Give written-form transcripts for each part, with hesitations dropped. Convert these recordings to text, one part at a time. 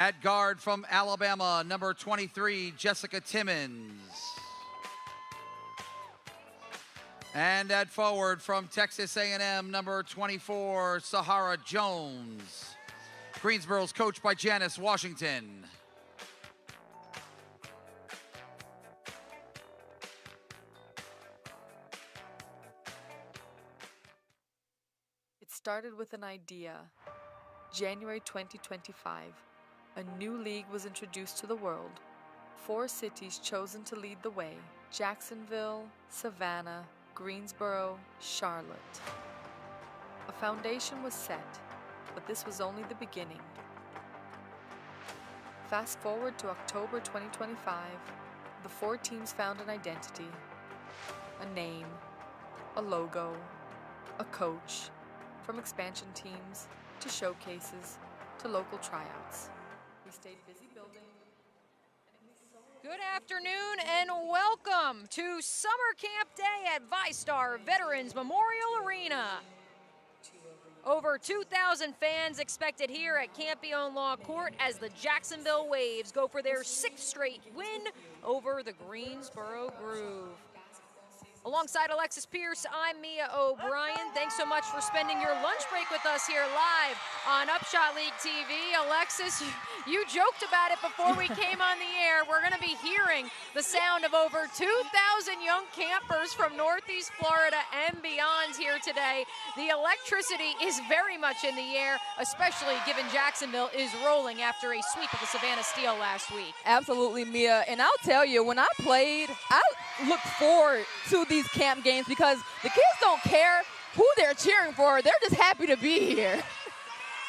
At guard from Alabama, number 23, Jessica Timmons. And at forward from Texas A&M, number 24, Sahara Jones. Greensboro's coached by Janice Washington. It started with an idea. January 2025, a new league was introduced to the world. 4 cities chosen to lead the way: Jacksonville, Savannah, Greensboro, Charlotte. A foundation was set, but this was only the beginning. Fast forward to October 2025, the 4 teams found an identity, a name, a logo, a coach, from expansion teams to showcases to local tryouts. We stayed busy building. Good afternoon and welcome to Summer Camp Day at VyStar Veterans Memorial Arena. Over 2,000 fans expected here at Campione Law Court as the Jacksonville Waves go for their 6th straight win over the Greensboro Groove. Alongside Alexis Pierce, I'm Mia O'Brien. Thanks so much for spending your lunch break with us here live on UPSHOT League TV. Alexis, you joked about it before we came on the air. We're going to be hearing the sound of over 2,000 young campers from Northeast Florida and beyond here today. The electricity is very much in the air, especially given Jacksonville is rolling after a sweep of the Savannah Steel last week. Absolutely, Mia. And I'll tell you, when I played, I looked forward to these camp games because the kids don't care who they're cheering for. They're just happy to be here.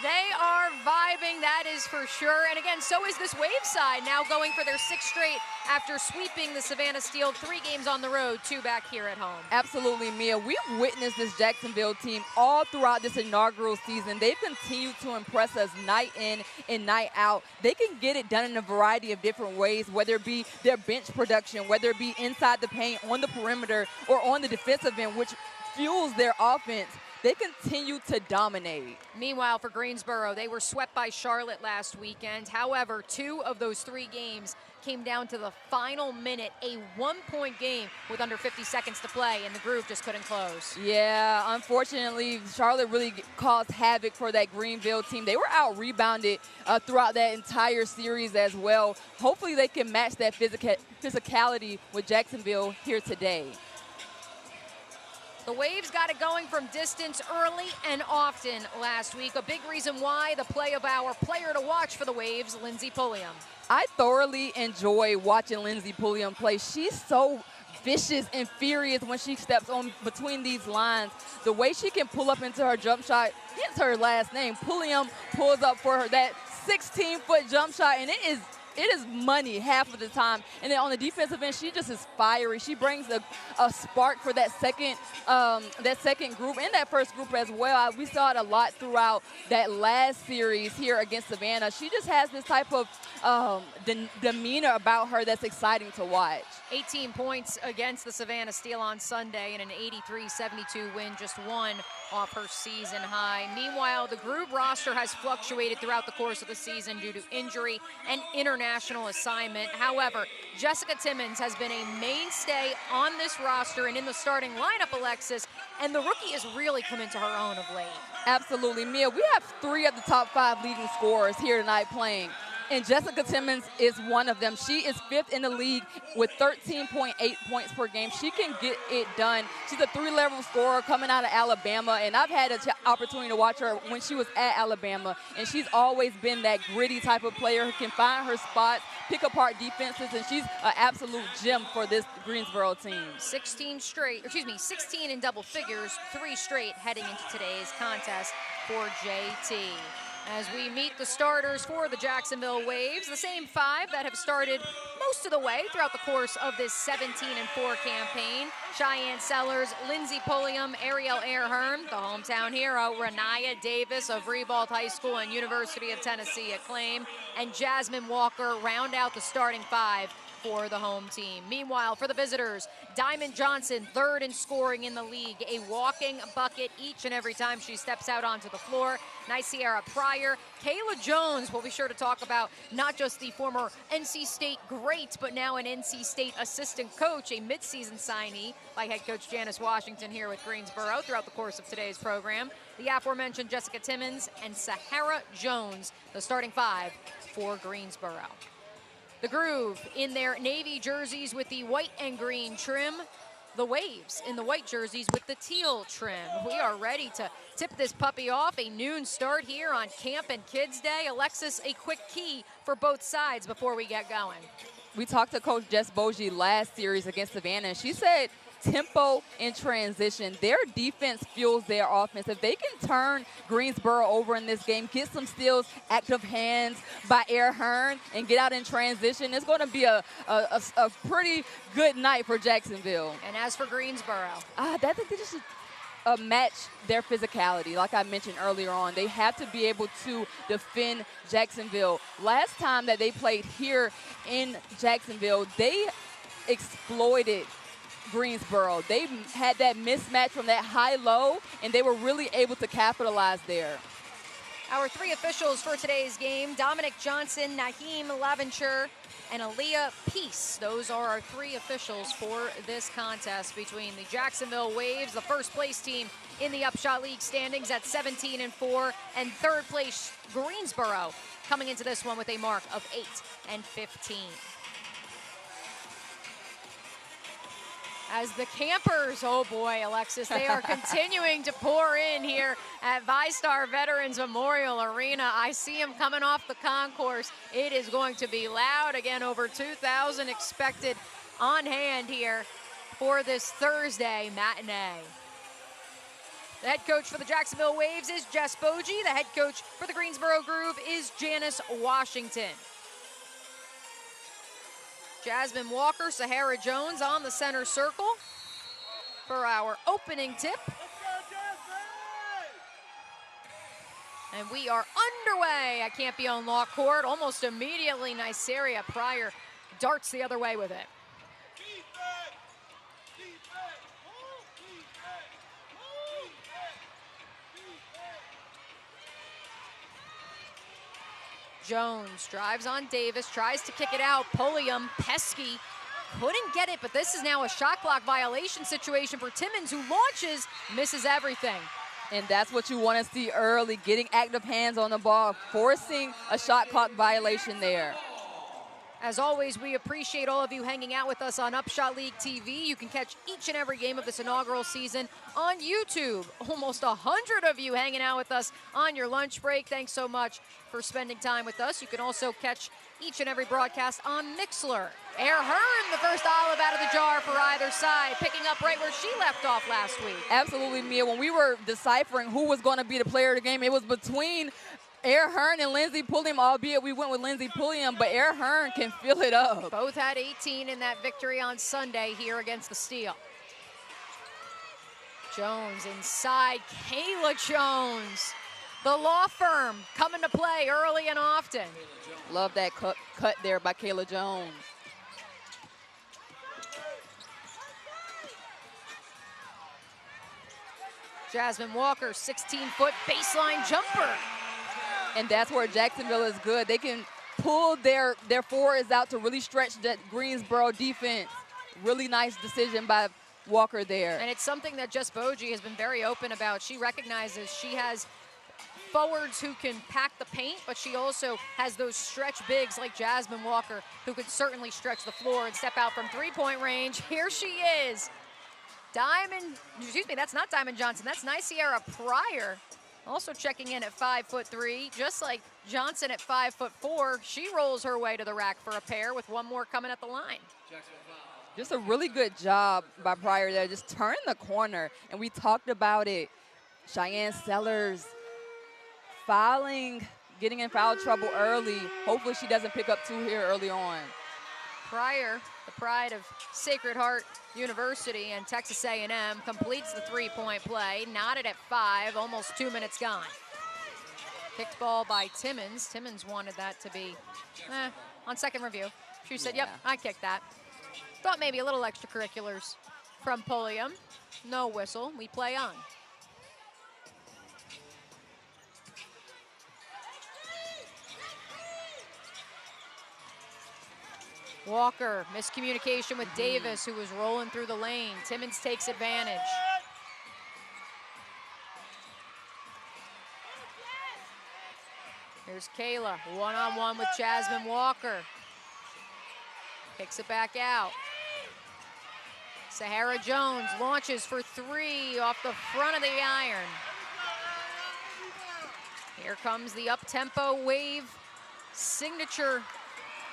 They are vibing, that is for sure. And again, so is this Wave side, now going for their 6th straight after sweeping the Savannah Steel. 3 games on the road, 2 back here at home. Absolutely, Mia. We've witnessed this Jacksonville team all throughout this inaugural season. They've continued to impress us night in and night out. They can get it done in a variety of different ways, whether it be their bench production, whether it be inside the paint, on the perimeter, or on the defensive end, which fuels their offense. They continue to dominate. Meanwhile, for Greensboro, they were swept by Charlotte last weekend. However, 2 of those 3 games came down to the final minute, a 1-point game with under 50 seconds to play, and the Groove just couldn't close. Yeah, unfortunately, Charlotte really caused havoc for that Greenville team. They were out-rebounded throughout that entire series as well. Hopefully they can match that physicality with Jacksonville here today. The Waves got it going from distance early and often last week. A big reason why, the play of our player to watch for the Waves, Lindsey Pulliam. I thoroughly enjoy watching Lindsey Pulliam play. She's so vicious and furious when she steps on between these lines. The way she can pull up into her jump shot, hence her last name. Pulliam pulls up for her that 16-foot jump shot, and it is money half of the time. And then on the defensive end, she just is fiery. She brings a spark for that second group and that first group as well. We saw it a lot throughout that last series here against Savannah. She just has this type of demeanor about her that's exciting to watch. 18 points against the Savannah Steel on Sunday in an 83-72 win, just 1 off her season high. Meanwhile, the Groove roster has fluctuated throughout the course of the season due to injury and international assignment. However, Jessica Timmons has been a mainstay on this roster and in the starting lineup, Alexis, and the rookie has really come into her own of late. Absolutely, Mia. We have 3 of the top 5 leading scorers here tonight playing, and Jessica Timmons is one of them. She is 5th in the league with 13.8 points per game. She can get it done. She's a 3-level scorer coming out of Alabama, and I've had an opportunity to watch her when she was at Alabama, and she's always been that gritty type of player who can find her spots, pick apart defenses, and she's an absolute gem for this Greensboro team. 16 in double figures, 3 straight heading into today's contest for JT. As we meet the starters for the Jacksonville Waves, the same 5 that have started most of the way throughout the course of this 17-4 campaign. Cheyenne Sellers, Lindsey Pulliam, Ariel Airhearn, the hometown hero, Renaya Davis of Ribault High School and University of Tennessee Acclaim, and Jasmine Walker round out the starting 5 for the home team. Meanwhile, for the visitors, Diamond Johnson, third in scoring in the league, a walking bucket each and every time she steps out onto the floor. Nicera Pryor, Kayla Jones, we'll be sure to talk about not just the former NC State great, but now an NC State assistant coach, a midseason signee by head coach Janice Washington here with Greensboro throughout the course of today's program. The aforementioned Jessica Timmons and Sahara Jones, the starting five for Greensboro. The Groove in their navy jerseys with the white and green trim. The Waves in the white jerseys with the teal trim. We are ready to tip this puppy off. A noon start here on Camp and Kids Day. Alexis, a quick key for both sides before we get going. We talked to Coach Jess Bogie last series against Savannah, and she said tempo in transition. Their defense fuels their offense. If they can turn Greensboro over in this game, get some steals, active hands by Air Hearn, and get out in transition, it's going to be a pretty good night for Jacksonville. And as for Greensboro? I think they just match their physicality. Like I mentioned earlier on, they have to be able to defend Jacksonville. Last time that they played here in Jacksonville, they exploited Greensboro. They had that mismatch from that high-low, and they were really able to capitalize there. Our three officials for today's game, Dominic Johnson, Naheem Laventure, and Aaliyah Peace. Those are our three officials for this contest between the Jacksonville Waves, the first place team in the UPSHOT League standings at 17-4, and third place Greensboro coming into this one with a mark of 8-15. As the campers, oh boy, Alexis, they are continuing to pour in here at VyStar Veterans Memorial Arena. I see them coming off the concourse. It is going to be loud again, over 2,000 expected on hand here for this Thursday matinee. The head coach for the Jacksonville Waves is Jess Bogie. The head coach for the Greensboro Groove is Janice Washington. Jasmine Walker, Sahara Jones on the center circle for our opening tip. And we are underway at Campione Law Court. Almost immediately, Nicera Pryor darts the other way with it. Jones drives on Davis, tries to kick it out. Pulliam, pesky, couldn't get it, but this is now a shot clock violation situation for Timmons, who launches, misses everything. And that's what you want to see early, getting active hands on the ball, forcing a shot clock violation there. As always, we appreciate all of you hanging out with us on UPSHOT League TV. You can catch each and every game of this inaugural season on YouTube. Almost 100 of you hanging out with us on your lunch break. Thanks so much for spending time with us. You can also catch each and every broadcast on Mixlr. Air Hearn, the first olive out of the jar for either side, picking up right where she left off last week. Absolutely, Mia. When we were deciphering who was going to be the player of the game, it was between Air Hearn and Lindsey Pulliam, albeit we went with Lindsey Pulliam, but Air Hearn can fill it up. Both had 18 in that victory on Sunday here against the Steel. Jones inside, Kayla Jones. The law firm coming to play early and often. Love that cut there by Kayla Jones. Jasmine Walker, 16-foot baseline jumper. And that's where Jacksonville is good. They can pull their forwards out to really stretch that Greensboro defense. Really nice decision by Walker there. And it's something that Jess Bogie has been very open about. She recognizes she has forwards who can pack the paint, but she also has those stretch bigs like Jasmine Walker who could certainly stretch the floor and step out from three-point range. Here she is. That's not Diamond Johnson, that's Nicera Pryor. Also checking in at 5'3", just like Johnson at 5'4". She rolls her way to the rack for a pair with one more coming at the line. Just a really good job by Pryor there, just turning the corner. And we talked about it. Cheyenne Sellers fouling, getting in foul trouble early. Hopefully she doesn't pick up two here early on. Pryor, the pride of Sacred Heart University and Texas A&M, completes the three-point play, knotted at 5, almost 2 minutes gone. Kicked ball by Timmons. Timmons wanted that to be on second review. She said, yep, I kicked that. Thought maybe a little extracurriculars from Pulliam. No whistle. We play on. Walker, miscommunication with Davis, who was rolling through the lane. Timmons takes advantage. Here's Kayla, one-on-one with Jasmine Walker. Kicks it back out. Sahara Jones launches for three off the front of the iron. Here comes the up-tempo Wave signature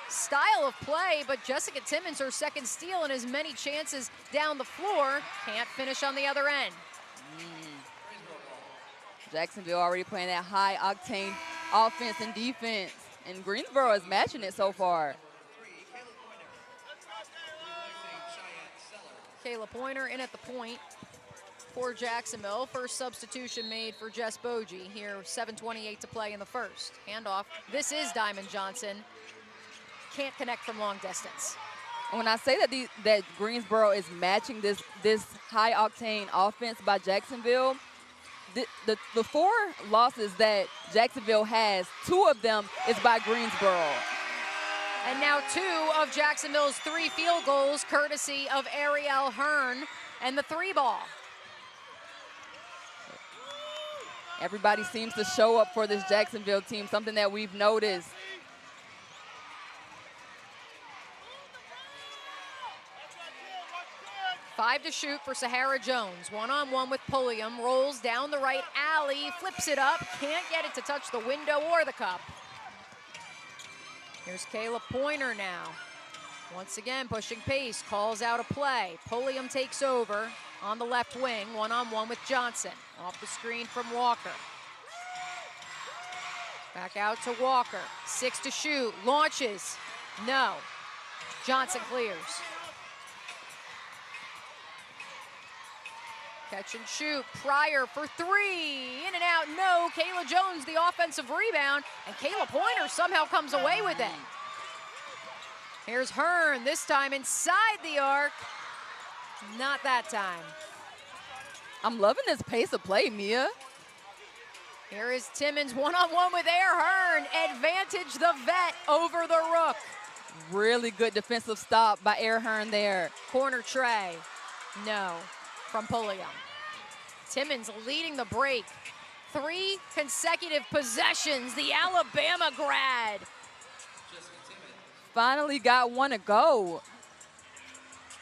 style of play, but Jessica Timmons, her second steal and as many chances down the floor, can't finish on the other end. Jacksonville already playing that high-octane offense and defense, and Greensboro is matching it so far. Kayla Pointer in at the point for Jacksonville. First substitution made for Jess Bogie here, 7:28 to play in the first. Handoff. This is Diamond Johnson. Can't connect from long distance. When I say that that Greensboro is matching this high-octane offense by Jacksonville, the four losses that Jacksonville has, two of them is by Greensboro. And now two of Jacksonville's 3 field goals, courtesy of Ariel Hearn and the 3-ball. Everybody seems to show up for this Jacksonville team, something that we've noticed. Five to shoot for Sahara Jones. One-on-one with Pulliam, rolls down the right alley, flips it up, can't get it to touch the window or the cup. Here's Kayla Pointer now. Once again, pushing pace, calls out a play. Pulliam takes over on the left wing, one-on-one with Johnson. Off the screen from Walker. Back out to Walker. 6 to shoot, launches. No. Johnson clears. Catch and shoot, Pryor for 3, in and out, no. Kayla Jones, the offensive rebound, and Kayla Pointer somehow comes away with it. Here's Hearn, this time inside the arc. Not that time. I'm loving this pace of play, Mia. Here is Timmons, one-on-one with Air Hearn. Advantage the vet over the rook. Really good defensive stop by Air Hearn there. Corner tray, no. From Pulliam. Timmons leading the break. 3 consecutive possessions, the Alabama grad. Finally got one to go.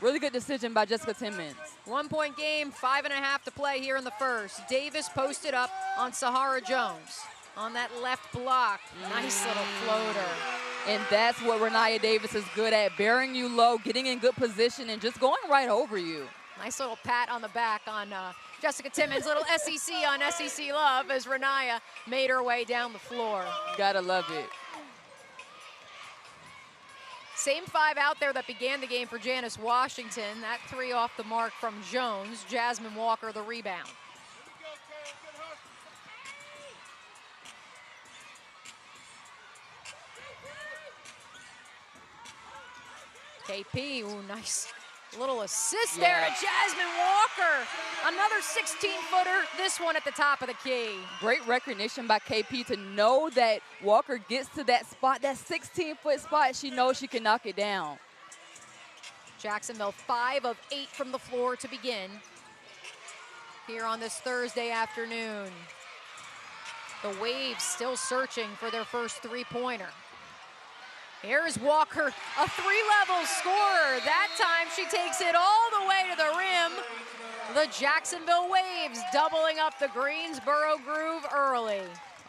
Really good decision by Jessica Timmons. 1-point game, 5.5 to play here in the first. Davis posted up on Sahara Jones on that left block. Nice little floater. And that's what Renaya Davis is good at, bearing you low, getting in good position, and just going right over you. Nice little pat on the back on Jessica Timmons, little SEC on SEC love as Renaya made her way down the floor. Gotta love it. Same 5 out there that began the game for Janice Washington. That 3 off the mark from Jones. Jasmine Walker the rebound. KP, ooh, nice little assist there to Jasmine Walker. Another 16-footer, this one at the top of the key. Great recognition by KP to know that Walker gets to that spot, that 16-foot spot. She knows she can knock it down. Jacksonville 5 of 8 from the floor to begin here on this Thursday afternoon. The Waves still searching for their first 3-pointer. Here's Walker, a 3-level scorer. That time she takes it all the way to the rim. The Jacksonville Waves doubling up the Greensboro Groove early.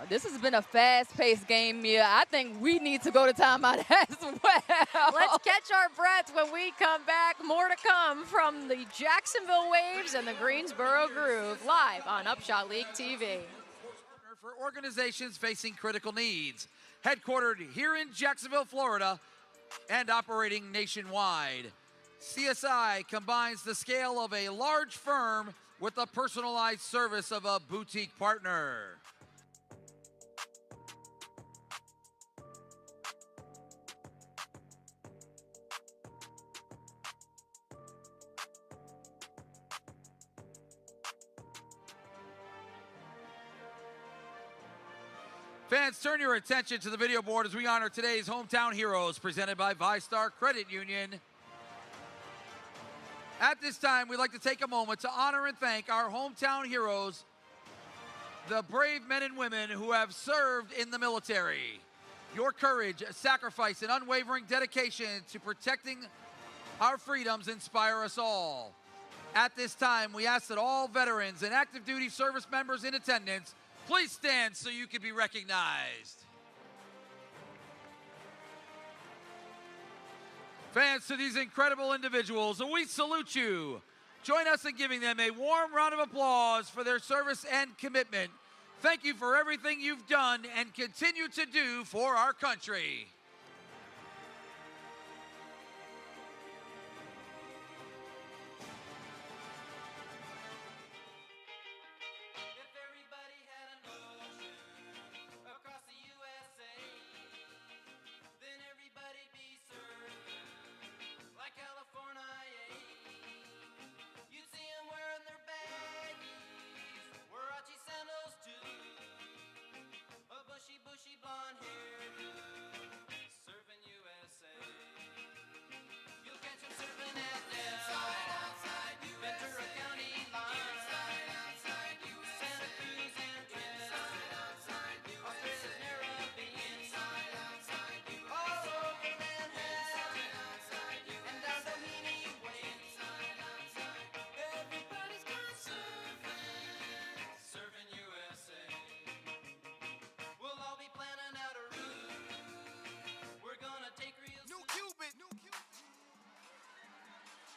This has been a fast-paced game, Mia. I think we need to go to timeout as well. Let's catch our breath when we come back. More to come from the Jacksonville Waves and the Greensboro Groove live on UPSHOT League TV. For organizations facing critical needs. Headquartered here in Jacksonville, Florida, and operating nationwide. CSI combines the scale of a large firm with the personalized service of a boutique partner. Fans, turn your attention to the video board as we honor today's hometown heroes, presented by VyStar Credit Union. At this time, we'd like to take a moment to honor and thank our hometown heroes, the brave men and women who have served in the military. Your courage, sacrifice, and unwavering dedication to protecting our freedoms inspire us all. At this time, we ask that all veterans and active duty service members in attendance please stand so you can be recognized. Fans, to these incredible individuals, we salute you. Join us in giving them a warm round of applause for their service and commitment. Thank you for everything you've done and continue to do for our country. Bushy blonde hairdo, serving USA. You'll catch him serving at inside, outside Ventura County line. Inside, outside Santa Cruz and inside, outside Australia's Caribbean. Inside, outside all over Manhattan, outside and down Doheny Way. Inside, outside everybody's gone serving USA. We'll all be planning out a route. We're gonna take real New Cupid.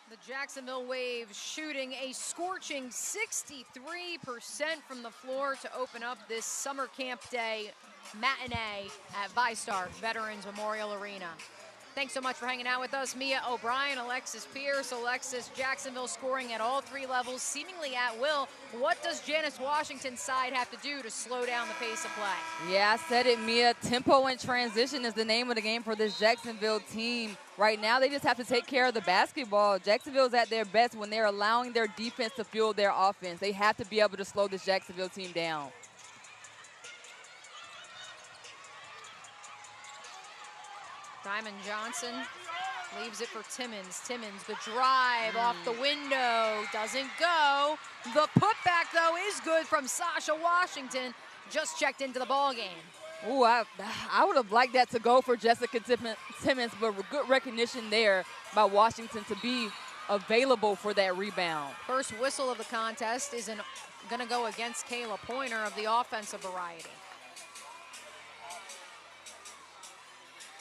The Jacksonville Waves shooting a scorching 63% from the floor to open up this summer camp day matinee at VyStar Veterans Memorial Arena. Thanks so much for hanging out with us. Mia O'Brien, Alexis Pierce, Alexis Jacksonville scoring at all three levels, seemingly at will. What does Janice Washington's side have to do to slow down the pace of play? Yeah, I said it, Mia. Tempo and transition is the name of the game for this Jacksonville team. Right now, they just have to take care of the basketball. Jacksonville's at their best when they're allowing their defense to fuel their offense. They have to be able to slow this Jacksonville team down. Diamond Johnson leaves it for Timmons. Timmons, the drive off the window, doesn't go. The putback, though, is good from Sasha Washington. Just checked into the ball game. Ooh, I would have liked that to go for Jessica Timmons, but good recognition there by Washington to be available for that rebound. First whistle of the contest is going to go against Kayla Pointer of the offensive variety.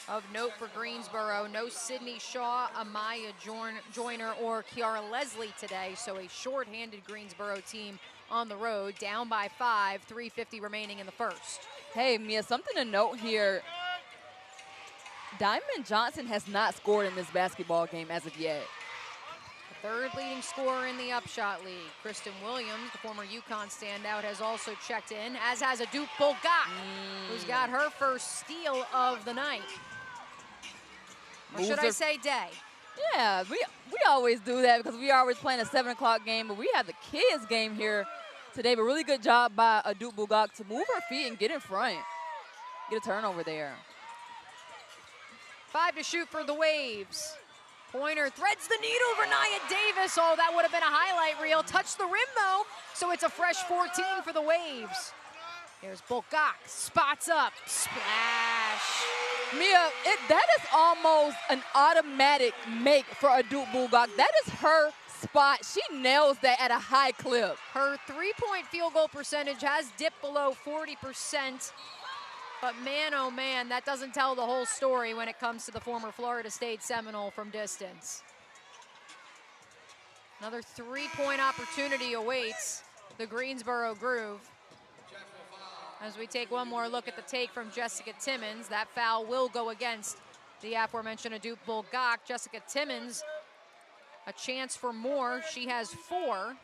Of note for Greensboro, no Sydney Shaw, Amaya Joyner, or Kiara Leslie today, so a short-handed Greensboro team on the road, down by 5, 3:50 remaining in the first. Hey, Mia, something to note here. Diamond Johnson has not scored in this basketball game as of yet. The third leading scorer in the UPSHOT League, Kristen Williams, the former UConn standout, has also checked in, as has Aduk Bulgak, who's got her first steal of the night. Or should I say day? Yeah, we always do that because we are always playing a 7 o'clock game, but we have the kids game here today. But really good job by Aduk Bulgak to move her feet and get in front. Get a turnover there. 5 to shoot for the Waves. Pointer threads the needle for Nia Davis. Oh, that would have been a highlight reel. Touched the rim, though, so it's a fresh 14 for the Waves. Here's Bulgak, spots up, splash. Mia, that is almost an automatic make for Aduk Bulgak. That is her spot. She nails that at a high clip. Her three-point field goal percentage has dipped below 40%. But man, oh man, that doesn't tell the whole story when it comes to the former Florida State Seminole from distance. Another three-point opportunity awaits the Greensboro Groove. As we take one more look at the take from Jessica Timmons, that foul will go against the aforementioned Aduk Bulgak. Jessica Timmons, a chance for more. She has 4,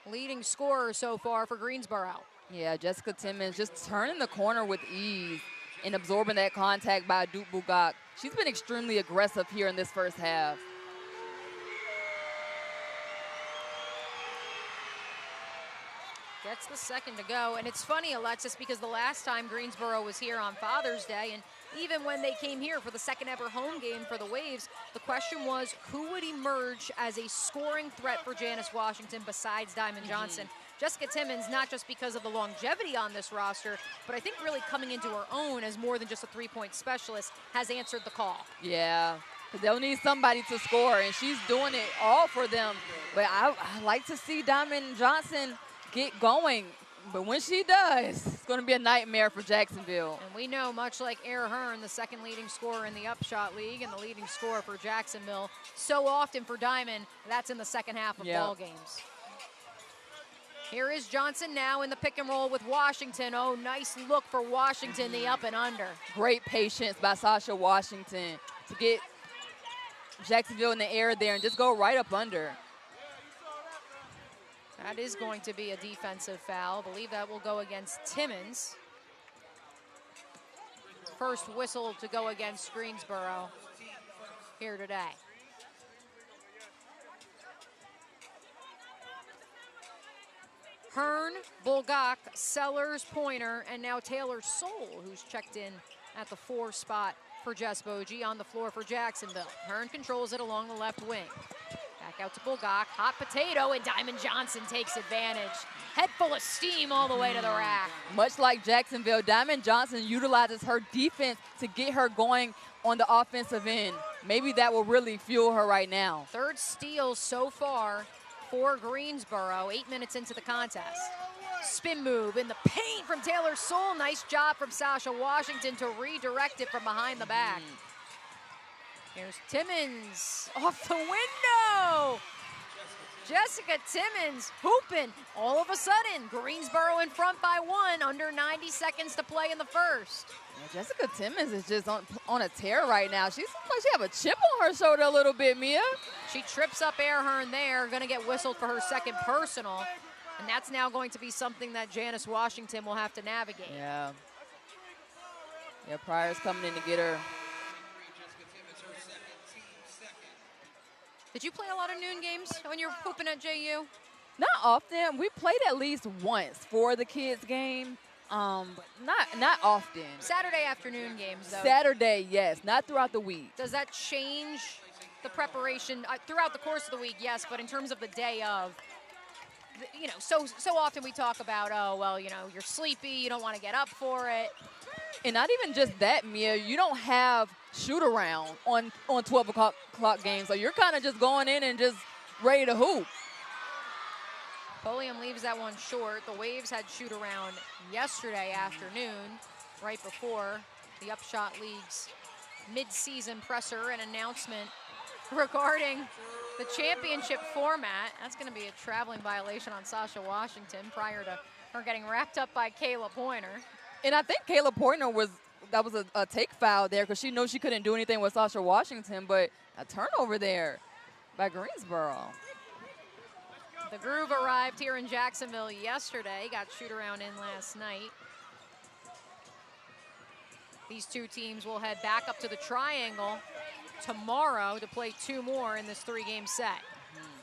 leading scorer so far for Greensboro. Yeah, Jessica Timmons just turning the corner with ease and absorbing that contact by Aduk Bulgak. She's been extremely aggressive here in this first half. Gets the second to go. And it's funny, Alexis, because the last time Greensboro was here on Father's Day, and even when they came here for the second ever home game for the Waves, the question was who would emerge as a scoring threat for Janice Washington besides Diamond Johnson. Jessica Timmons, not just because of the longevity on this roster, but I think really coming into her own as more than just a three-point specialist, has answered the call. Yeah, because they'll need somebody to score, and she's doing it all for them. But I like to see Diamond Johnson get going. But when she does, it's going to be a nightmare for Jacksonville. And we know, much like Air Hearn, the second leading scorer in the UPSHOT League and the leading scorer for Jacksonville, so often for Diamond, that's in the second half of ball games. Here is Johnson now in the pick and roll with Washington. Oh, nice look for Washington, the up and under. Great patience by Sasha Washington to get Jacksonville in the air there and just go right up under. That is going to be a defensive foul. I believe that will go against Timmons. First whistle to go against Greensboro here today. Hearn, Bulgak, Sellers, Pointer, and now Taylor Soule, who's checked in at the 4 spot for Jess Bogie on the floor for Jacksonville. Hearn controls it along the left wing. Back out to Bulgak, hot potato, and Diamond Johnson takes advantage. Head full of steam all the way to the rack. Much like Jacksonville, Diamond Johnson utilizes her defense to get her going on the offensive end. Maybe that will really fuel her right now. Third steal so far for Greensboro, 8 minutes into the contest. Spin move in the paint from Taylor Soule. Nice job from Sasha Washington to redirect it from behind the back. Here's Timmons off the window. Jessica Timmons hooping. All of a sudden, Greensboro in front by 1, under 90 seconds to play in the first. Yeah, Jessica Timmons is just on a tear right now. She seems like she have a chip on her shoulder a little bit, Mia. She trips up Air Hearn there, gonna get whistled for her second personal. And that's now going to be something that Janice Washington will have to navigate. Yeah. Yeah, Pryor's coming in to get her. Did you play a lot of noon games when you were hooping at JU? Not often. We played at least once for the kids' game, but not often. Saturday afternoon games, though. Saturday, yes, not throughout the week. Does that change the preparation throughout the course of the week? Yes, but in terms of the day of, you know, so often we talk about, oh, well, you know, you're sleepy, you don't want to get up for it. And not even just that, Mia, you don't have shoot around on 12 o'clock games, so you're kind of just going in and just ready to hoop. Pulliam leaves that one short. The Waves had shoot around yesterday afternoon, right before the UPSHOT League's mid-season presser and announcement regarding the championship format. That's going to be a traveling violation on Sasha Washington prior to her getting wrapped up by Kayla Pointer. And I think Kayla Pointer was a take foul there because she knew she couldn't do anything with Sasha Washington, but a turnover there by Greensboro. The Groove arrived here in Jacksonville yesterday, got shoot around in last night. These two teams will head back up to the Triangle tomorrow to play 2 more in this 3-game set.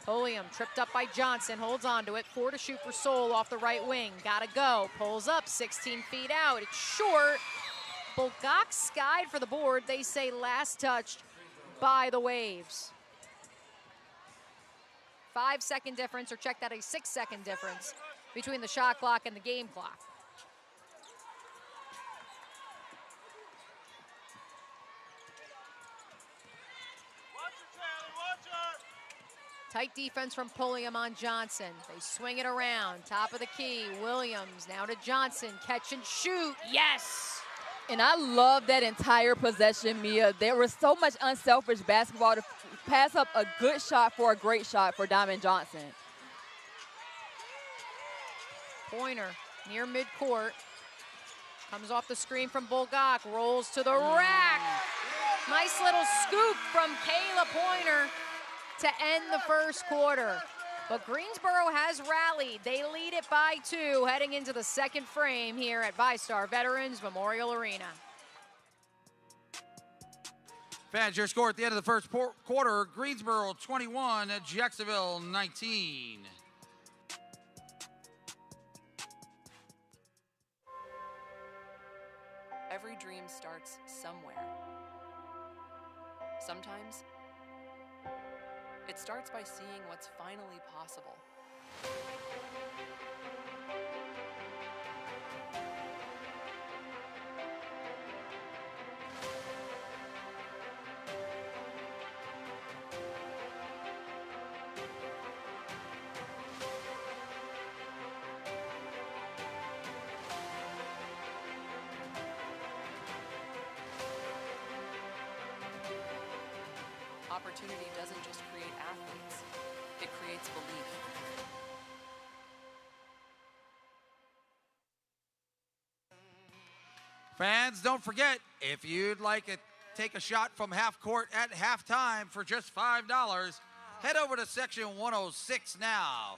Pulliam tripped up by Johnson, holds on to it. 4 to shoot for Soule off the right wing. Gotta go, pulls up, 16 feet out. It's short. Bulgak skied for the board. They say last touched by the Waves. 5-second difference, or check that, a 6-second difference between the shot clock and the game clock. Tight defense from Pulliam on Johnson. They swing it around, top of the key. Williams now to Johnson, catch and shoot, yes! And I love that entire possession, Mia. There was so much unselfish basketball to pass up a good shot for a great shot for Diamond Johnson. Pointer near midcourt. Comes off the screen from Bulgak, rolls to the rack. Nice little scoop from Kayla Pointer to end the first quarter. But Greensboro has rallied. They lead it by 2 heading into the second frame here at VyStar Veterans Memorial Arena. Fans, your score at the end of the first quarter, Greensboro 21, Jacksonville 19. starts somewhere. Sometimes it starts by seeing what's finally possible. Opportunity doesn't just create athletes, it creates belief. Fans, don't forget, if you'd like to take a shot from half court at halftime for just $5, head over to section 106 now.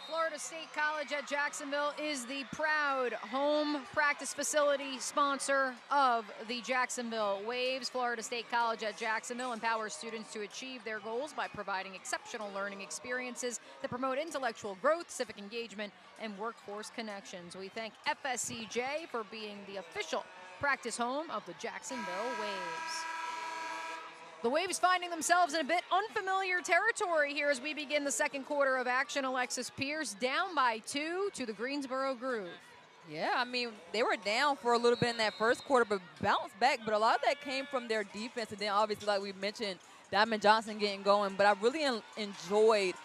Florida State College at Jacksonville is the proud home practice facility sponsor of the Jacksonville Waves. Florida State College at Jacksonville empowers students to achieve their goals by providing exceptional learning experiences that promote intellectual growth, civic engagement, and workforce connections. We thank FSCJ for being the official practice home of the Jacksonville Waves. The Waves finding themselves in a bit unfamiliar territory here as we begin the second quarter of action. Alexis Pierce down by 2 to the Greensboro Groove. Yeah, I mean, they were down for a little bit in that first quarter, but bounced back. But a lot of that came from their defense. And then, obviously, like we mentioned, Diamond Johnson getting going. But I really enjoyed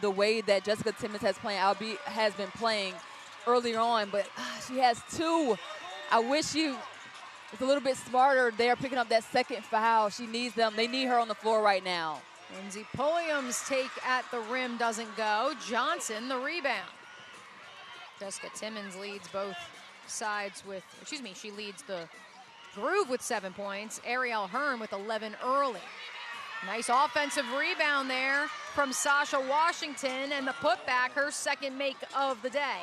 the way that Jessica Timmons has been playing earlier on. But she has 2. I wish she was a little bit smarter there picking up that second foul. She needs them. They need her on the floor right now. Lindsey Pulliam's take at the rim doesn't go. Johnson, the rebound. Jessica Timmons leads both sides with, she leads the Groove with 7 points. Ariel Hearn with 11 early. Nice offensive rebound there from Sasha Washington, and the putback, her second make of the day.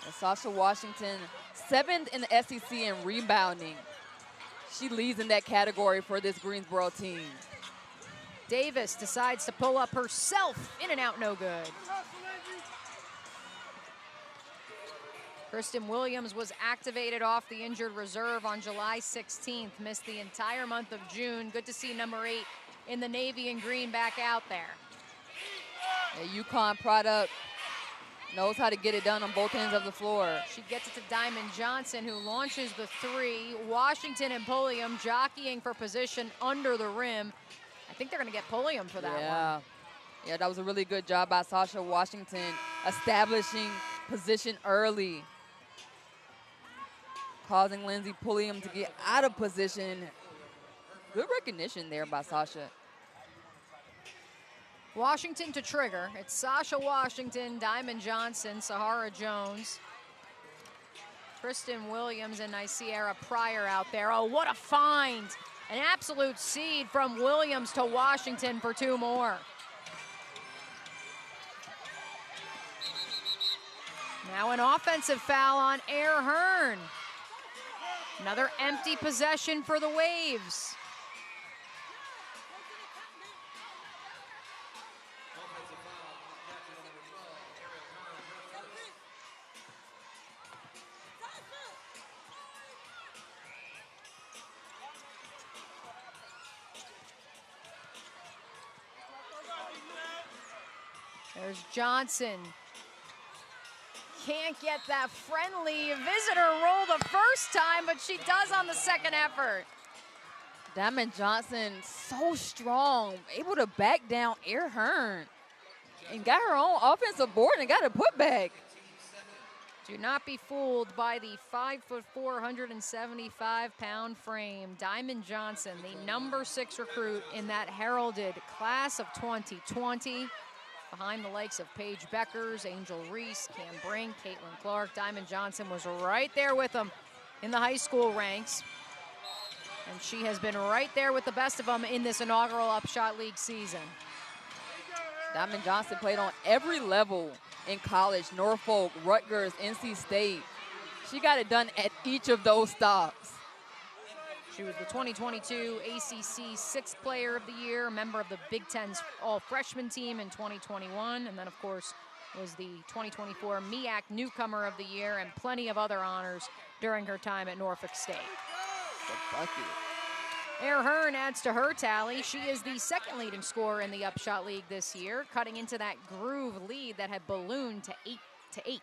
And Sasha Washington, 7th in the SEC in rebounding. She leads in that category for this Greensboro team. Davis decides to pull up herself. In and out, no good. Kristen Williams was activated off the injured reserve on July 16th. Missed the entire month of June. Good to see number 8 in the navy and green back out there. A UConn product. Knows how to get it done on both ends of the floor. She gets it to Diamond Johnson, who launches the 3. Washington and Pulliam jockeying for position under the rim. I think they're going to get Pulliam for that one. Yeah, that was a really good job by Sasha Washington, establishing position early, causing Lindsey Pulliam to get out of position. Good recognition there by Sasha. Washington to trigger. It's Sasha Washington, Diamond Johnson, Sahara Jones, Kristen Williams, and Nyciera Pryor out there. Oh, what a find. An absolute seed from Williams to Washington for 2 more. Now an offensive foul on Air Hearn. Another empty possession for the Waves. There's Johnson. Can't get that friendly visitor roll the first time, but she does on the second effort. Diamond Johnson, so strong, able to back down Air Hearn and got her own offensive board and got a putback. Do not be fooled by the 5'4", 175-pound frame. Diamond Johnson, the number 6 recruit in that heralded class of 2020. Behind the likes of Paige Beckers, Angel Reese, Cam Brink, Caitlin Clark. Diamond Johnson was right there with them in the high school ranks. And she has been right there with the best of them in this inaugural UPSHOT League season. Diamond Johnson played on every level in college, Norfolk, Rutgers, NC State. She got it done at each of those stops. She was the 2022 ACC Sixth Player of the Year, a member of the Big Ten's All-Freshman team in 2021, and then, of course, was the 2024 MEAC Newcomer of the Year and plenty of other honors during her time at Norfolk State. Air Hearn adds to her tally. She is the second leading scorer in the UPSHOT League this year, cutting into that Groove lead that had ballooned to 8-8.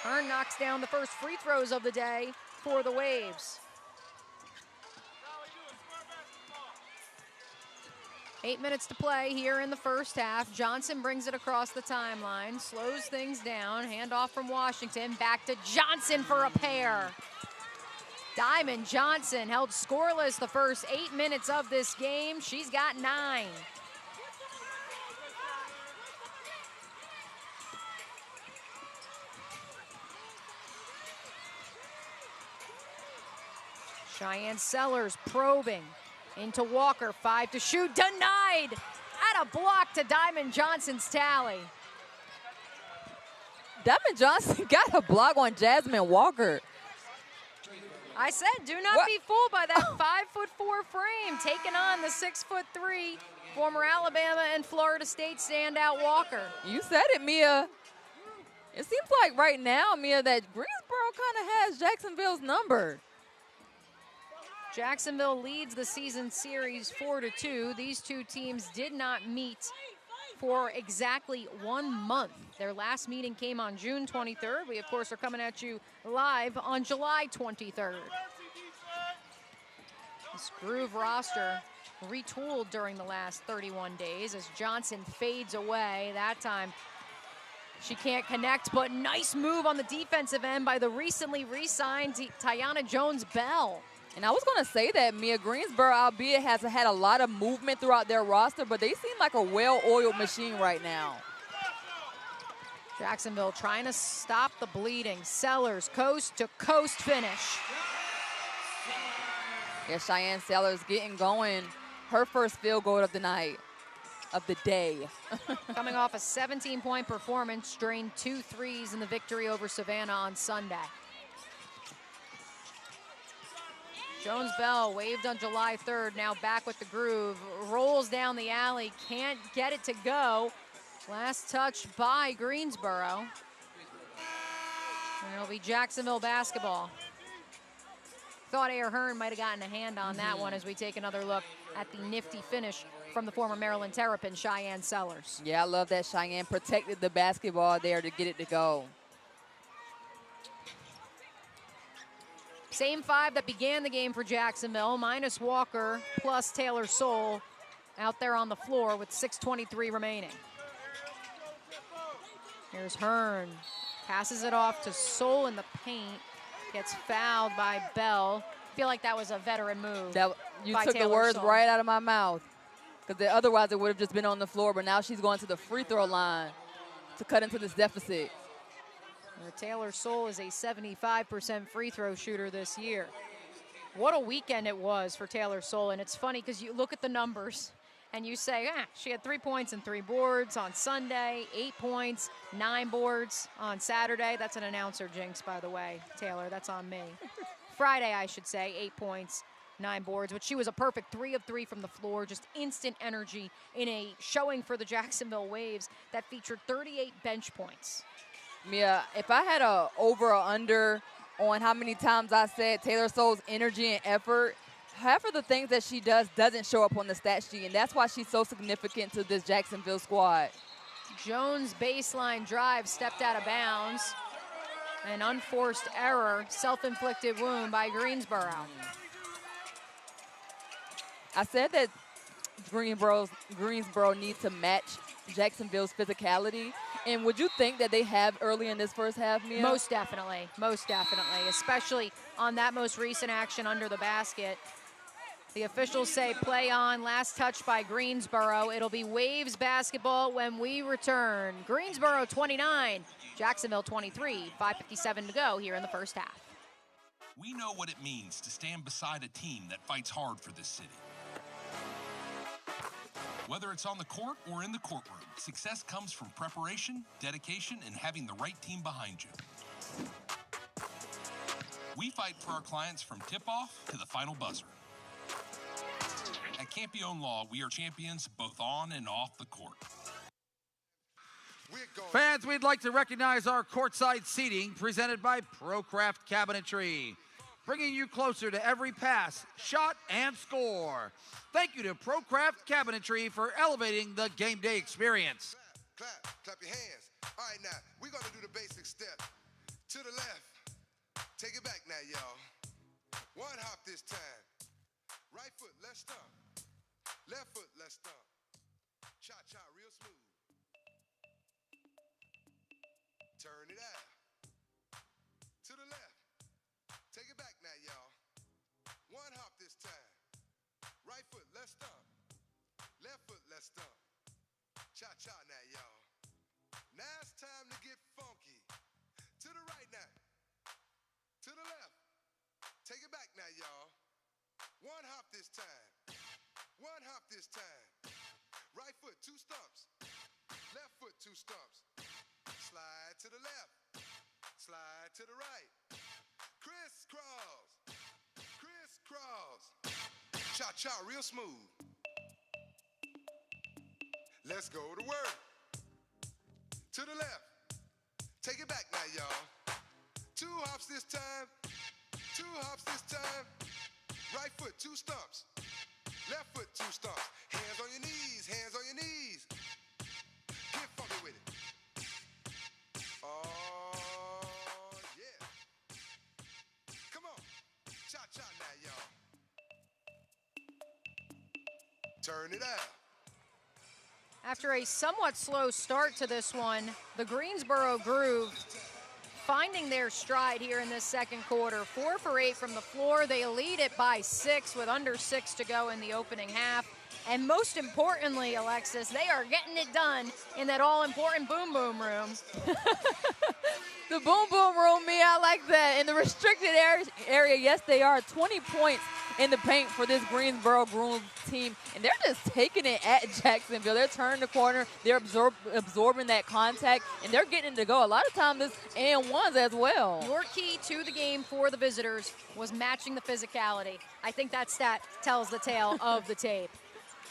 Hearn knocks down the first free throws of the day for the Waves. 8 minutes to play here in the first half. Johnson brings it across the timeline, slows things down, handoff from Washington, back to Johnson for a pair. Diamond Johnson held scoreless the first 8 minutes of this game. She's got 9. Cheyenne Sellers probing into Walker, 5 to shoot, denied. At a block to Diamond Johnson's tally. Diamond Johnson got a block on Jasmine Walker. I said, do not be fooled by that 5'4" frame, taking on the 6'3" former Alabama and Florida State standout Walker. You said it, Mia. It seems like right now, Mia, that Greensboro kind of has Jacksonville's number. Jacksonville leads the season series 4-2. These two teams did not meet for exactly 1 month. Their last meeting came on June 23rd. We, of course, are coming at you live on July 23rd. This Groove roster retooled during the last 31 days as Johnson fades away. That time she can't connect, but nice move on the defensive end by the recently re-signed Tiana Jones-Bell. And I was going to say that, Mia, Greensboro, albeit, has had a lot of movement throughout their roster, but they seem like a well-oiled machine right now. Jacksonville trying to stop the bleeding. Sellers, coast-to-coast finish. Yeah, Cheyenne Sellers getting going. Her first field goal of the night, of the day. Coming off a 17-point performance, drained 2 threes in the victory over Savannah on Sunday. Jones-Bell waved on July 3rd, now back with the Groove. Rolls down the alley, can't get it to go. Last touch by Greensboro. And it'll be Jacksonville basketball. Thought Air Hearn might have gotten a hand on that one as we take another look at the nifty finish from the former Maryland Terrapin, Cheyenne Sellers. Yeah, I love that Cheyenne protected the basketball there to get it to go. Same 5 that began the game for Jacksonville, minus Walker, plus Taylor Soule out there on the floor with 6:23 remaining. Here's Hearn, passes it off to Soule in the paint, gets fouled by Bell. I feel like that was a veteran move. You by took Taylor the words Soule. right out of my mouth, because otherwise it would have just been on the floor, but now she's going to the free throw line to cut into this deficit. Taylor Soule is a 75% free throw shooter this year. What a weekend it was for Taylor Soule, and it's funny because you look at the numbers and you say, she had 3 points and 3 boards on Sunday, 8 points, 9 boards on Saturday. That's an announcer jinx, by the way, Taylor, that's on me. Friday, I should say, 8 points, 9 boards, but she was a perfect 3 of 3 from the floor, just instant energy in a showing for the Jacksonville Waves that featured 38 bench points. Mia, if I had a over or under on how many times I said Taylor Soule's energy and effort, half of the things that she does doesn't show up on the stat sheet, and that's why she's so significant to this Jacksonville squad. Jones' baseline drive stepped out of bounds. An unforced error, self-inflicted wound by Greensboro. I said that Greensboro needs to match Jacksonville's physicality. And would you think that they have early in this first half, Mia? Most definitely, especially on that most recent action under the basket. The officials say play on, last touch by Greensboro. It'll be Waves basketball when we return. Greensboro 29, Jacksonville 23, 5:57 to go here in the first half. We know what it means to stand beside a team that fights hard for this city. Whether it's on the court or in the courtroom, success comes from preparation, dedication, and having the right team behind you. We fight for our clients from tip-off to the final buzzer. At Campione Law, we are champions both on and off the court. Fans, we'd like to recognize our courtside seating presented by ProCraft Cabinetry, bringing you closer to every pass, shot, and score. Thank you to ProCraft Cabinetry for elevating the game day experience. Clap your hands. All right, now, we're going to do the basic step. To the left. Take it back now, y'all. One hop this time. Right foot, let's stomp. Left foot, let's stomp. Cha-cha, real smooth. Turn it out. To the left. Take it back now, y'all. One hop this time. Right foot, let's stomp. Left foot, let's stomp. Cha-cha now, y'all. Now it's time to get funky. To the right now. To the left. Take it back now, y'all. One hop this time. One hop this time. Right foot, 2 stumps. Left foot, 2 stumps. Slide to the left. Slide to the right. Crisscross. Crisscross. Cha-cha, real smooth. Let's go to work. To the left. Take it back now, y'all. 2 hops this time. 2 hops this time. Right foot, 2 stumps. Left foot, 2 stumps. Hands on your knees, hands on your knees. Get funky with it. Oh, yeah. Come on. Cha-cha now, y'all. Turn it out. After a somewhat slow start to this one, the Greensboro Groove finding their stride here in this second quarter. 4 for 8 from the floor. They lead it by 6 with under 6 to go in the opening half. And most importantly, Alexis, they are getting it done in that all-important boom boom room. The boom boom room, Mia, I like that. In the restricted area, yes, they are. 20 points in the paint for this Greensboro Groove team. And they're just taking it at Jacksonville. They're turning the corner. They're absorbing that contact, and they're getting it to go. A lot of times it's and ones as well. Your key to the game for the visitors was matching the physicality. I think that stat tells the tale of the tape.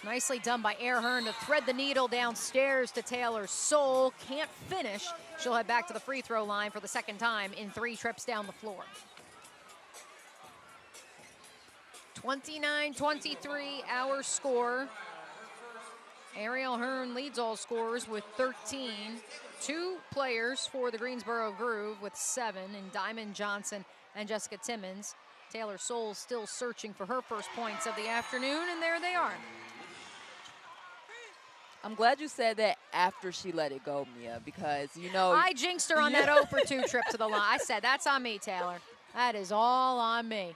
Nicely done by Hearn to thread the needle downstairs to Taylor Soule. Can't finish. She'll head back to the free throw line for the second time in 3 trips down the floor. 29-23 our score. Ariel Hearn leads all scorers with 13. 2 players for the Greensboro Groove with 7 in Diamond Johnson and Jessica Timmons. Taylor Soule still searching for her first points of the afternoon, and there they are. I'm glad you said that after she let it go, Mia, because, you know. I jinxed her on that 0 for 2 trip to the line. I said, that's on me, Taylor. That is all on me.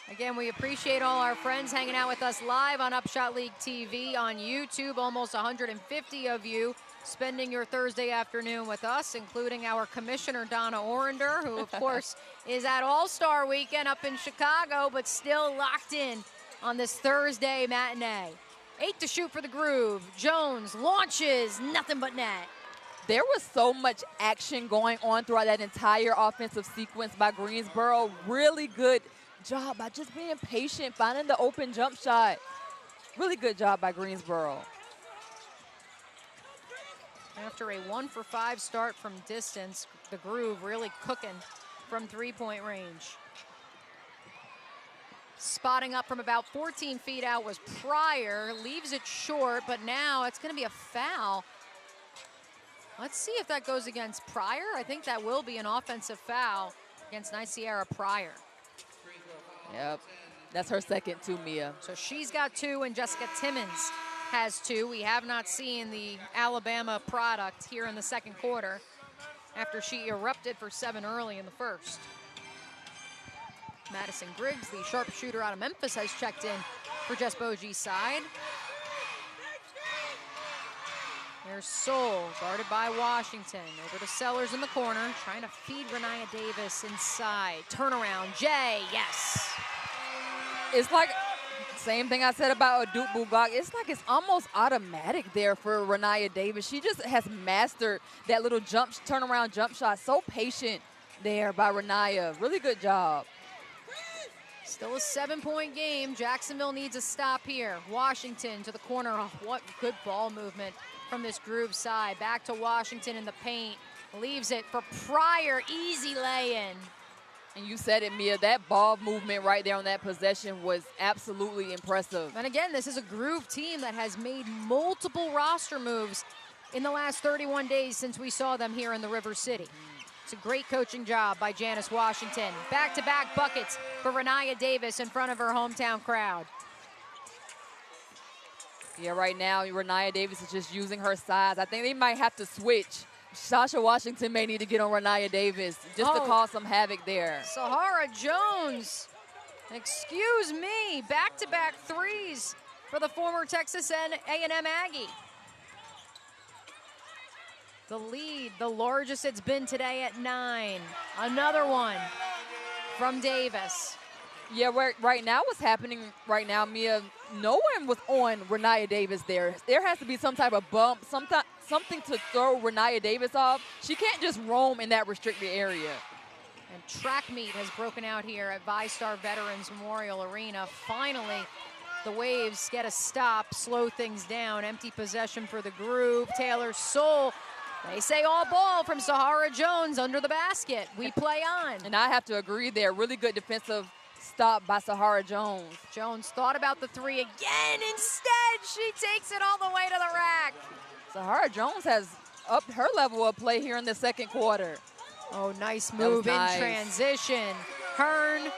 Again, we appreciate all our friends hanging out with us live on UPSHOT League TV on YouTube. Almost 150 of you spending your Thursday afternoon with us, including our commissioner, Donna Orender, who, of course, is at All-Star Weekend up in Chicago, but still locked in on this Thursday matinee. 8 to shoot for the Groove. Jones launches, nothing but net. There was so much action going on throughout that entire offensive sequence by Greensboro. Really good job by just being patient, finding the open jump shot. Really good job by Greensboro. After a 1 for 5 start from distance, the Groove really cooking from 3-point range. Spotting up from about 14 feet out was Pryor, leaves it short, but now it's going to be a foul. Let's see if that goes against Pryor. I think that will be an offensive foul against Nyciara Pryor. Yep, that's her second too, Mia. So she's got 2 and Jessica Timmons has 2. We have not seen the Alabama product here in the second quarter after she erupted for 7 early in the first. Madison Griggs, the sharpshooter out of Memphis, has checked in for Jess Bogey's side. There's Soul, guarded by Washington. Over to Sellers in the corner, trying to feed Renaya Davis inside. Turnaround, Jay, yes. It's like, same thing I said about Duke Bugak. It's like it's almost automatic there for Renaya Davis. She just has mastered that little turnaround jump shot. So patient there by Renaya. Really good job. Still a 7-point game. Jacksonville needs a stop here. Washington to the corner. Oh, what good ball movement from this Groove side. Back to Washington in the paint. Leaves it for Pryor. Easy lay-in. And you said it, Mia. That ball movement right there on that possession was absolutely impressive. And again, this is a Groove team that has made multiple roster moves in the last 31 days since we saw them here in the River City. It's a great coaching job by Janice Washington. Back-to-back buckets for Renaya Davis in front of her hometown crowd. Yeah, right now, Renaya Davis is just using her size. I think they might have to switch. Sasha Washington may need to get on Renaya Davis just to cause some havoc there. Sahara Jones, excuse me, back-to-back threes for the former Texas A&M Aggie. The lead, the largest it's been today at 9. Another one from Davis. Yeah, right now what's happening right now, Mia, no one was on Renaya Davis there. There has to be some type of bump, something to throw Renaya Davis off. She can't just roam in that restricted area. And track meet has broken out here at VyStar Veterans Memorial Arena. Finally, the Waves get a stop, slow things down. Empty possession for the Groove. Taylor Soul. They say all ball from Sahara Jones under the basket. We play on. And I have to agree there. Really good defensive stop by Sahara Jones. Jones thought about the three again. Instead, she takes it all the way to the rack. Sahara Jones has upped her level of play here in the second quarter. Oh, nice move in transition. Hearn,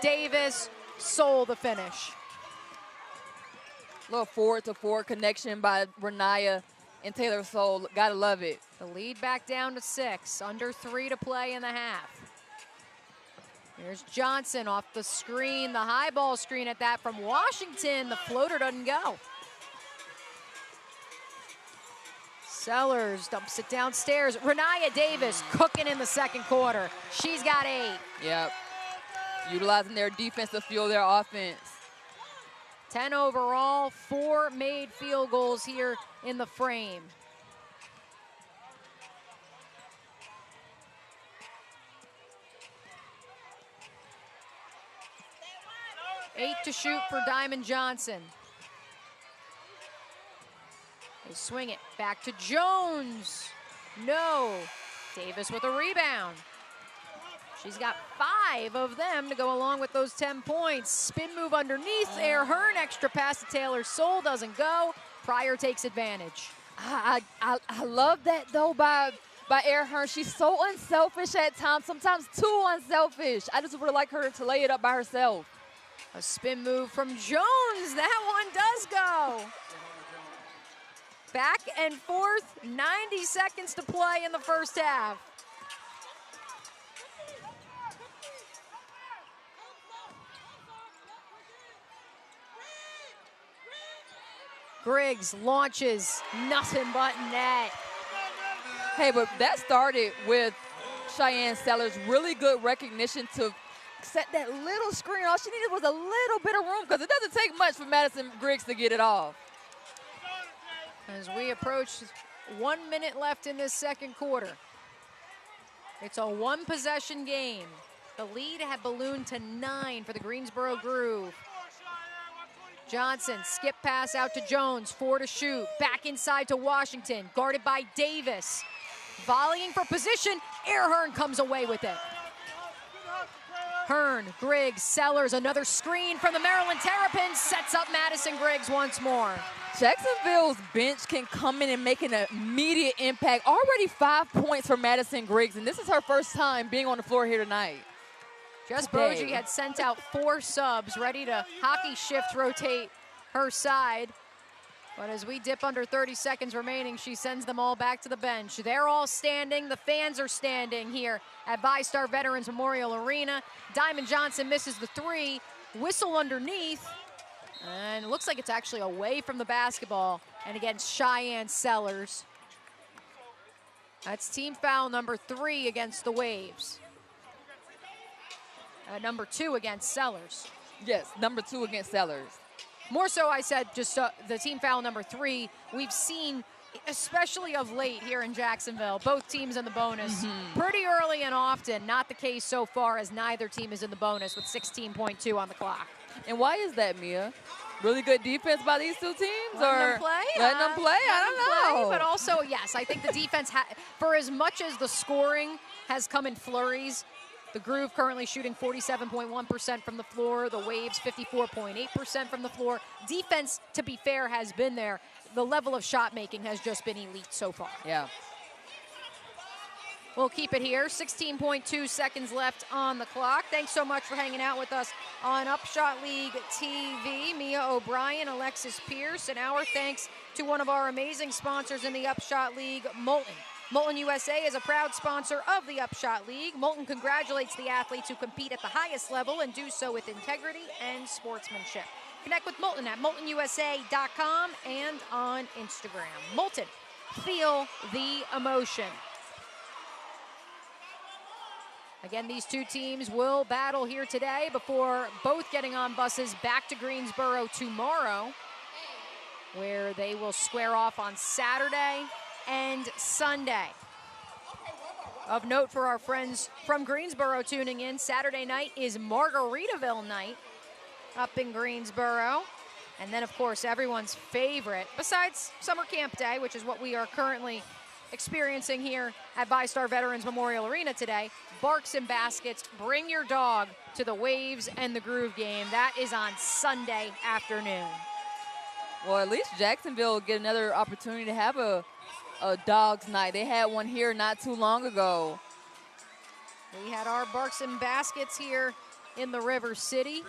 Davis, Soul the finish. Little forward-to-forward connection by Renaya and Taylor Soul. Gotta love it. The lead back down to 6. Under 3 to play in the half. Here's Johnson off the screen. The high ball screen at that from Washington. The floater doesn't go. Sellers dumps it downstairs. Renaya Davis cooking in the second quarter. She's got 8. Yep. Utilizing their defense to fuel their offense. 10 overall, 4 made field goals here in the frame. Eight to shoot for Diamond Johnson. They swing it back to Jones. No. Davis with a rebound. She's got 5 of them to go along with those 10 points. Spin move underneath. Air Hearn, extra pass to Taylor Soul, doesn't go. Pryor takes advantage. I love that though by Air Hearn. She's so unselfish at times, sometimes too unselfish. I just would have liked her to lay it up by herself. A spin move from Jones. That one does go. Back and forth, 90 seconds to play in the first half. Griggs launches, nothing but net. Hey, but that started with Cheyenne Sellers. Really good recognition to set that little screen. All she needed was a little bit of room because it doesn't take much for Madison Griggs to get it off. As we approach 1 minute left in this second quarter. It's a 1-possession game. The lead had ballooned to 9 for the Greensboro Groove. Johnson, skip pass out to Jones, 4 to shoot. Back inside to Washington, guarded by Davis. Volleying for position, Air Hearn comes away with it. Hearn, Griggs, Sellers, another screen from the Maryland Terrapins, sets up Madison Griggs once more. Jacksonville's bench can come in and make an immediate impact. Already 5 points for Madison Griggs, and this is her first time being on the floor here tonight. Jess Bogey had sent out 4 subs ready to hockey shift rotate her side. But as we dip under 30 seconds remaining, she sends them all back to the bench. They're all standing. The fans are standing here at VyStar Veterans Memorial Arena. Diamond Johnson misses the three. Whistle underneath. And it looks like it's actually away from the basketball and against Cheyenne Sellers. That's team foul number 3 against the Waves. Number 2 against Sellers. Yes, number 2 against Sellers. More so, I said, just the team foul number 3. We've seen, especially of late here in Jacksonville, both teams in the bonus pretty early and often. Not the case so far, as neither team is in the bonus with 16.2 on the clock. And why is that, Mia? Really good defense by these two teams? Letting them play? Letting them play? I don't know. But also, yes, I think the defense, for as much as the scoring has come in flurries, the Groove currently shooting 47.1% from the floor. The Waves 54.8% from the floor. Defense, to be fair, has been there. The level of shot making has just been elite so far. Yeah. We'll keep it here. 16.2 seconds left on the clock. Thanks so much for hanging out with us on UPSHOT League TV. Mia O'Brien, Alexis Pierce, and our thanks to one of our amazing sponsors in the UPSHOT League, Molten. Molten USA is a proud sponsor of the UPSHOT League. Molten congratulates the athletes who compete at the highest level and do so with integrity and sportsmanship. Connect with Molten at moltenusa.com and on Instagram. Molten, feel the emotion. Again, these two teams will battle here today before both getting on buses back to Greensboro tomorrow, where they will square off on Saturday and Sunday. Of note for our friends from Greensboro tuning in, Saturday night is Margaritaville night up in Greensboro. And then, of course, everyone's favorite, besides Summer Camp Day, which is what we are currently experiencing here at VyStar Veterans Memorial Arena today, Barks and Baskets. Bring your dog to the Waves and the Groove game. That is on Sunday afternoon. Well, at least Jacksonville will get another opportunity to have a dog's night. They had one here not too long ago. We had our Barks and Baskets here in the River City.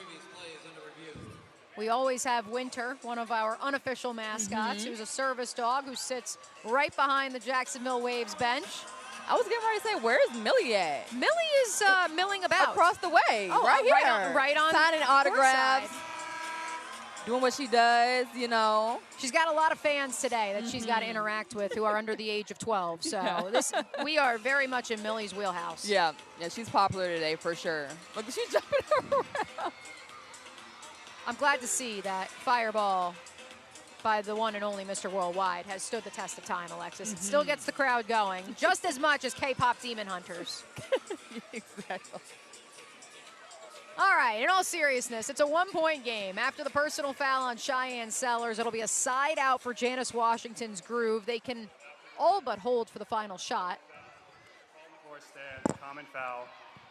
We always have Winter, one of our unofficial mascots, who's a service dog who sits right behind the Jacksonville Waves bench. I was getting ready to say, where's Millie at? Millie is milling about. Across the way, right here. Right on signing autographs, courtside. doing what she does, you know. She's got a lot of fans today that she's got to interact with who are under the age of 12. So we are very much in Millie's wheelhouse. Yeah, she's popular today for sure. Look, she's jumping around. I'm glad to see that Fireball by the one and only Mr. Worldwide has stood the test of time, Alexis. It still gets the crowd going just as much as K-pop Demon Hunters. Exactly. All right, in all seriousness, it's a one-point game. After the personal foul on Cheyenne Sellers, it'll be a side out for Janice Washington's Groove. They can all but hold for the final shot. Before it stands, common foul.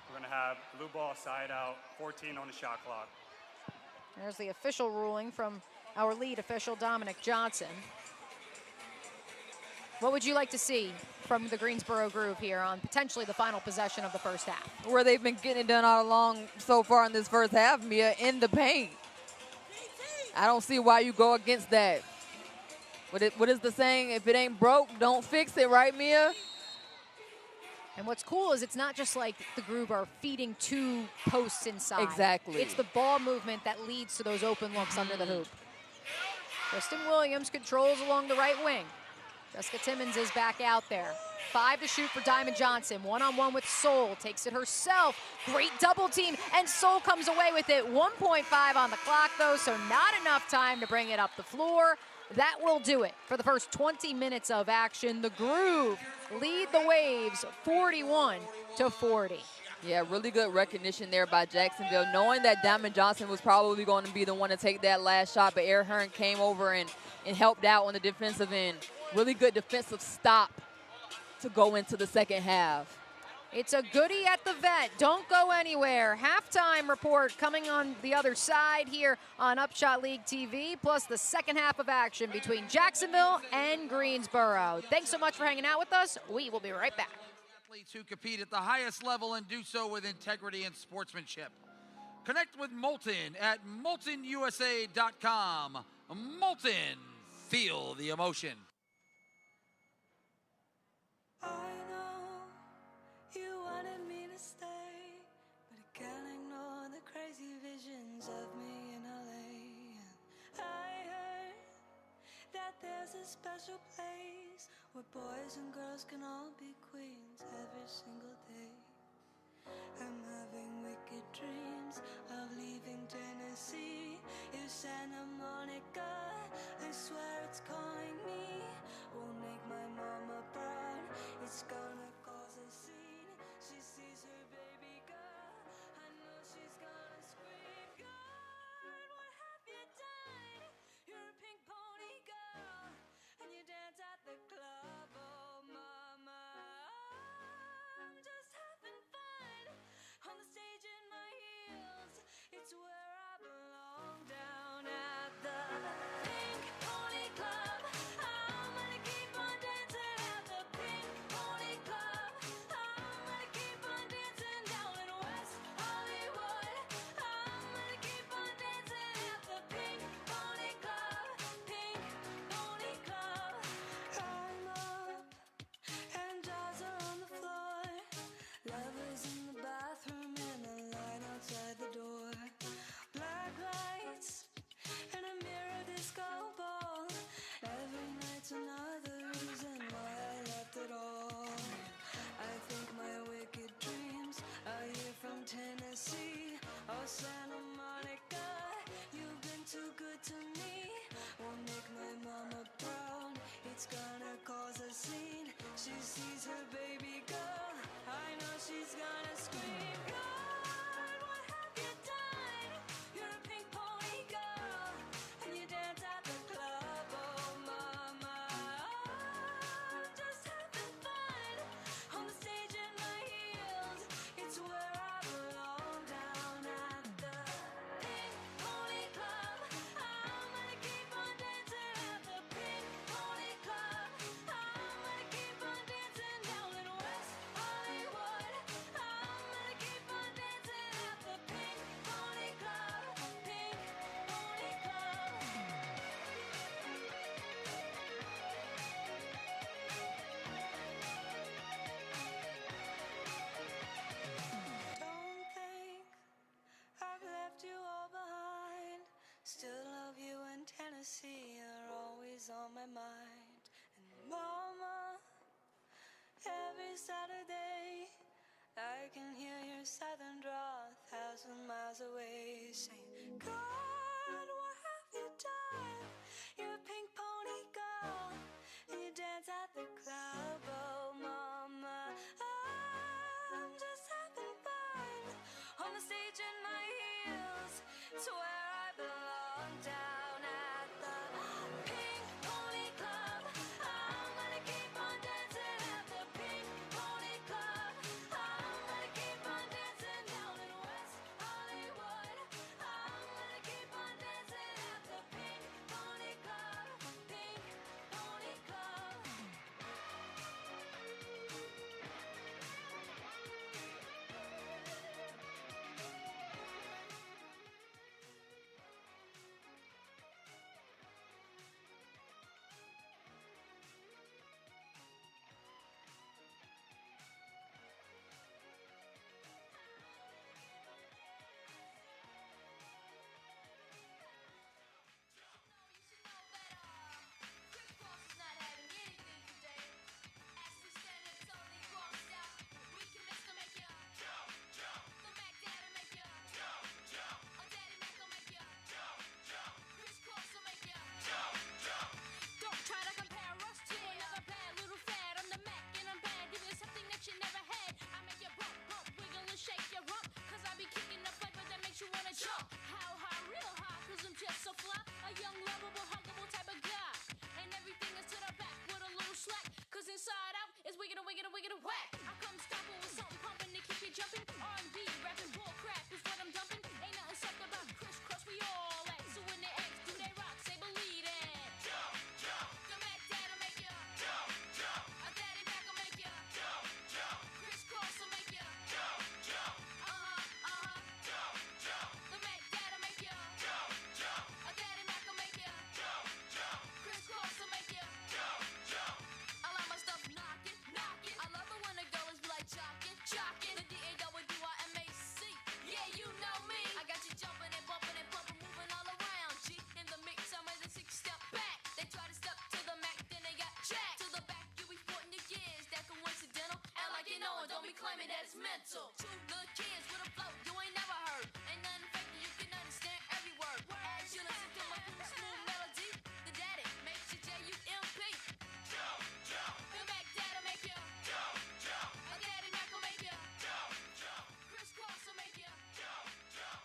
We're going to have blue ball side out, 14 on the shot clock. There's the official ruling from our lead official, Dominic Johnson. What would you like to see from the Greensboro Groove here on potentially the final possession of the first half? Where they've been getting it done all along so far in this first half, Mia, in the paint. I don't see why you go against that. What is the saying? If it ain't broke, don't fix it, right, Mia? And what's cool is it's not just like the Groove are feeding two posts inside. Exactly. It's the ball movement that leads to those open looks under the hoop. Kristen Williams controls along the right wing. Jessica Timmons is back out there. 5 to shoot for Diamond Johnson. One-on-one with Soul. Takes it herself. Great double team. And Soul comes away with it. 1.5 on the clock, though, so not enough time to bring it up the floor. That will do it for the first 20 minutes of action. The Groove lead the Waves 41-40. Yeah, really good recognition there by Jacksonville, knowing that Diamond Johnson was probably going to be the one to take that last shot, but Air Hearn came over and helped out on the defensive end. Really good defensive stop to go into the second half. It's a goodie at the vet. Don't go anywhere. Halftime report coming on the other side here on UPSHOT League TV, plus the second half of action between Jacksonville and Greensboro. Thanks so much for hanging out with us. We will be right back. Athletes who compete at the highest level and do so with integrity and sportsmanship. Connect with Molten at moltenusa.com. Molten, Feel the emotion. I know you wanted me to stay, but I can't ignore the crazy visions of me in LA. I heard that there's a special place where boys and girls can all be queens every single day. I'm having wicked dreams of leaving Tennessee. If Santa Monica, I swear it's calling me. Will make my mama proud. It's gonna cause a scene. She sees her baby girl. I know she's gonna scream. God, what have you done? You're a pink pony girl, and you dance at the club. Oh, mama, I'm just having fun on the stage in my heels. It's where I belong, down at the Pink Pony Club. I'm gonna keep on dancing at the Pink Pony Club. I'm gonna keep on dancing down in West Hollywood. I'm gonna keep on dancing at the Pink Pony Club. Pink Pony Club. I'm up and dolls are on the floor. Lovers in the bathroom and a line outside the door. Black lights and a mirror disco ball. Every night's another reason why I left it all. I think my wicked dreams are here from Tennessee. Oh, Santa Monica, you've been too good to me. Won't make my mama proud. It's gonna cause a scene. She sees her baby girl. I know she's gonna scream. God, what have you done? You're a pink pony girl, and you dance at the club. Oh, mama, I'm just having fun on the stage in my heels. It's where I belong, down at the Pink Pony Club. I'm gonna keep on dancing at the Pink Pony Club. I'm gonna keep on dancing down in West Hollywood. I'm gonna keep on dancing at the Pink Pony Club. Pink Pony Club. Don't think I've left you all behind. Still love you, and Tennessee are always on my mind. And mama, every Saturday I can hear your southern drawl 1,000 miles away, saying, God, what have you done? You're a pink pony girl, and you dance at the club. Oh, mama, I'm just having fun on the stage in my heels. It's where I belong, down at the Pink Pony Club. I'm gonna keep on dancing at the Pink Pony Club. I'm gonna keep on dancing down in West Hollywood. I'm gonna keep on dancing at the Pink Pony Club. Pink Pony Club. me that it's mental. Two good kids with a flow you ain't never heard. Ain't nothing fake, you can understand every word. As you listen to my smooth melody, the daddy makes you J-U-M-P. Jump, jump. The Mac dad'll make you jump, jump. A daddy Mac will make you jump, jump. Crisscross will make you jump, jump.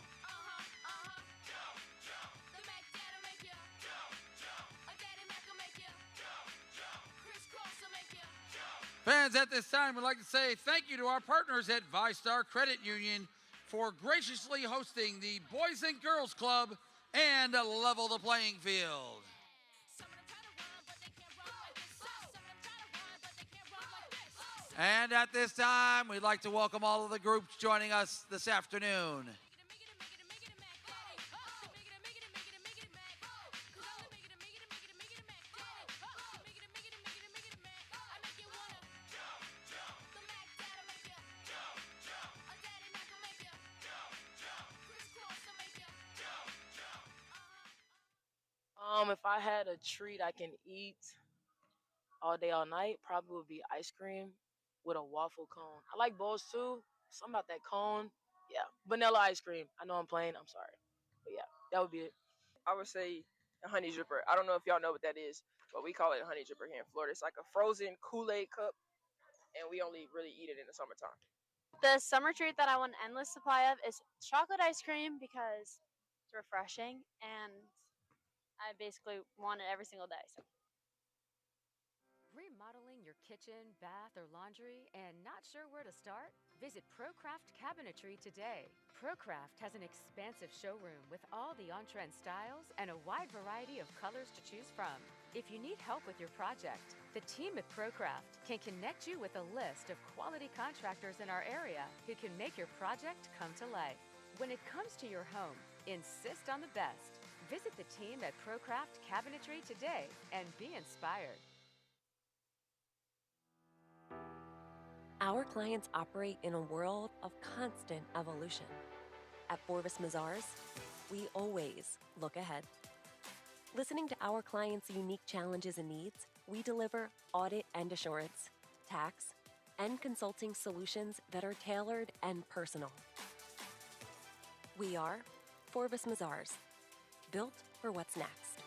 Jump, jump. The Mac dad'll make you jump, jump. A daddy Mac will make you jump, jump. Crisscross will make you jump. Fans, at this time, we'd like to say thank you to our partners at ViStar Credit Union for graciously hosting the Boys and Girls Club and Level the Playing Field. And at this time, we'd like to welcome all of the groups joining us this afternoon. If I had a treat I can eat all day, all night, probably would be ice cream with a waffle cone. I like bowls too. Something about that cone. Yeah, vanilla ice cream. I know I'm playing. I'm sorry. But yeah, that would be it. I would say a honey dripper. I don't know if y'all know what that is, but we call it a honey dripper here in Florida. It's like a frozen Kool-Aid cup, and we only really eat it in the summertime. The summer treat that I want an endless supply of is chocolate ice cream because it's refreshing and I basically want it every single day. So. Remodeling your kitchen, bath, or laundry and not sure where to start? Visit ProCraft Cabinetry today. ProCraft has an expansive showroom with all the on-trend styles and a wide variety of colors to choose from. If you need help with your project, the team at ProCraft can connect you with a list of quality contractors in our area who can make your project come to life. When it comes to your home, insist on the best. Visit the team at ProCraft Cabinetry today and be inspired. Our clients operate in a world of constant evolution. At Forvis Mazars, we always look ahead. Listening to our clients' unique challenges and needs, we deliver audit and assurance, tax, and consulting solutions that are tailored and personal. We are Forvis Mazars, built for what's next.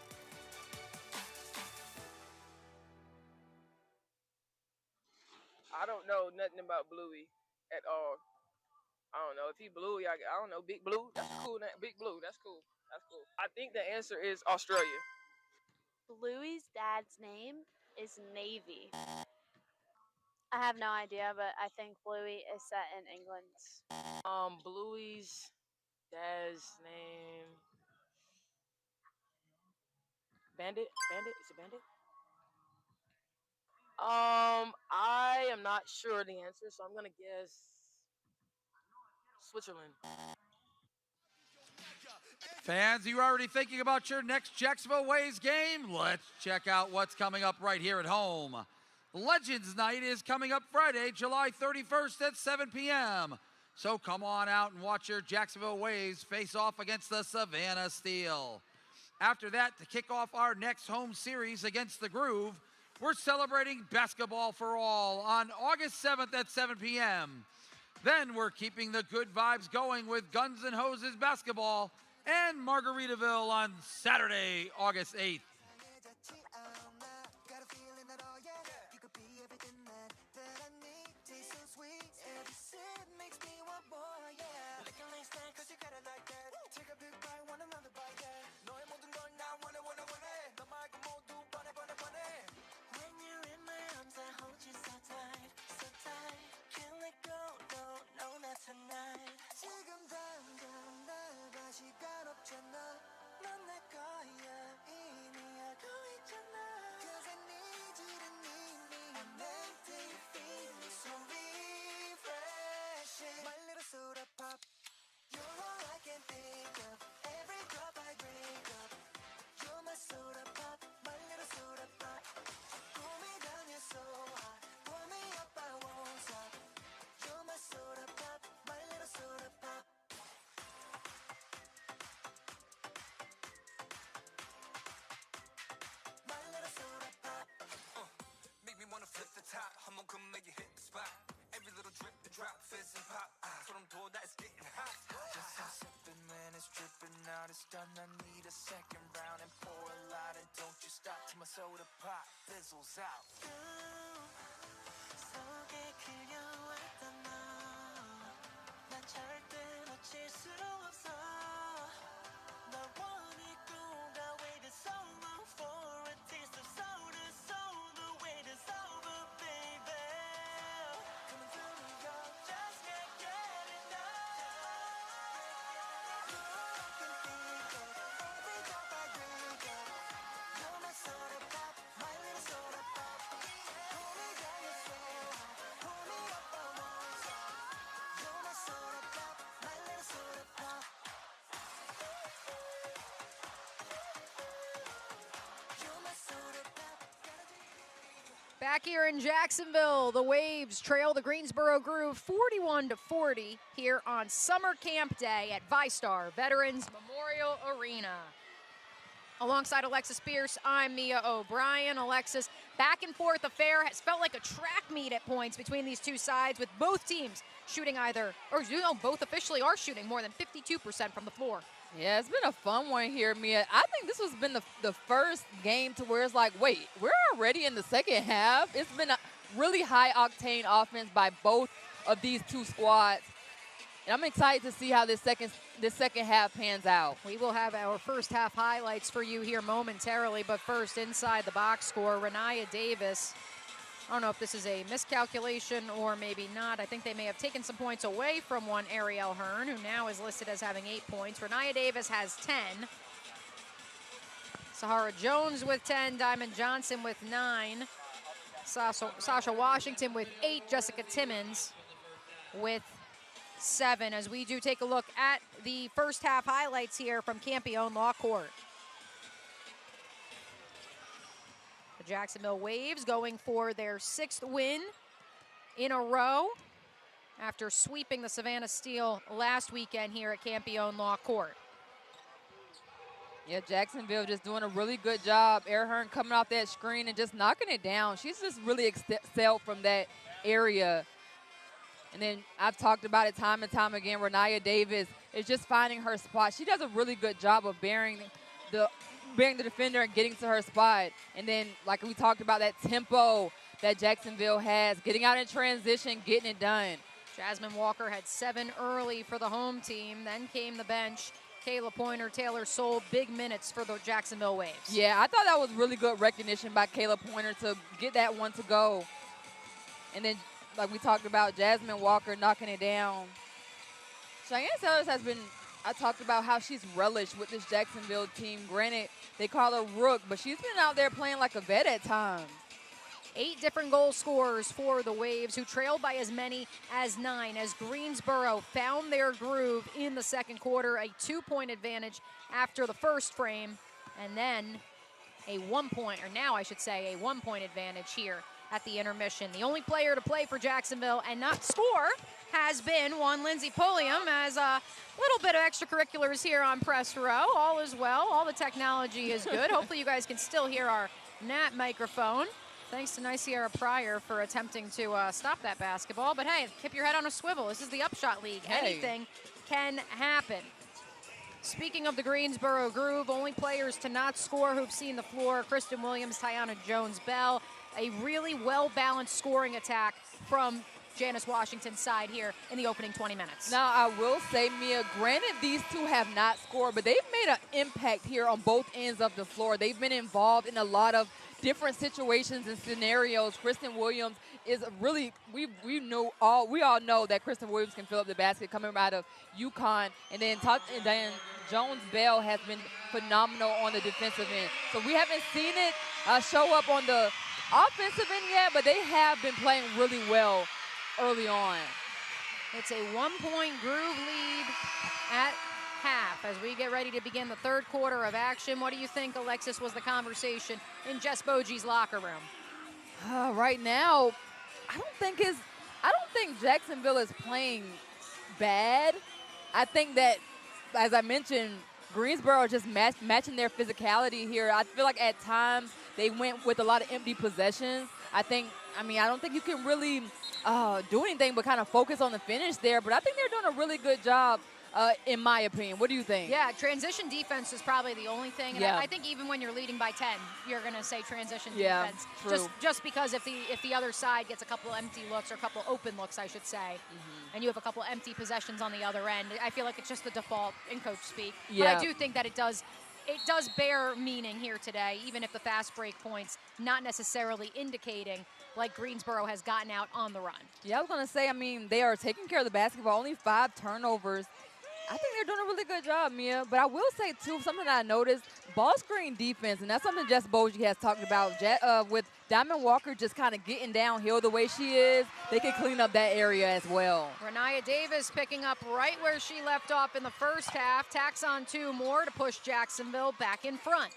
I don't know nothing about Bluey at all. I don't know if he Bluey. I don't know. Big Blue. That's a cool name. Big Blue. That's cool. That's cool. I think the answer is Australia. Bluey's dad's name is Navy. I have no idea, but I think Bluey is set in England. Bluey's dad's name. Bandit? Bandit? Is it Bandit? I am not sure the answer, so I'm gonna guess Switzerland. Fans, are you already thinking about your next Jacksonville Waves game? Let's check out what's coming up right here at home. Legends Night is coming up Friday, July 31st at 7 p.m. So come on out and watch your Jacksonville Waves face off against the Savannah Steel. After that, to kick off our next home series against the Groove, we're celebrating Basketball for All on August 7th at 7 p.m. Then we're keeping the good vibes going with Guns N' Hoses Basketball and Margaritaville on Saturday, August 8th. done, I need a second round and pour a lot and don't you stop till my soda pop fizzles out. 속에 그려왔던 너, 난 절대 놓칠 수 없어. 널 원했고 I waited so long for a taste of soda, so the wait is over, baby. Coming through New York, just can't get enough. All I can think of, every drop I drink of, you're my soda pop, my little soda pop. Pull me down, you're so high, pull me up, I won't stop. You're my soda pop, my little soda pop. You're my soda pop. Back here in Jacksonville, the Waves trail the Greensboro Groove 41-40 here on Summer Camp Day at VyStar Veterans Memorial Arena. Alongside Alexis Pierce, I'm Mia O'Brien. Alexis, back and forth affair has felt like a track meet at points between these two sides, with both teams shooting both officially are shooting more than 52% from the floor. Yeah, it's been a fun one here, Mia. I think this has been the first game to where it's like, wait, we're already in the second half. It's been a really high-octane offense by both of these two squads. And I'm excited to see how this second half pans out. We will have our first half highlights for you here momentarily, but first, inside the box score, Renaya Davis. I don't know if this is a miscalculation or maybe not. I think they may have taken some points away from one Ariel Hearn, who now is listed as having 8 points. Renaya Davis has 10. Sahara Jones with 10. Diamond Johnson with 9. Sasha Washington with 8. Jessica Timmons with 7. As we do take a look at the first half highlights here from Campione Law Court. The Jacksonville Waves going for their 6th win in a row after sweeping the Savannah Steel last weekend here at Campione Law Court. Yeah, Jacksonville just doing a really good job. Hearn coming off that screen and just knocking it down. She's just really excelled from that area. And then I've talked about it time and time again. Renaya Davis is just finding her spot. She does a really good job of bearing the defender and getting to her spot. And then, like we talked about, that tempo that Jacksonville has, getting out in transition, getting it done. Jasmine Walker had 7 early for the home team. Then came the bench. Kayla Pointer, Taylor Soule, big minutes for the Jacksonville Waves. Yeah, I thought that was really good recognition by Kayla Pointer to get that one to go. And then, like we talked about, Jasmine Walker knocking it down. Cheyenne Sellers has been, I talked about how she's relished with this Jacksonville team. Granted, they call her Rook, but she's been out there playing like a vet at times. 8 different goal scorers for the Waves, who trailed by as many as 9, as Greensboro found their groove in the second quarter. A 2-point advantage after the first frame, and then a 1-point, or now I should say, a 1-point advantage here at the intermission. The only player to play for Jacksonville and not score has been one Lindsay Pulliam, as a little bit of extracurriculars here on Press Row. All is well. All the technology is good. Hopefully you guys can still hear our Nat microphone. Thanks to Nice Sierra Pryor for attempting to stop that basketball. But hey, keep your head on a swivel. This is the UPSHOT League. Hey. Anything can happen. Speaking of the Greensboro Groove, only players to not score who've seen the floor: Kristen Williams, Tiana Jones-Bell. A really well-balanced scoring attack from Janice Washington's side here in the opening 20 minutes. Now, I will say, Mia, granted these two have not scored, but they've made an impact here on both ends of the floor. They've been involved in a lot of different situations and scenarios. Kristen Williams is really, we all know that Kristen Williams can fill up the basket coming out of UConn. And then Jones-Bell has been phenomenal on the defensive end. So we haven't seen it show up on the offensive end yet, but they have been playing really well early on. It's a 1-point Groove lead at half as we get ready to begin the third quarter of action. What do you think, Alexis, was the conversation in Jess Bogey's locker room? Right now, I don't think Jacksonville is playing bad. I think that, as I mentioned, Greensboro just matching their physicality here. I feel like at times they went with a lot of empty possessions. I don't think you can really do anything but kind of focus on the finish there, but I think they're doing a really good job in my opinion. What do you think? Yeah, transition defense is probably the only thing. And Yeah. I think even when you're leading by 10, you're going to say transition Yeah, defense. true. Just because if the other side gets a couple empty looks, or a couple open looks, I should say, and you have a couple empty possessions on the other end, I feel like it's just the default in coach speak. Yeah. But I do think that it does bear meaning here today, even if the fast break points not necessarily indicating like Greensboro has gotten out on the run. Yeah, I was going to say, I mean, they are taking care of the basketball, only 5 turnovers. I think they're doing a really good job, Mia. But I will say, too, something that I noticed, ball screen defense, and that's something Jess Bogie has talked about. With Diamond Walker just kind of getting downhill the way she is, they can clean up that area as well. Renaya Davis picking up right where she left off in the first half, tacks on 2 more to push Jacksonville back in front.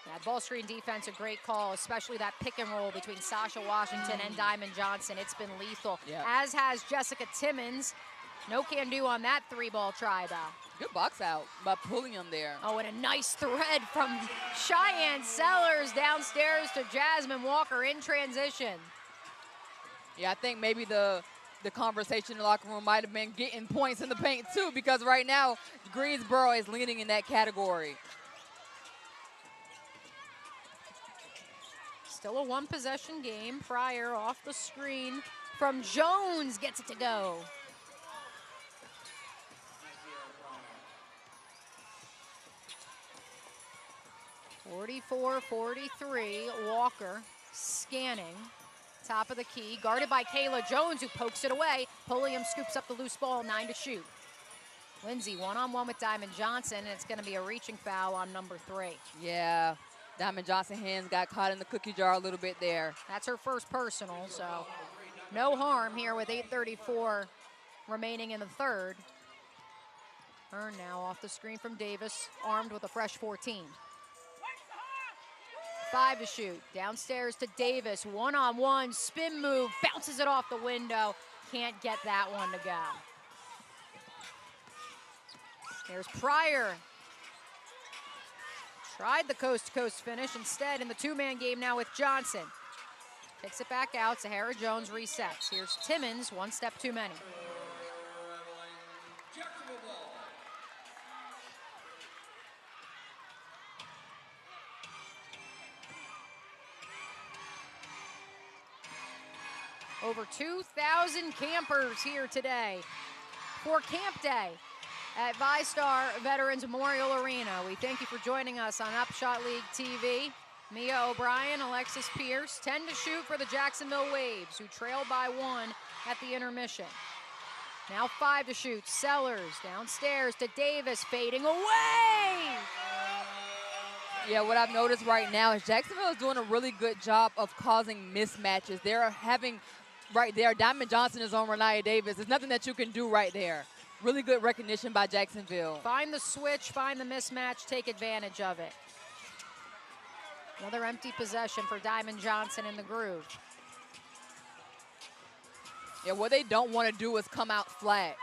That ball screen defense, a great call, especially that pick and roll between Sasha Washington and Diamond Johnson. It's been lethal, as has Jessica Timmons. No can do on that 3-ball try, though. Good box out by Pulliam there. Oh, and a nice thread from Cheyenne Sellers downstairs to Jasmine Walker in transition. Yeah, I think maybe the conversation in the locker room might have been getting points in the paint, too, because right now Greensboro is leading in that category. Still a 1-possession game. Pryor off the screen from Jones gets it to go. (44-43). Walker scanning. Top of the key. Guarded by Kayla Jones, who pokes it away. Pulliam scoops up the loose ball, 9 to shoot. Lindsay one-on-one with Diamond Johnson, and it's going to be a reaching foul on number 3. Yeah. Diamond Johnson hands got caught in the cookie jar a little bit there. That's her first personal, so no harm here with 8:34 remaining in the third. Hearn now off the screen from Davis, armed with a fresh 14. 5 to shoot. Downstairs to Davis, one-on-one, spin move, bounces it off the window. Can't get that one to go. There's Pryor. Tried the coast-to-coast finish instead in the 2-man game now with Johnson. Picks it back out. Sahara Jones resets. Here's Timmons, 1 step too many. Over 2,000 campers here today for Camp Day at VyStar Veterans Memorial Arena. We thank you for joining us on UPSHOT League TV. Mia O'Brien, Alexis Pierce, 10 to shoot for the Jacksonville Waves, who trail by 1 at the intermission. Now 5 to shoot. Sellers downstairs to Davis, fading away. Yeah, what I've noticed right now is Jacksonville is doing a really good job of causing mismatches. They're having, right there, Diamond Johnson is on Renaya Davis. There's nothing that you can do right there. Really good recognition by Jacksonville. Find the switch, find the mismatch, take advantage of it. Another empty possession for Diamond Johnson in the Groove. Yeah, what they don't want to do is come out flat.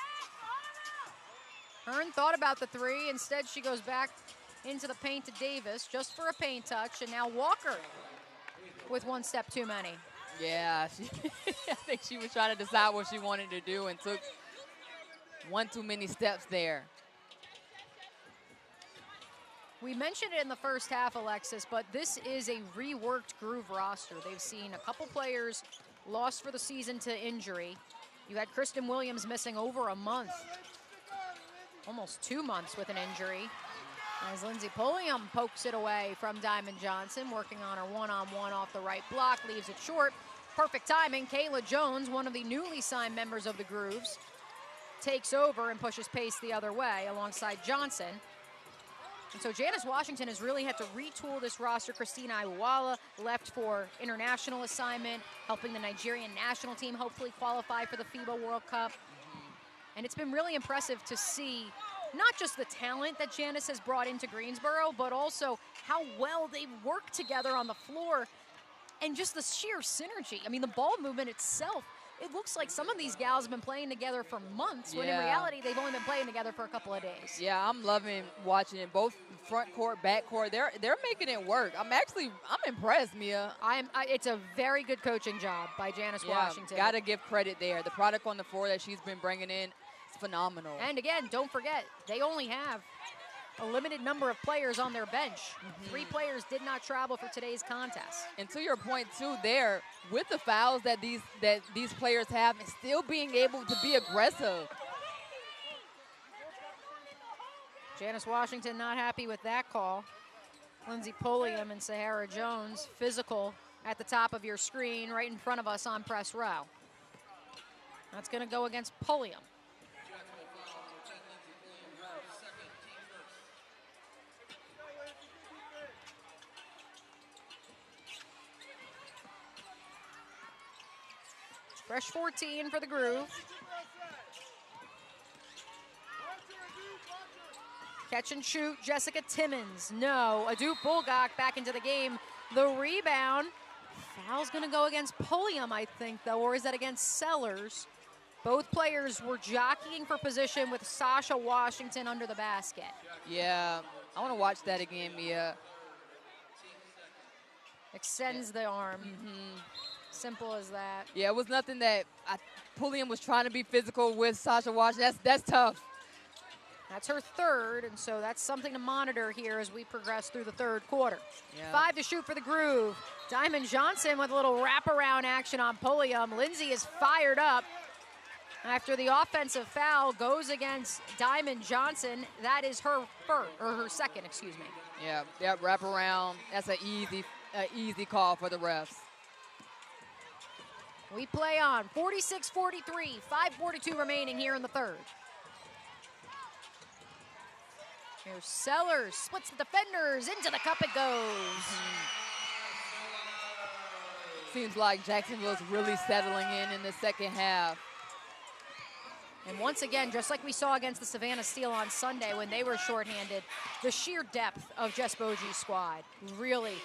Hearn thought about the 3. Instead, she goes back into the paint to Davis just for a paint touch. And now Walker with 1 step too many. Yeah, I think she was trying to decide what she wanted to do and took 1 too many steps there. We mentioned it in the first half, Alexis, but this is a reworked Groove roster. They've seen a couple players lost for the season to injury. You had Kristen Williams missing over a month, almost 2 months with an injury. As Lindsay Pulliam pokes it away from Diamond Johnson, working on her one-on-one off the right block, leaves it short. Perfect timing. Kayla Jones, one of the newly signed members of the Grooves, takes over and pushes pace the other way alongside Johnson. And so Janice Washington has really had to retool this roster. Christina Iwala left for international assignment, helping the Nigerian national team hopefully qualify for the FIBA World Cup. And it's been really impressive to see not just the talent that Janice has brought into Greensboro, but also how well they've worked together on the floor and just the sheer synergy. I mean, the ball movement itself, it looks like some of these gals have been playing together for months, when in reality, they've only been playing together for a couple of days. Yeah, I'm loving watching it. Both front court, back court, they're making it work. I'm impressed, Mia. It's a very good coaching job by Janice Washington. Got to give credit there. The product on the floor that she's been bringing in, It's phenomenal. And again, don't forget, they only have a limited number of players on their bench. 3 players did not travel for today's contest. And to your point too, there with the fouls that these players have, and still being able to be aggressive. Janice Washington not happy with that call. Lindsey Pulliam and Sahara Jones, physical at the top of your screen, right in front of us on press row. That's going to go against Pulliam. Fresh 14 for the Groove. Catch and shoot, Jessica Timmons. No, Adu Bulgak back into the game. The rebound. Foul's gonna go against Pulliam, I think, though, or is that against Sellers? Both players were jockeying for position with Sasha Washington under the basket. Yeah, I wanna watch that again, Mia. Extends the arm. Simple as that. Yeah, it was nothing that Pulliam was trying to be physical with Sasha Washington. That's tough. That's her third, and so that's something to monitor here as we progress through the third quarter. Yeah. 5 to shoot for the Groove. Diamond Johnson with a little wraparound action on Pulliam. Lindsay is fired up after the offensive foul goes against Diamond Johnson. That is her first, or her second, excuse me. Yeah, wraparound. That's an easy call for the refs. We play on. 46-43, 5:42 remaining here in the third. Here's Sellers, splits the defenders, into the cup it goes. Seems like Jacksonville's really settling in the second half. And once again, just like we saw against the Savannah Steel on Sunday when they were shorthanded, the sheer depth of Jess Bogey's squad, really,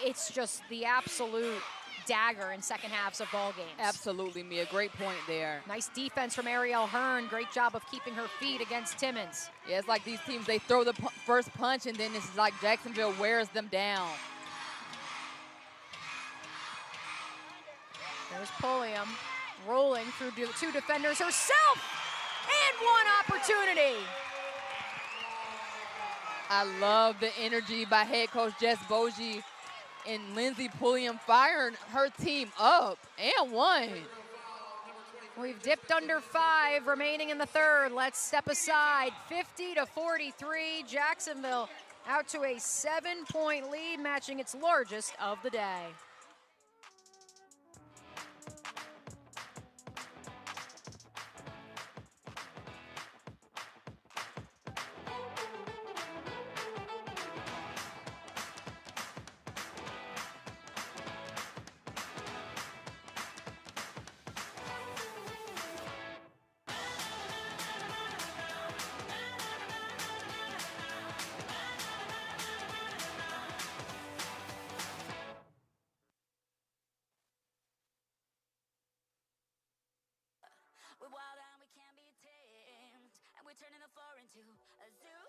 it's just the absolute dagger in second halves of ball games. Absolutely, Mia. Great point there. Nice defense from Ariel Hearn. Great job of keeping her feet against Timmons. Yeah, it's like these teams, they throw the first punch, and then it's like Jacksonville wears them down. There's Pulliam rolling through 2 defenders herself, and 1 opportunity. I love the energy by head coach Jess Bogey and Lindsey Pulliam firing her team up, and 1. We've dipped under 5 remaining in the third. Let's step aside. 50-43, Jacksonville out to a 7-point lead, matching its largest of the day. We're wild and we can't be tamed, and we're turning the floor into a zoo.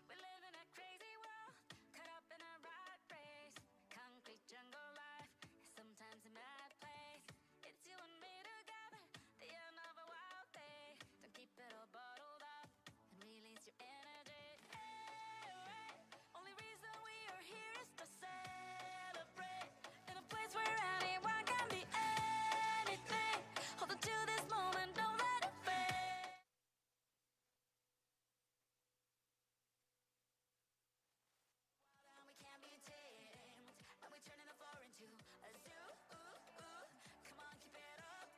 We live in a crazy world, caught up in a rat race. Concrete jungle life is sometimes a mad place. It's you and me together, the end of a wild day. Don't keep it all bottled up and release your energy. Only reason we are here is to celebrate in a place where anyone can be anything. Hold on to this moment, don't let it fade. We can't be tamed, and we're turning the floor into a zoo. Come on, keep it up.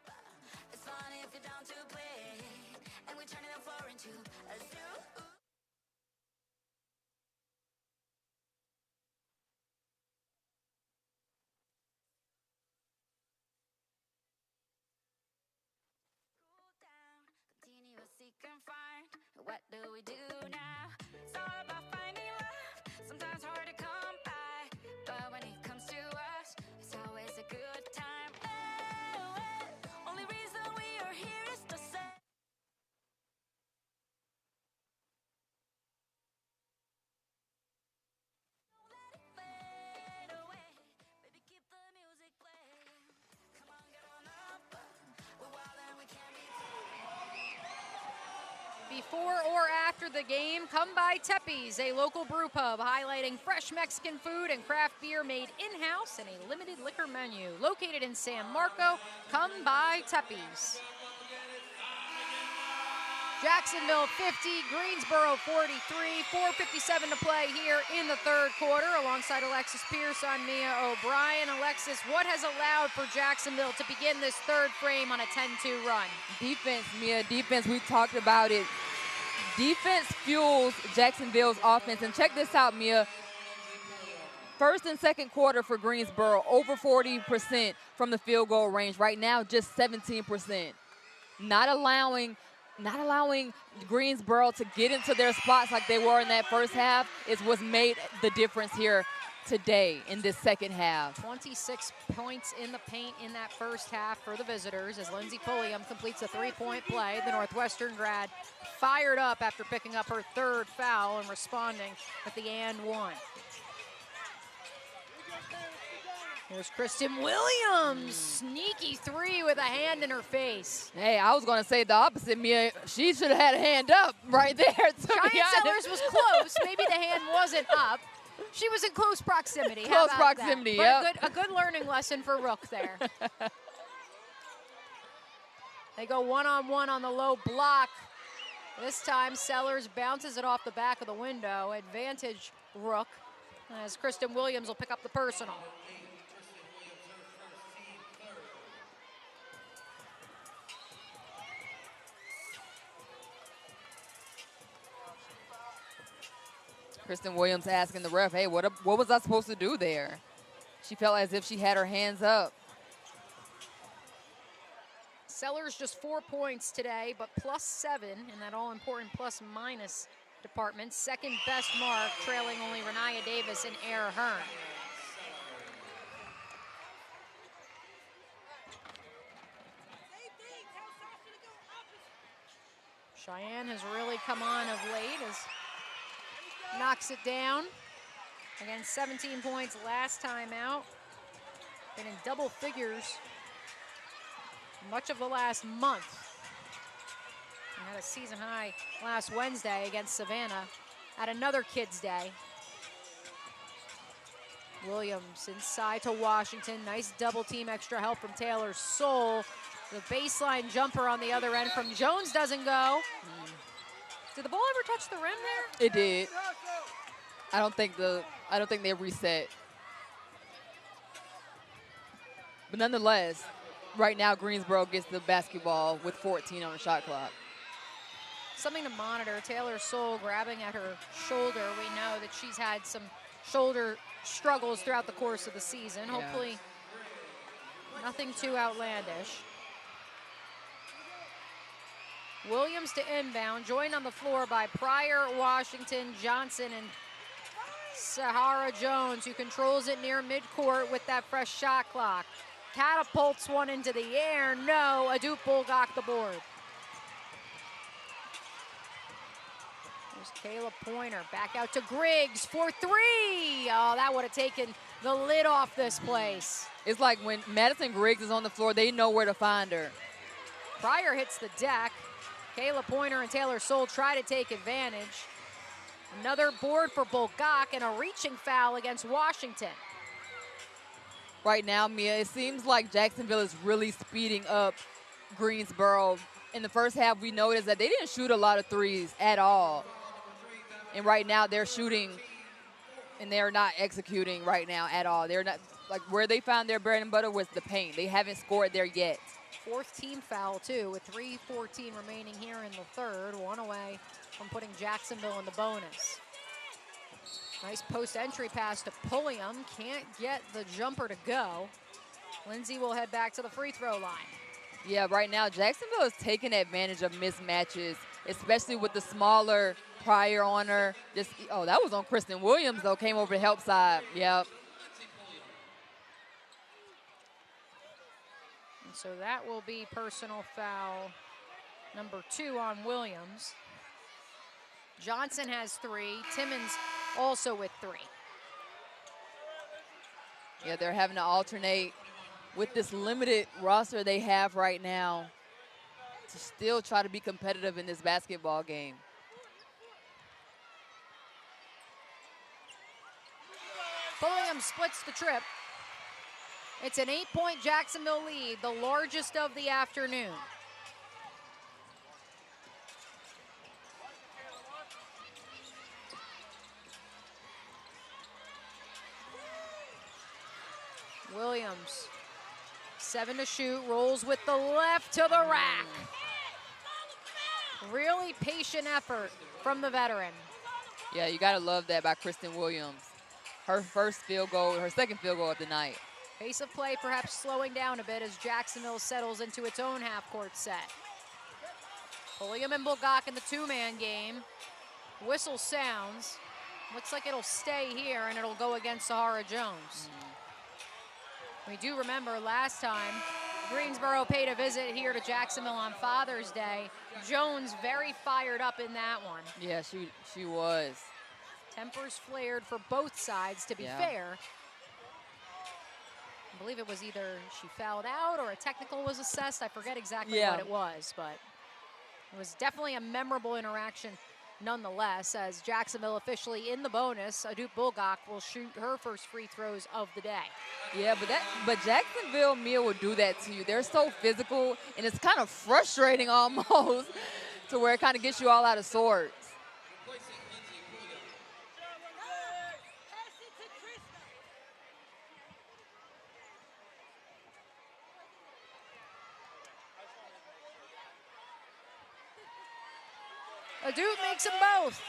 It's fun if you're down to play, and we're turning the floor into a zoo. Continuous seek and find. What do we do now? It's all about finding love. Sometimes hard to come by, but when it comes to us, it's always a good time. Only reason we are here is to say. Don't let it fade before or after the game, come by Tepe's, a local brew pub highlighting fresh Mexican food and craft beer made in-house and a limited liquor menu. Located in San Marco, come by Tepe's. Jacksonville 50, Greensboro 43, 4:57 to play here in the third quarter. Alongside Alexis Pierce, I'm Mia O'Brien. Alexis, what has allowed for Jacksonville to begin this third frame on a 10-2 run? Defense, Mia, defense. We talked about it. Defense fuels Jacksonville's offense. And check this out, Mia. First and second quarter for Greensboro, over 40% from the field goal range. Right now, just 17%. Not allowing Greensboro to get into their spots like they were in that first half is what's made the difference here today in this second half. 26 points in the paint in that first half for the visitors as Lindsey Pulliam completes a three-point play. The Northwestern grad fired up after picking up her third foul and responding with the and one. Here's Kristen Williams, sneaky three with a hand in her face. Hey, I was going to say the opposite, Mia. She should have had a hand up right there. Cheyenne Sellers was close. Maybe the hand wasn't up. She was in close proximity. Close proximity, yeah. A good learning lesson for Rook there. They go one-on-one on the low block. This time, Sellers bounces it off the back of the window. Advantage Rook as Kristen Williams will pick up the personal. Kristen Williams asking the ref, hey, what was I supposed to do there? She felt as if she had her hands up. Sellers just 4 points today, but +7 in that all-important plus-minus department. Second best mark, trailing only Renaya Davis and Air Hearn. Cheyenne has really come on of late as knocks it down. Again, 17 points last time out. Been in double figures much of the last month. And had a season high last Wednesday against Savannah at another Kids Day. Williams inside to Washington. Nice double team, extra help from Taylor Soule. The baseline jumper on the other end from Jones doesn't go. Did the ball ever touch the rim there? It did. I don't think they reset. But nonetheless, right now Greensboro gets the basketball with 14 on the shot clock. Something to monitor. Taylor Soule grabbing at her shoulder. We know that she's had some shoulder struggles throughout the course of the season. Yeah. Hopefully nothing too outlandish. Williams to inbound, joined on the floor by Pryor, Washington, Johnson, and Sahara Jones, who controls it near midcourt with that fresh shot clock. Catapults one into the air. No, Adup Bulgak the board. There's Kayla Pointer back out to Griggs for three. Oh, that would have taken the lid off this place. It's like when Madison Griggs is on the floor, they know where to find her. Pryor hits the deck. Kayla Pointer and Taylor Soule try to take advantage. Another board for Bulgak and a reaching foul against Washington. Right now, Mia, it seems like Jacksonville is really speeding up Greensboro. In the first half, we noticed that they didn't shoot a lot of threes at all. And right now, they're shooting, and they're not executing right now at all. They're not, like, where they found their bread and butter was the paint. They haven't scored there yet. Fourth team foul, too, with 3:14 remaining here in the third. One away from putting Jacksonville in the bonus. Nice post-entry pass to Pulliam. Can't get the jumper to go. Lindsay will head back to the free throw line. Yeah, right now, Jacksonville is taking advantage of mismatches, especially with the smaller Pryor on her. Just, oh, that was on Kristen Williams, though, came over the help side. Yep. And so that will be personal foul number 2 on Williams. Johnson has 3. Timmons also with 3. Yeah, they're having to alternate with this limited roster they have right now. to still try to be competitive in this basketball game. Pulliam splits the trip. It's an 8-point Jacksonville lead, the largest of the afternoon. Williams, 7 to shoot, rolls with the left to the rack. Really patient effort from the veteran. Yeah, you gotta love that by Kristen Williams. Her first field goal, her second field goal of the night. Pace of play perhaps slowing down a bit as Jacksonville settles into its own half-court set. Pulliam and Bulgak in the two-man game. Whistle sounds. Looks like it'll stay here and it'll go against Sahara Jones. We do remember last time Greensboro paid a visit here to Jacksonville on Father's Day. Jones very fired up in that one. Yeah, she was. Tempers flared for both sides, to be fair. I believe it was either she fouled out or a technical was assessed. I forget exactly what it was, but it was definitely a memorable interaction nonetheless, as Jacksonville officially in the bonus. Adut Bulgak will shoot her first free throws of the day. Yeah, but Jacksonville, Mia, will do that to you. They're so physical, and it's kind of frustrating almost to where it kind of gets you all out of sorts. Adut makes them both.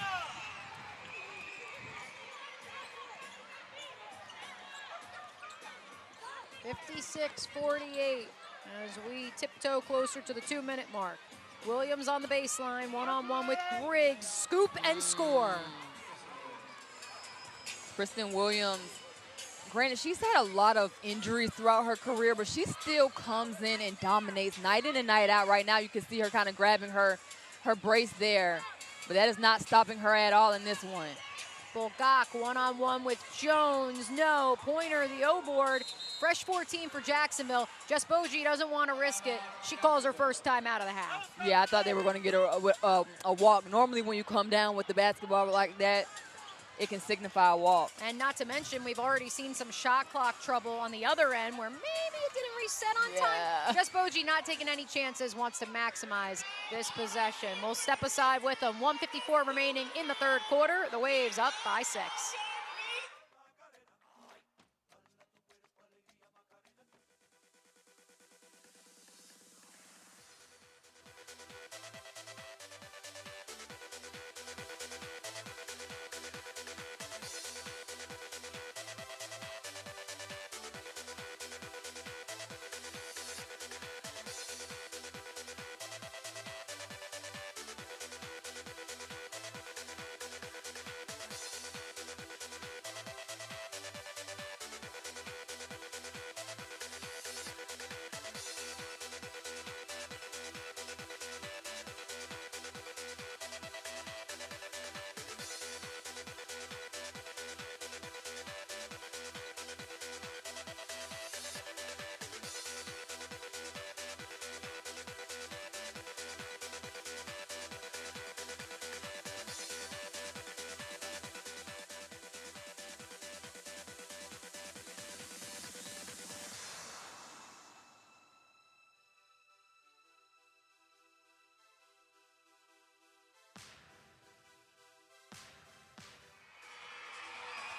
(56-48) as we tiptoe closer to the 2-minute mark. Williams on the baseline, one-on-one with Griggs, scoop and score. Kristen Williams, granted, she's had a lot of injuries throughout her career, but she still comes in and dominates night in and night out. Right now, you can see her kind of grabbing her brace there, but that is not stopping her at all in this one. Bulgak one-on-one with Jones. No, Pointer, the O-board. Fresh 14 for Jacksonville. Jess Bogie doesn't want to risk it. She calls her first time out of the half. Yeah, I thought they were going to get a walk. Normally when you come down with the basketball like that, it can signify a walk. And not to mention, we've already seen some shot clock trouble on the other end where maybe it didn't reset on time. Jess Bogie not taking any chances, wants to maximize this possession. We'll step aside with them. 1:54 remaining in the third quarter. The Waves up by 6.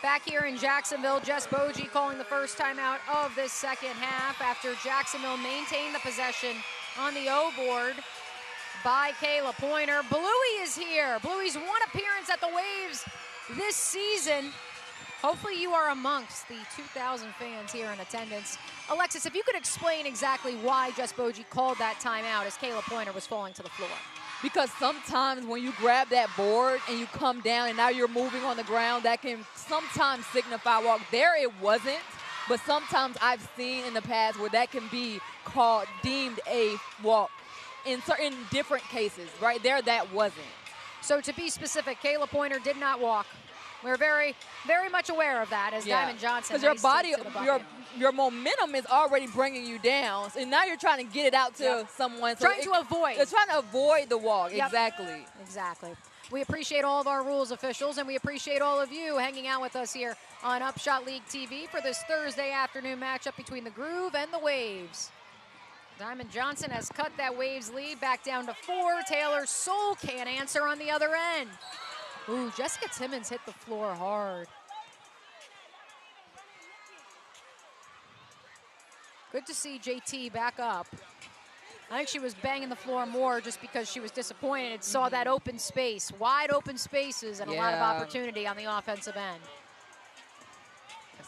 Back here in Jacksonville, Jess Bogie calling the first timeout of this second half after Jacksonville maintained the possession on the O-board by Kayla Pointer. Bluey is here. Bluey's one appearance at the Waves this season. Hopefully you are amongst the 2,000 fans here in attendance. Alexis, if you could explain exactly why Jess Bogie called that timeout as Kayla Pointer was falling to the floor. Because sometimes when you grab that board and you come down and now you're moving on the ground, that can sometimes signify walk. There it wasn't, but sometimes I've seen in the past where that can be deemed a walk in certain different cases. Right there, that wasn't. So to be specific, Kayla Pointer did not walk. We're very, very much aware of that as Diamond Johnson. Because your momentum is already bringing you down, and now you're trying to get it out to someone. So Trying to avoid. You're trying to avoid the walk. Yep. Exactly. Exactly. We appreciate all of our rules officials, and we appreciate all of you hanging out with us here on UPSHOT League TV for this Thursday afternoon matchup between the Groove and the Waves. Diamond Johnson has cut that Waves lead back down to 4. Taylor Soul can't answer on the other end. Ooh, Jessica Timmons hit the floor hard. Good to see JT back up. I think she was banging the floor more just because she was disappointed. Saw that open space, wide open spaces, and a lot of opportunity on the offensive end.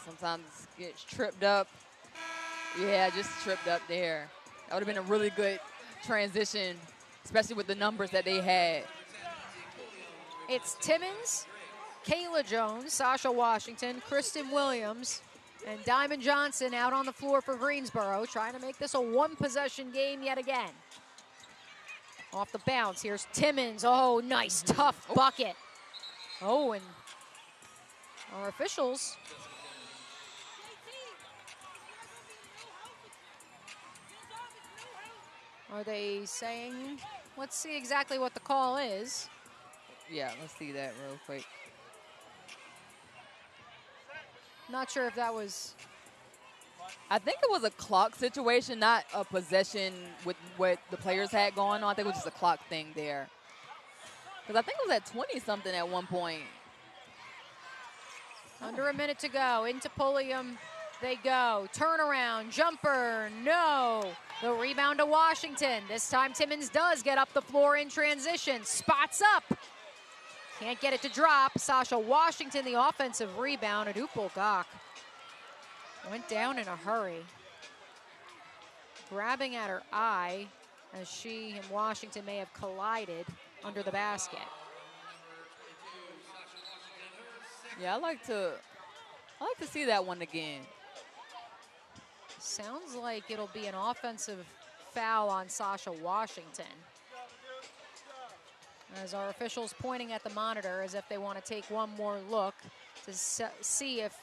Sometimes gets tripped up. Yeah, just tripped up there. That would have been a really good transition, especially with the numbers that they had. It's Timmons, Kayla Jones, Sasha Washington, Kristen Williams, and Diamond Johnson out on the floor for Greensboro, trying to make this a one-possession game yet again. Off the bounce, here's Timmons. Oh, nice, tough bucket. Oh, and our officials. Are they saying, let's see exactly what the call is. Yeah, let's see that real quick. Not sure if that was. I think it was a clock situation, not a possession with what the players had going on. I think it was just a clock thing there. Because I think it was at 20-something at one point. Under a minute to go. Into Pulliam they go. Turnaround, jumper, no. The rebound to Washington. This time Timmons does get up the floor in transition. Spots up. Can't get it to drop. Sasha Washington, the offensive rebound. And Uproar went down in a hurry. Grabbing at her eye as she and Washington may have collided under the basket. Yeah, I like to see that one again. Sounds like it'll be an offensive foul on Sasha Washington. As our officials pointing at the monitor as if they want to take one more look to see if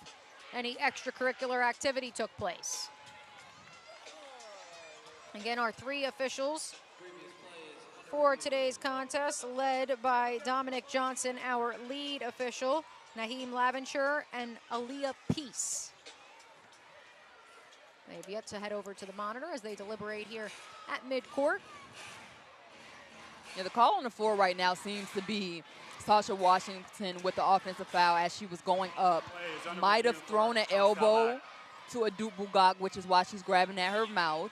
any extracurricular activity took place. Again, our 3 officials for today's contest, led by Dominic Johnson, our lead official, Naheem Laventure, and Aaliyah Peace. They have yet to head over to the monitor as they deliberate here at midcourt. Yeah, the call on the floor right now seems to be Sasha Washington with the offensive foul as she was going up. Might have thrown an elbow to a Duke Bugak, which is why she's grabbing at her mouth.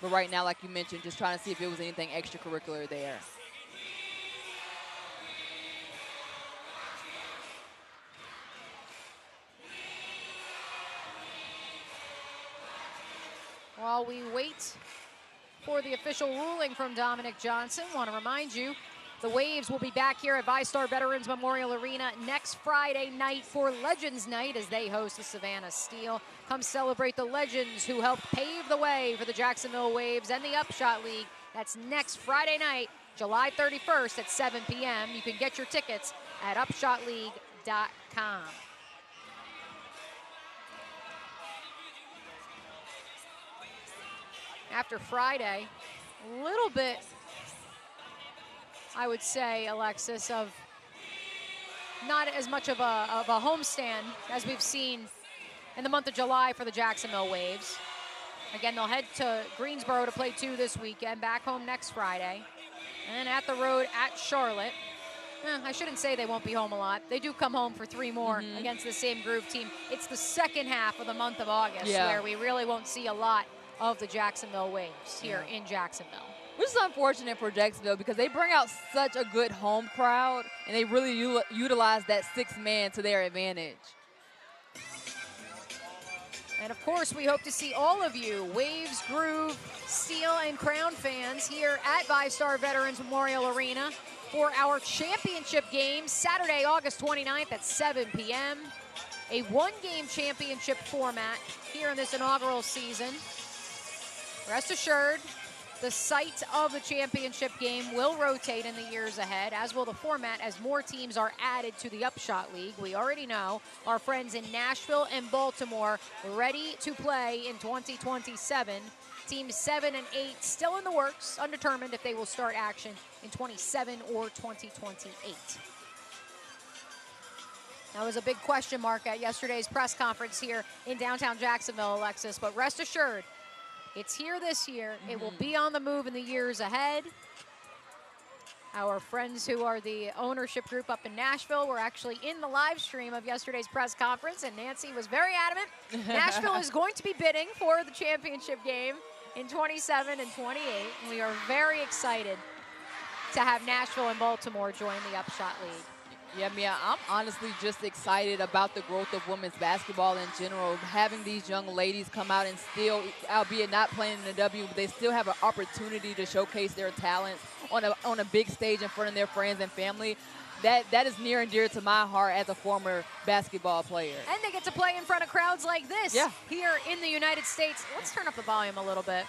But right now, like you mentioned, just trying to see if it was anything extracurricular there. While we wait for the official ruling from Dominic Johnson, want to remind you, the Waves will be back here at VyStar Veterans Memorial Arena next Friday night for Legends Night as they host the Savannah Steel. Come celebrate the legends who helped pave the way for the Jacksonville Waves and the UPSHOT League. That's next Friday night, July 31st at 7 p.m. You can get your tickets at upshotleague.com. After Friday, a little bit, I would say, Alexis, of not as much of a homestand as we've seen in the month of July for the Jacksonville Waves. Again, they'll head to Greensboro to play 2 this weekend, back home next Friday, and at the road at Charlotte. I shouldn't say they won't be home a lot. They do come home for 3 more against the same Groove team. It's the second half of the month of August where we really won't see a lot of the Jacksonville Waves here in Jacksonville. Which is unfortunate for Jacksonville because they bring out such a good home crowd and they really utilize that 6th man to their advantage. And of course, we hope to see all of you, Waves, Groove, Steel, and Crown fans here at VyStar Veterans Memorial Arena for our championship game, Saturday, August 29th at 7 p.m. A 1-game championship format here in this inaugural season. Rest assured, The site of the championship game will rotate in the years ahead, as will the format as more teams are added to the UPSHOT League. We already know our friends in Nashville and Baltimore ready to play in 2027. Teams 7 and 8 still in the works, undetermined if they will start action in 27 or 2028. That was a big question mark at yesterday's press conference here in downtown Jacksonville, Alexis, but rest assured, it's here this year. It will be on the move in the years ahead. Our friends who are the ownership group up in Nashville were actually in the live stream of yesterday's press conference, and Nancy was very adamant. Nashville is going to be bidding for the championship game in 27 and 28, and we are very excited to have Nashville and Baltimore join the UPSHOT League. Yeah, Mia, I'm honestly just excited about the growth of women's basketball in general. Having these young ladies come out and still, albeit not playing in the W, but they still have an opportunity to showcase their talents on a big stage in front of their friends and family. That is near and dear to my heart as a former basketball player. And they get to play in front of crowds like this here in the United States. Let's turn up the volume a little bit.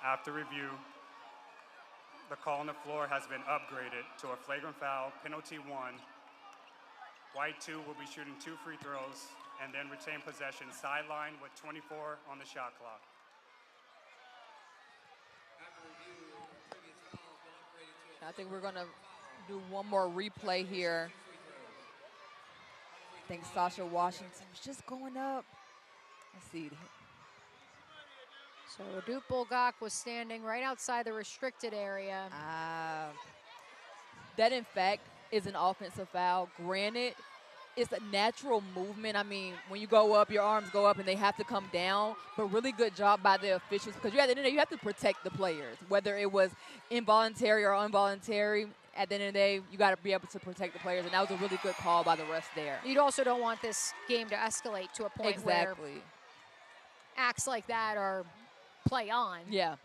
After review, the call on the floor has been upgraded to a flagrant foul, penalty 1. White 2 will be shooting 2 free throws and then retain possession sideline with 24 on the shot clock. I think we're going to do one more replay here. I think Sasha Washington was just going up. Let's see. So Duke Bulgak was standing right outside the restricted area. That, in fact, is an offensive foul. Granted, it's a natural movement. I mean, when you go up, your arms go up and they have to come down. But really good job by the officials, because at the end of the day, you have to protect the players, whether it was involuntary or involuntary. At the end of the day, you got to be able to protect the players, and that was a really good call by the refs there. You also don't want this game to escalate to a point where acts like that are play on. Yeah.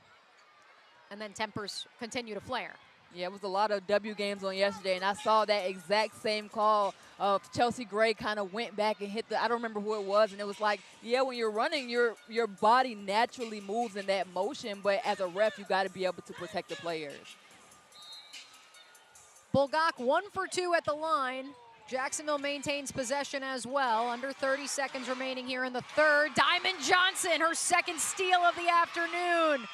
And then tempers continue to flare. Yeah, it was a lot of W games on yesterday, and I saw that exact same call of Chelsea Gray kind of went back and hit I don't remember who it was, and it was like, yeah, when you're running, your body naturally moves in that motion, but as a ref, you got to be able to protect the players. Bulgak 1 for 2 at the line. Jacksonville maintains possession as well. Under 30 seconds remaining here in the third. Diamond Johnson, her second steal of the afternoon.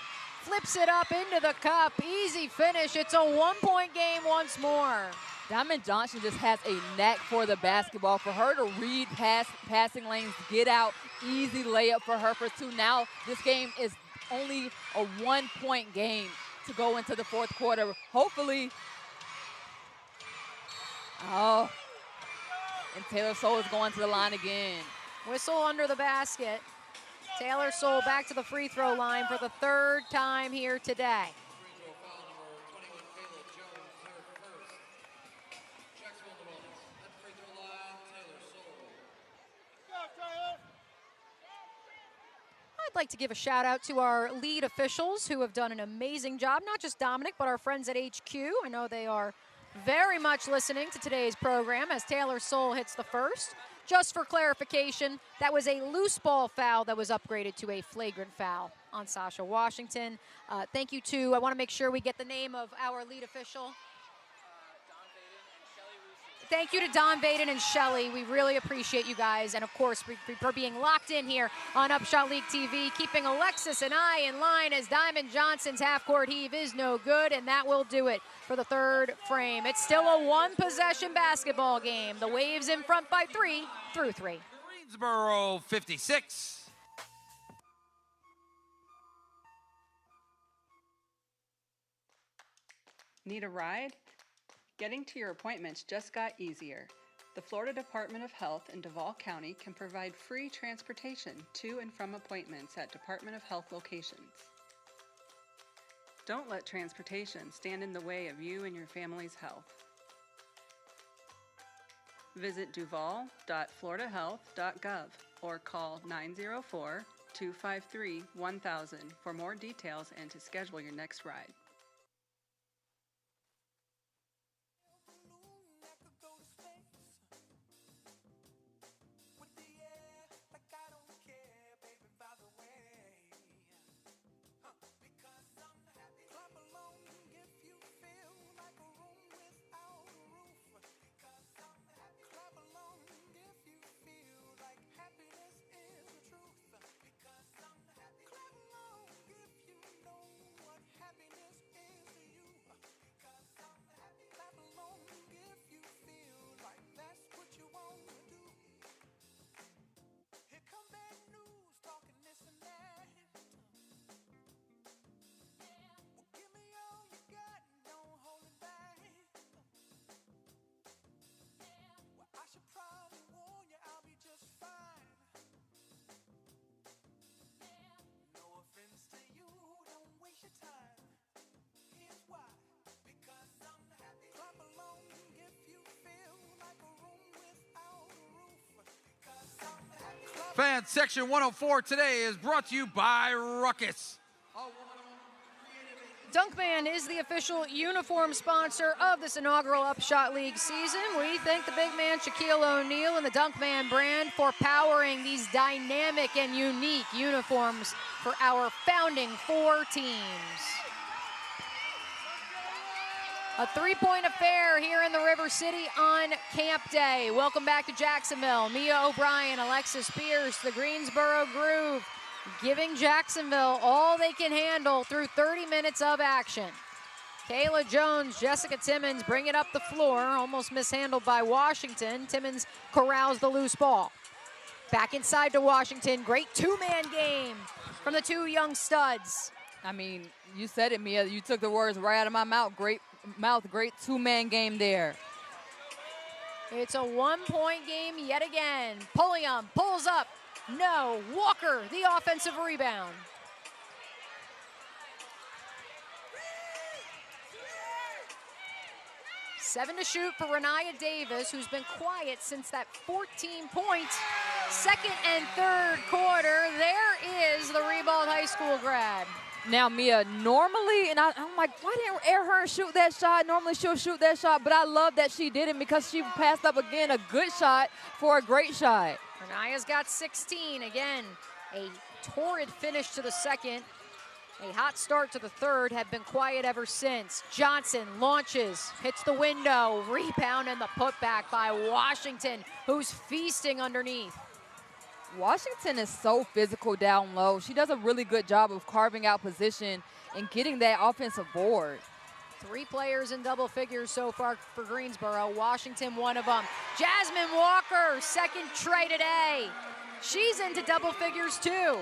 Flips it up into the cup. Easy finish. It's a 1-point game once more. Diamond Johnson just has a knack for the basketball. For her to read passing lanes, get out, easy layup for her for 2. Now this game is only a 1-point game to go into the fourth quarter. Hopefully. Oh. And Taylor Soule is going to the line again. Whistle under the basket. Taylor Soule back to the free throw line for the third time here today. I'd like to give a shout out to our lead officials who have done an amazing job, not just Dominic, but our friends at HQ. I know they are very much listening to today's program as Taylor Soule hits the first. Just for clarification, that was a loose ball foul that was upgraded to a flagrant foul on Sasha Washington. Thank you to, I want to make sure we get the name of our lead official. Thank you to Don Vaden and Shelly. We really appreciate you guys. And of course, for being locked in here on UPSHOT League TV, keeping Alexis and I in line as Diamond Johnson's half-court heave is no good, and that will do it for the third frame. It's still a one-possession basketball game. The Waves in front by 3 through 3. Greensboro 56. Need a ride? Getting to your appointments just got easier. The Florida Department of Health in Duval County can provide free transportation to and from appointments at Department of Health locations. Don't let transportation stand in the way of you and your family's health. Visit duval.floridahealth.gov or call 253-1000 for more details and to schedule your next ride. Fan Section 104 today is brought to you by Ruckus. Dunkman is the official uniform sponsor of this inaugural UPSHOT League season. We thank the big man Shaquille O'Neal and the Dunkman brand for powering these dynamic and unique uniforms for our founding 4 teams. A 3-point affair here in the River City on Camp Day. Welcome back to Jacksonville. Mia O'Brien, Alexis Pierce, the Greensboro Groove, giving Jacksonville all they can handle through 30 minutes of action. Kayla Jones, Jessica Timmons bring it up the floor, almost mishandled by Washington. Timmons corrals the loose ball. Back inside to Washington. Great two-man game from the 2 young studs. I mean, you said it, Mia. You took the words right out of my mouth. Great two-man game there. It's a 1-point game yet again. Pulliam pulls up. No. Walker, the offensive rebound. Seven to shoot for Renaya Davis, who's been quiet since that 14-point second and third quarter. There is the Ribault High School grad. Now, Mia, normally, and I'm like, why didn't Earhart shoot that shot? Normally she'll shoot that shot, but I love that she didn't because she passed up, again, a good shot for a great shot. Renaya's got 16. Again, a torrid finish to the second. A hot start to the third, have been quiet ever since. Johnson launches, hits the window, rebound and the putback by Washington, who's feasting underneath. Washington is so physical down low. She does a really good job of carving out position and getting that offensive board. 3 players in double figures so far for Greensboro. Washington, one of them. Jasmine Walker, second tray today. She's into double figures too.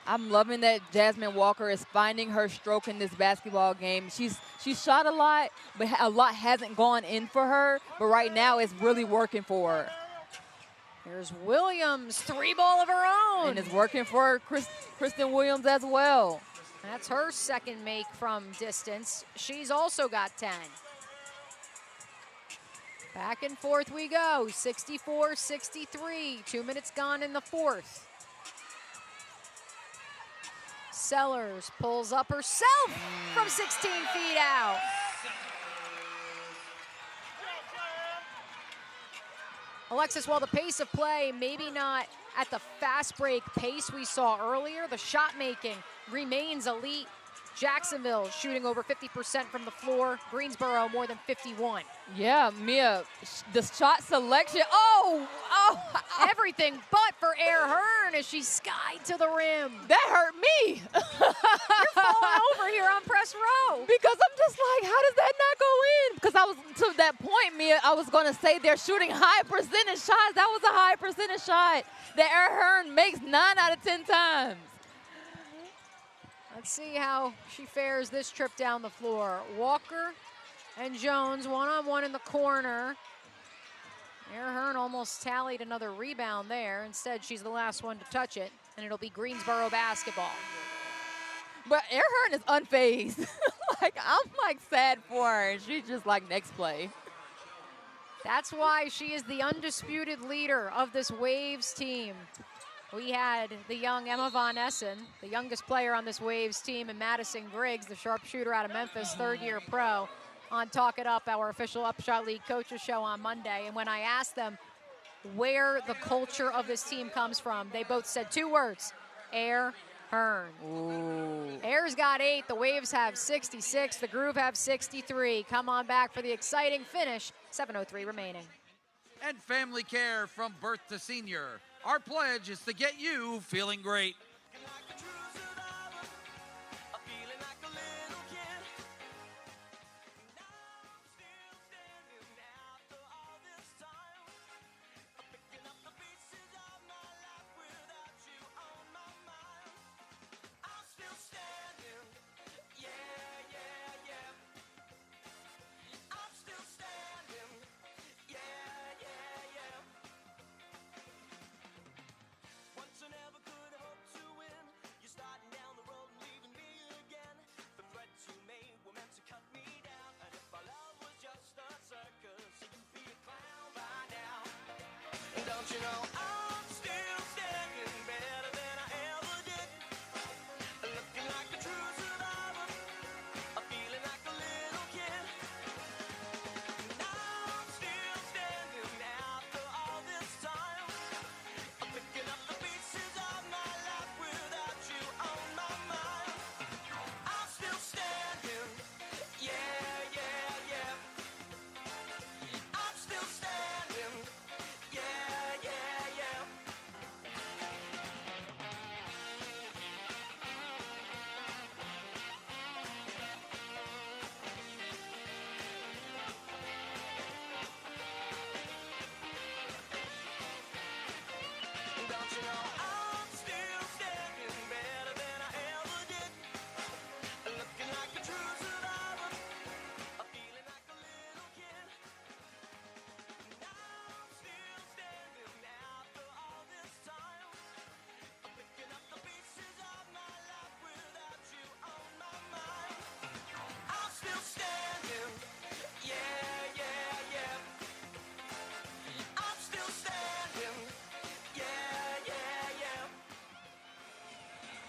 I'm loving that Jasmine Walker is finding her stroke in this basketball game. She's shot a lot, but a lot hasn't gone in for her. But right now, it's really working for her. Here's Williams, 3-ball of her own. And it's working for Kristen Williams as well. That's her second make from distance. She's also got 10. Back and forth we go, 64-63. 2 minutes gone in the fourth. Sellers pulls up herself from 16 feet out. Alexis, while the pace of play maybe not at the fast break pace we saw earlier, the shot making remains elite. Jacksonville shooting over 50% from the floor. Greensboro more than 51. Yeah, Mia, the shot selection. Everything but for Air Hearn as she skied to the rim. That hurt me. You're falling over here on press row. Because I'm just like, how does that not go in? Because I was, to that point, Mia, I was going to say they're shooting high percentage shots. That was a high percentage shot that Air Hearn makes 9 out of 10 times. Let's see how she fares this trip down the floor. Walker and Jones one-on-one in the corner. Air Hearn almost tallied another rebound there. Instead, she's the last one to touch it, and it'll be Greensboro basketball. But Air Hearn is unfazed. I'm sad for her. She's just like, next play. That's why she is the undisputed leader of this Waves team. We had the young Emma Von Essen, the youngest player on this Waves team, and Madison Griggs, the sharpshooter out of Memphis, third-year pro, on Talk It Up, our official UPSHOT League coaches show on Monday. And when I asked them where the culture of this team comes from, they both said 2 words: Air, Hearn. Ooh. Air's got 8, the Waves have 66, the Groove have 63. Come on back for the exciting finish, 7:03 remaining. And family care from birth to senior. Our pledge is to get you feeling great. You know, I'm still standing better than I ever did. Looking like a true survivor, feeling like a little kid. Now I'm still standing after all this time. Picking up the pieces of my life without you on my mind. I'm still standing, yeah, yeah, yeah. I'm still standing, yeah.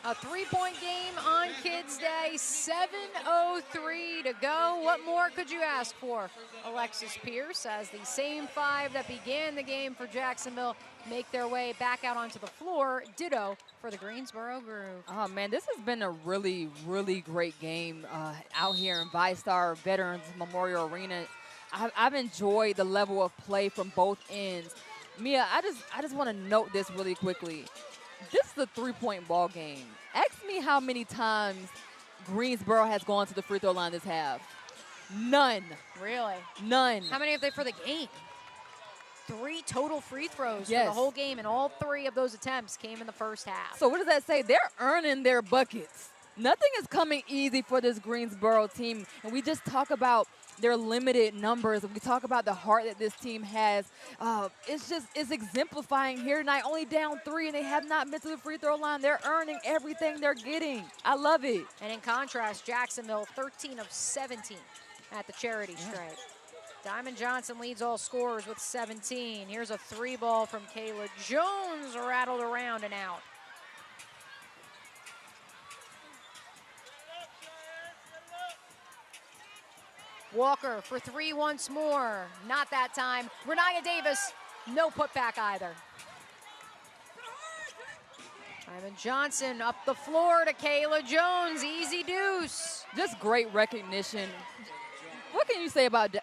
A 3-point game on Kids Day, 7:03 to go. What more could you ask for? Alexis Pierce, as the same 5 that began the game for Jacksonville make their way back out onto the floor. Ditto for the Greensboro Groove. Oh, man, this has been a really, really great game out here in VyStar Veterans Memorial Arena. I've enjoyed the level of play from both ends. Mia, I just want to note this really quickly. This is a 3-point ball game. Ask me how many times Greensboro has gone to the free throw line this half. None. Really? None. How many have they for the game? 3 total free throws Yes. for the whole game, and all 3 of those attempts came in the first half. So what does that say? They're earning their buckets. Nothing is coming easy for this Greensboro team. And we just talk about their limited numbers. We talk about the heart that this team has. It's exemplifying here tonight. Only down 3, and they have not been to the free throw line. They're earning everything they're getting. I love it. And in contrast, Jacksonville, 13 of 17 at the charity stripe. Diamond Johnson leads all scorers with 17. Here's a 3-ball from Kayla Jones, rattled around and out. Walker for 3 once more. Not that time. Renaya Davis, no putback either. Diamond Johnson up the floor to Kayla Jones. Easy deuce. Just great recognition. What can you say about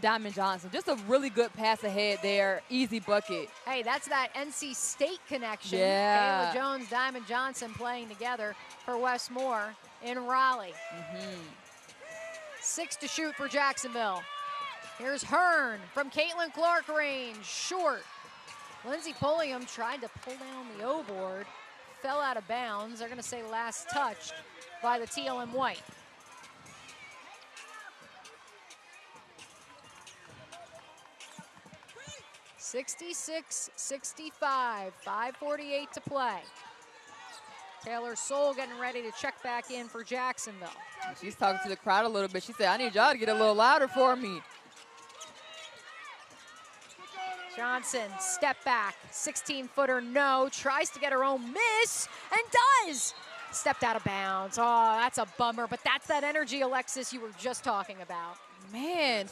Diamond Johnson? Just a really good pass ahead there. Easy bucket. Hey, that's that NC State connection. Yeah. Kayla Jones, Diamond Johnson playing together for Westmore in Raleigh. 6 to shoot for Jacksonville. Here's Hearn from Caitlin Clark range, short. Lindsey Pulliam tried to pull down the O board, fell out of bounds. They're gonna say last touched by the teal and white. (66-65), 5:48 to play. Taylor Soule getting ready to check back in for Jacksonville. She's talking to the crowd a little bit. She said, I need y'all to get a little louder for me. Johnson, step back, 16-footer, no, tries to get her own miss, and does. Stepped out of bounds. Oh, that's a bummer, but that's that energy, Alexis, you were just talking about. Man,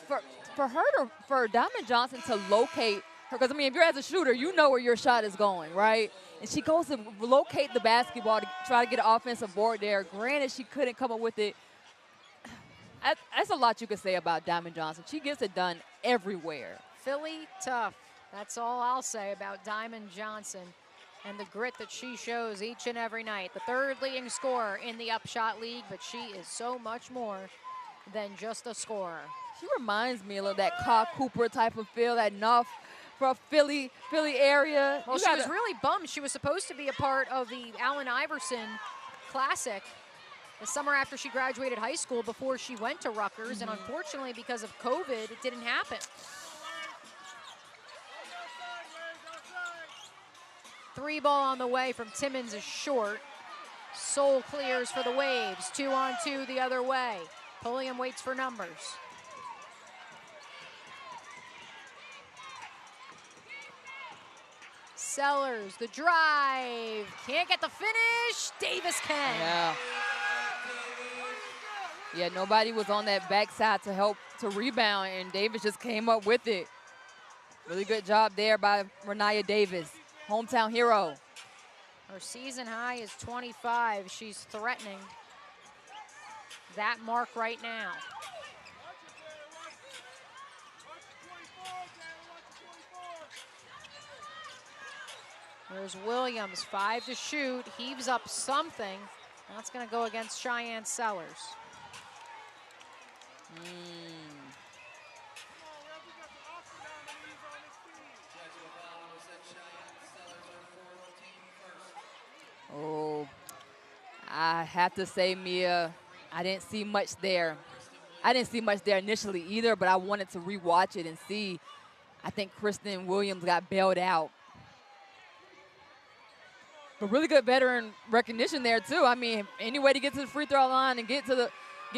for Diamond Johnson to locate her, because I mean, if you're as a shooter, you know where your shot is going, right? And she goes to locate the basketball to try to get an offensive board there. Granted, she couldn't come up with it. That's a lot you could say about Diamond Johnson. She gets it done everywhere. Philly tough. That's all I'll say about Diamond Johnson and the grit that she shows each and every night. The third leading scorer in the UPSHOT League, but she is so much more than just a scorer. She reminds me a little of that Ka Cooper type of feel, that enough for a Philly area. Well, she was really bummed. She was supposed to be a part of the Allen Iverson Classic the summer after she graduated high school before she went to Rutgers, and unfortunately because of COVID, it didn't happen. 3 ball on the way from Timmons is short. Soul clears for the Waves. 2-on-2 the other way. Pulliam waits for numbers. Sellers, the drive. Can't get the finish. Davis can. Yeah. Yeah, nobody was on that backside to help to rebound, and Davis just came up with it. Really good job there by Renaya Davis, hometown hero. Her season high is 25. She's threatening that mark right now. There's Williams, 5 to shoot, heaves up something. That's going to go against Cheyenne Sellers. Oh, I have to say, Mia, I didn't see much there. I didn't see much there initially either, but I wanted to rewatch it and see. I think Kristen Williams got bailed out. But really good veteran recognition there too. I mean, any way to get to the free throw line and get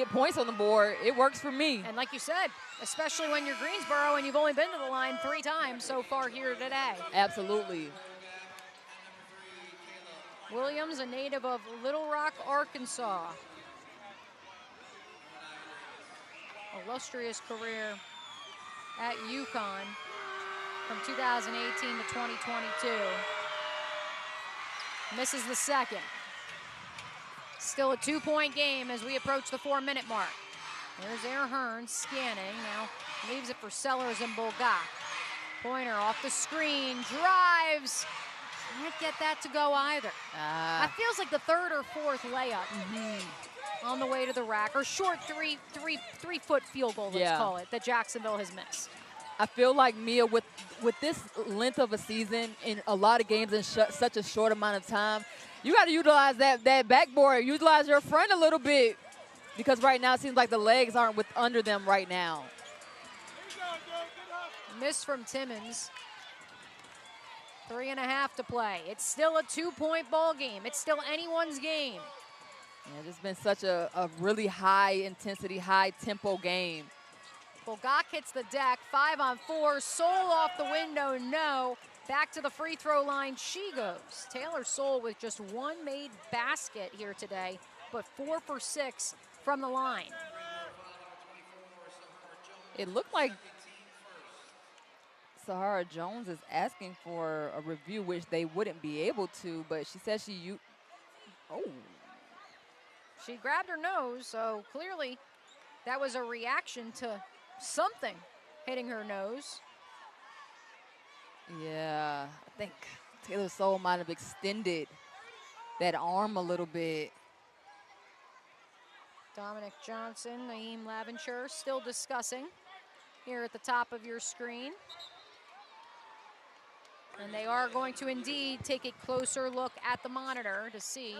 points on the board, it works for me. And like you said, especially when you're Greensboro and you've only been to the line 3 times so far here today. Absolutely. Williams, a native of Little Rock, Arkansas. Illustrious career at UConn from 2018 to 2022. Misses the second. Still a 2-point game as we approach the 4-minute mark. There's Air Hearn scanning. Now leaves it for Sellers and Bulgak. Pointer off the screen, drives. Can't get that to go either. That feels like the 3rd or 4th layup on the way to the rack, or short three-foot field goal, let's call it, that Jacksonville has missed. I feel like, Mia, with this length of a season in a lot of games in such a short amount of time, you got to utilize that backboard, utilize your front a little bit, because right now it seems like the legs aren't under them right now. Miss from Timmons. 3.5 to play. It's still a 2-point ball game. It's still anyone's game. Yeah, it's been such a really high-intensity, high-tempo game. Bulgak hits the deck, 5-on-4. Soul off the window, no. Back to the free throw line she goes. Taylor Soul with just 1 made basket here today, but 4 for 6 from the line. It looked like Sahara Jones is asking for a review, which they wouldn't be able to, but she says she grabbed her nose, so clearly that was a reaction to something hitting her nose. Yeah, I think Taylor Soul might have extended that arm a little bit. Dominic Johnson, Naeem Laventure still discussing here at the top of your screen. And they are going to indeed take a closer look at the monitor to see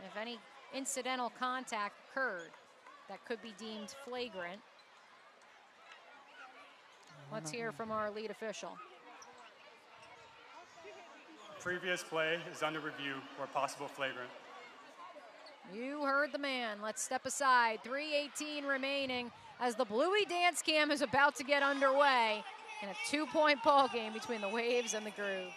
if any incidental contact occurred that could be deemed flagrant. Let's hear from our lead official. Previous play is under review for possible flagrant. You heard the man. Let's step aside. 3:18 remaining as the Bluey dance cam is about to get underway. In a 2-point ball game between the Waves and the Groove.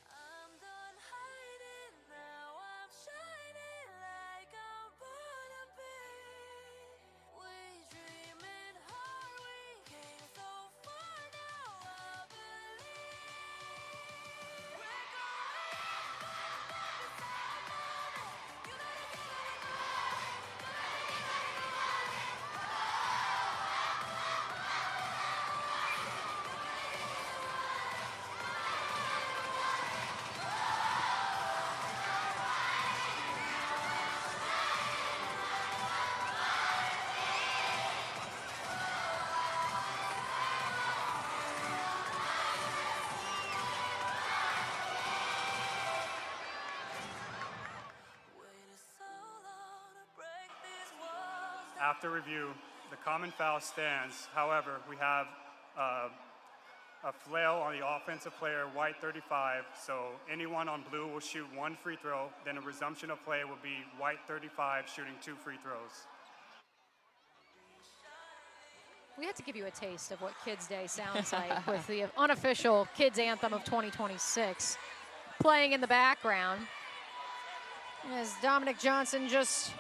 I'm done hiding now, I'm shining like I'm born to be. We dreaming hard, we came so far, now I believe. We're After review, the common foul stands. However, we have a flail on the offensive player, white 35. So anyone on blue will shoot 1 free throw. Then a resumption of play will be white 35 shooting 2 free throws. We had to give you a taste of what Kids Day sounds like with the unofficial Kids Anthem of 2026 playing in the background. As Dominic Johnson just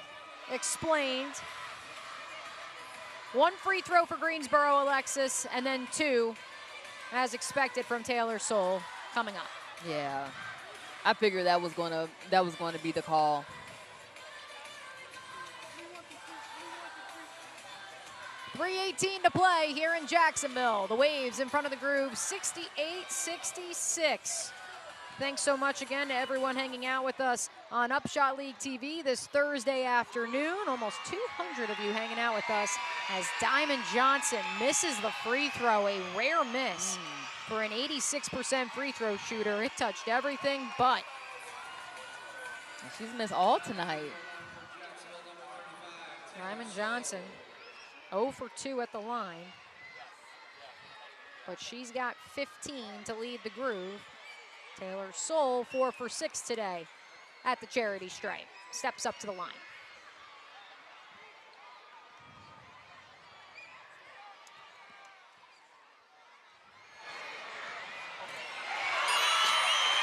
explained, 1 free throw for Greensboro, Alexis, and then 2, as expected, from Taylor Soule coming up. Yeah, I figured that was going to be the call. .318 to play here in Jacksonville. The Waves in front of the Groove, 68-66. Thanks so much again to everyone hanging out with us on UPSHOT League TV this Thursday afternoon. Almost 200 of you hanging out with us as Diamond Johnson misses the free throw, a rare miss for an 86% free throw shooter. It touched everything but. She's missed all tonight. Diamond Johnson 0 for 2 at the line, but she's got 15 to lead the Groove. Taylor Soule 4 for 6 today at the charity stripe. Steps up to the line.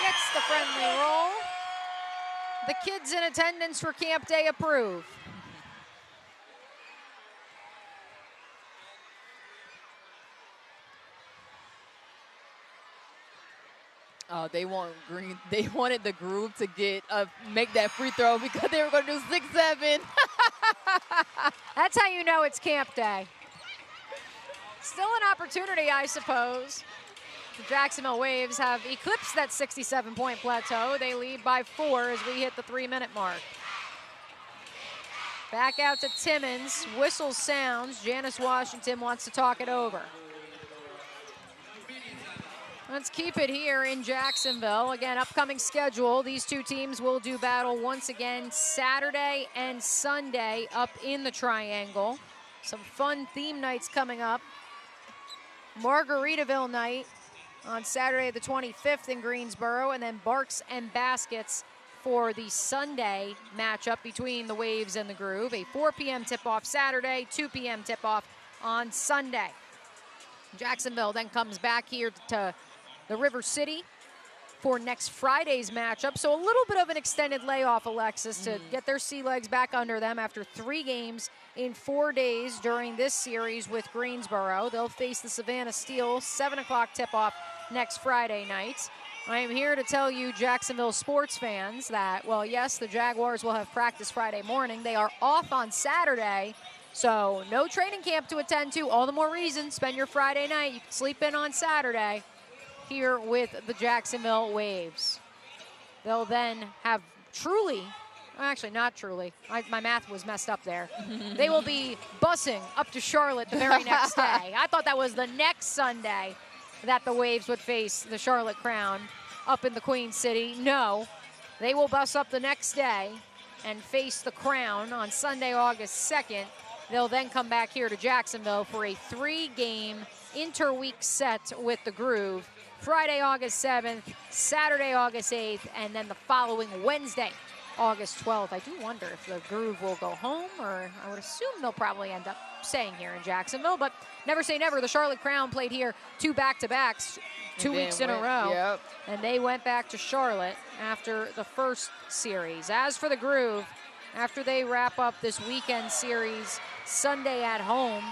Gets the friendly roll. The kids in attendance for camp day approve. Oh, they wanted the Groove to make that free throw because they were going to do 6-7. That's how you know it's camp day. Still an opportunity, I suppose. The Jacksonville Waves have eclipsed that 67-point plateau. They lead by 4 as we hit the 3-minute mark. Back out to Timmons. Whistle sounds. Janice Washington wants to talk it over. Let's keep it here in Jacksonville. Again, upcoming schedule. These two teams will do battle once again Saturday and Sunday up in the Triangle. Some fun theme nights coming up. Margaritaville night on Saturday the 25th in Greensboro, and then Barks and Baskets for the Sunday matchup between the Waves and the Groove. A 4 p.m. tip-off Saturday, 2 p.m. tip-off on Sunday. Jacksonville then comes back here to the River City for next Friday's matchup. So a little bit of an extended layoff, Alexis, to get their sea legs back under them after 3 games in 4 days during this series with Greensboro. They'll face the Savannah Steel, 7 o'clock tip-off next Friday night. I am here to tell you, Jacksonville sports fans, that, well, yes, the Jaguars will have practice Friday morning. They are off on Saturday, so no training camp to attend to. All the more reason, spend your Friday night. You can sleep in on Saturday here with the Jacksonville Waves. They'll then have actually not truly, my math was messed up there. They will be busing up to Charlotte the very next day. I thought that was the next Sunday that the Waves would face the Charlotte Crown up in the Queen City. No, they will bus up the next day and face the Crown on Sunday, August 2nd. They'll then come back here to Jacksonville for a 3-game interweek set with the Groove. Friday, August 7th, Saturday, August 8th, and then the following Wednesday, August 12th. I do wonder if the Groove will go home, or I would assume they'll probably end up staying here in Jacksonville, but never say never. The Charlotte Crown played here 2 back-to-backs, 2 weeks in a row, and they went back to Charlotte after the first series. As for the Groove, after they wrap up this weekend series Sunday at home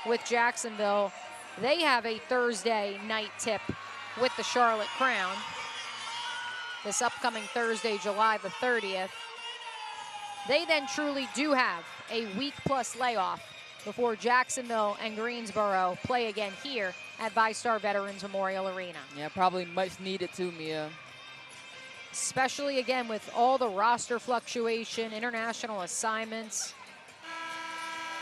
with Jacksonville, they have a Thursday night tip with the Charlotte Crown this upcoming Thursday, July the 30th. They then truly do have a week-plus layoff before Jacksonville and Greensboro play again here at VyStar Veterans Memorial Arena. Yeah, probably much needed too, Mia. Especially, again, with all the roster fluctuation, international assignments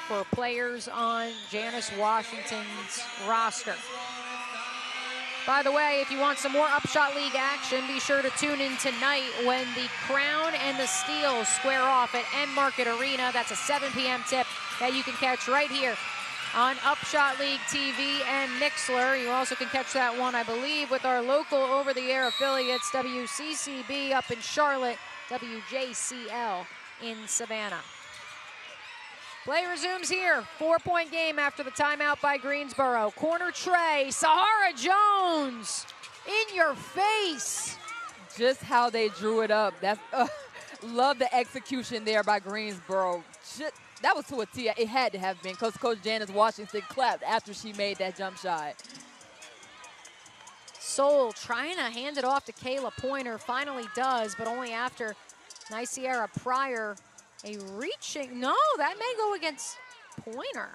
for players on Janice Washington's roster. By the way, if you want some more UPSHOT League action, be sure to tune in tonight when the Crown and the Steel square off at M Market Arena. That's a 7 p.m. tip that you can catch right here on UPSHOT League TV and Mixler. You also can catch that one, I believe, with our local over-the-air affiliates, WCCB up in Charlotte, WJCL in Savannah. Play resumes here. 4-point game after the timeout by Greensboro. Corner tray, Sahara Jones in your face. Just how they drew it up. That's love the execution there by Greensboro. That was to a T. It had to have been, because Coach Janice Washington clapped after she made that jump shot. Soul trying to hand it off to Kayla Pointer. Finally does, but only after Nicera Pryor. A reaching, no, that may go against Pointer.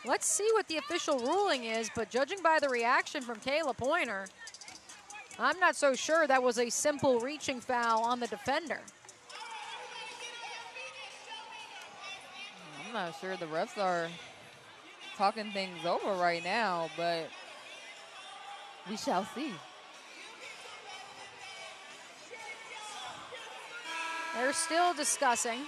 Let's see what the official ruling is, but judging by the reaction from Kayla Pointer, I'm not so sure that was a simple reaching foul on the defender. I'm not sure the refs are talking things over right now, but we shall see. They're still discussing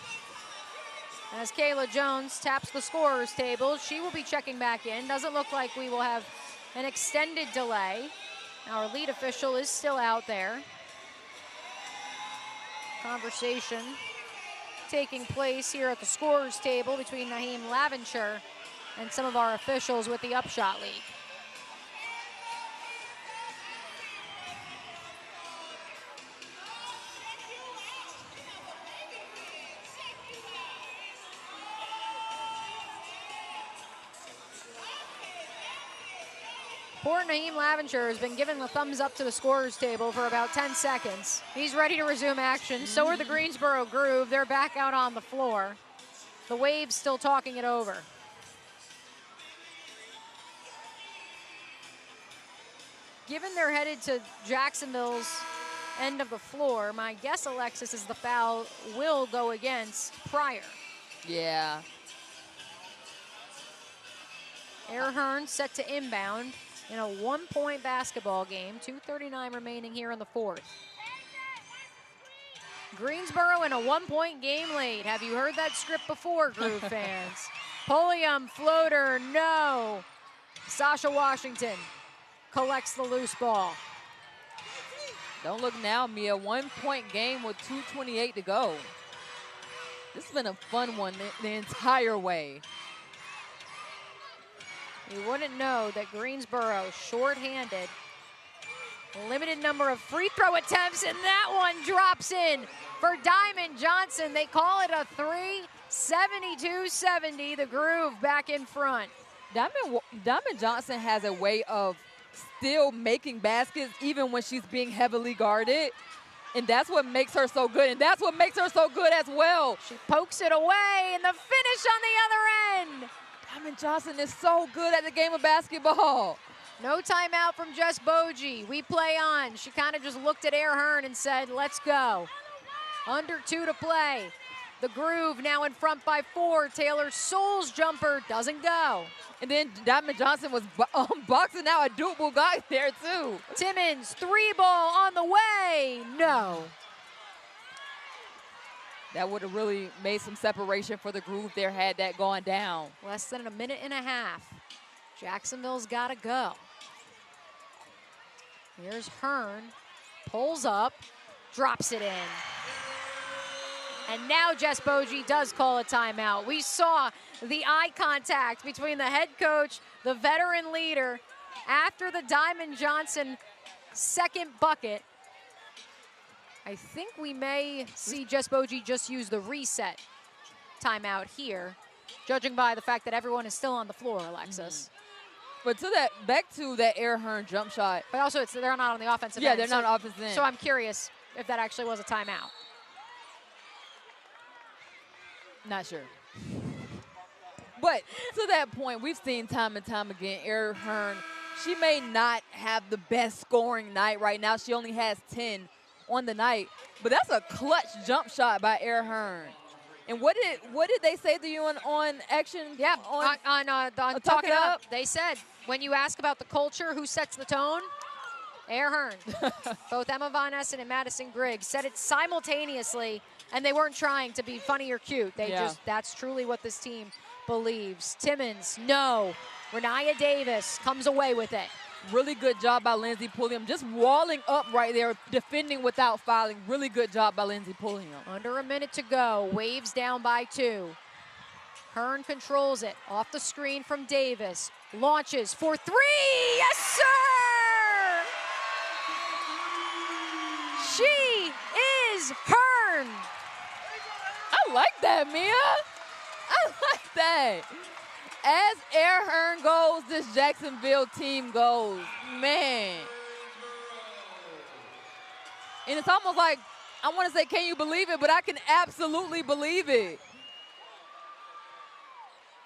as Kayla Jones taps the scorer's table. She will be checking back in. Doesn't look like we will have an extended delay. Our lead official is still out there. Conversation taking place here at the scorer's table between Naheem Laventure and some of our officials with the UPSHOT League. Poor Naheem Laventure has been giving the thumbs up to the scorer's table for about 10 seconds. He's ready to resume action. So are the Greensboro Groove. They're back out on the floor. The Waves still talking it over. Given they're headed to Jacksonville's end of the floor, my guess, Alexis, is the foul will go against Pryor. Yeah. Air Hearn set to inbound. in a 1-point basketball game. 2:39 remaining here in the fourth. Greensboro in a 1-point game lead. Have you heard that script before, Groove fans? Pulliam, floater, no. Sasha Washington collects the loose ball. Don't look now, Mia. 1-point game with 2:28 to go. This has been a fun one the entire way. You wouldn't know that Greensboro shorthanded. Limited number of free throw attempts, and that one drops in for Diamond Johnson. They call it a 3, 72-70. The Groove back in front. Diamond Johnson has a way of still making baskets even when she's being heavily guarded. And that's what makes her so good. And that's what makes her so good as well. She pokes it away, and the finish on the other end. Diamond Johnson is so good at the game of basketball. No timeout from Jess Bogie. We play on. She kind of just looked at Air Hearn and said, let's go. Under 2 to play. The Groove now in front by 4. Taylor Souls jumper doesn't go. And then Diamond Johnson was boxing out a double guy there too. Timmons, 3-ball on the way. No. That would have really made some separation for the Groove there had that gone down. Less than a minute and a half. Jacksonville's got to go. Here's Hearn, pulls up, drops it in. And now Jess Bogie does call a timeout. We saw the eye contact between the head coach, the veteran leader, after the Diamond Johnson second bucket. I think we may see Jess Bogie just use the reset timeout here, judging by the fact that everyone is still on the floor, Alexis. But back to that Air Hearn jump shot. But also, they're not on the offensive end. Yeah, they're not offensive end. So I'm curious if that actually was a timeout. Not sure. But to that point, we've seen time and time again, Air Hearn, she may not have the best scoring night right now. She only has 10 on the night. But that's a clutch jump shot by Air Hearn. And what did they say to you on action? Yeah, on Talk It Up, they said, when you ask about the culture, who sets the tone? Air Hearn. Both Emma Von Essen and Madison Griggs said it simultaneously, and they weren't trying to be funny or cute. That's truly what this team believes. Timmons, no. Renaya Davis comes away with it. Really good job by Lindsey Pulliam. Just walling up right there, defending without fouling. Really good job by Lindsey Pulliam. Under a minute to go. Waves down by 2. Hearn controls it. Off the screen from Davis. Launches for 3. Yes, sir! She is Hearn. I like that, Mia. I like that. As Air Hearn goes, this Jacksonville team goes. Man. And it's almost like, I want to say, can you believe it? But I can absolutely believe it.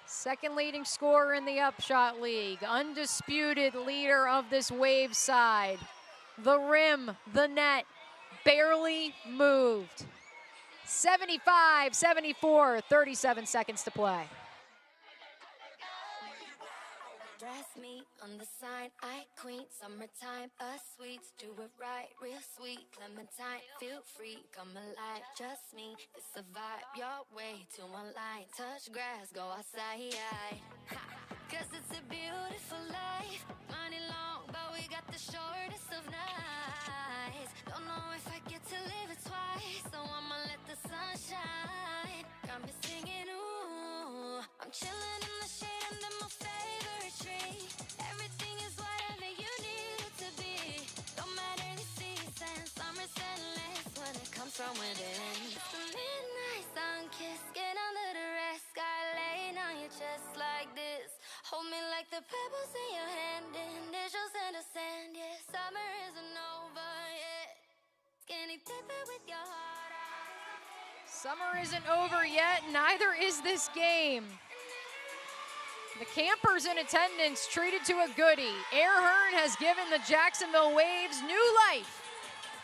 Second leading scorer in the UPSHOT League. Undisputed leader of this Wave side. The rim, the net, barely moved. 75-74, 37 seconds to play. Dress me on the side, I queen, summertime, a sweets, do it right, real sweet, Clementine, feel free, come alive, just me, it's a vibe, your way to one line, touch grass, go outside, cause it's a beautiful life, money long, but we got the shortest of nights, don't know if I get to live it twice, so I'ma let the sun shine, got me singing, ooh, I'm chilling in the shade under my favorite tree. Everything is whatever you need it to be. Don't matter the season, summer's endless when it comes from within. It's the midnight sun kiss, get under the rest, sky laying on your chest like this. Hold me like the pebbles in your hand, initials in the sand. Yeah, summer isn't over yet. Skinny dipping with your heart out. Summer isn't over yet, neither is this game. The campers in attendance treated to a goodie. Air Hearn has given the Jacksonville Waves new life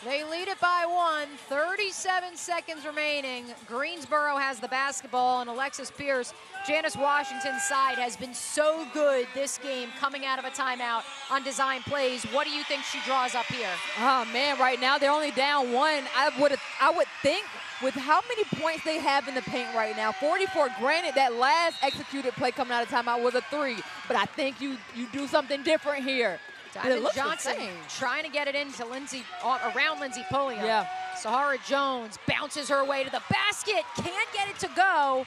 They lead it by 1, 37 seconds remaining. Greensboro has the basketball, and Alexis Pierce, Janice Washington's side, has been so good this game coming out of a timeout on design plays. What do you think she draws up here? Oh, man, right now they're only down 1. I would think with how many points they have in the paint right now, 44, granted that last executed play coming out of timeout was a 3, but I think you do something different here. Diamond Johnson trying to get it into Lindsay, around Lindsay Pulliam. Yeah. Sahara Jones bounces her way to the basket, can't get it to go.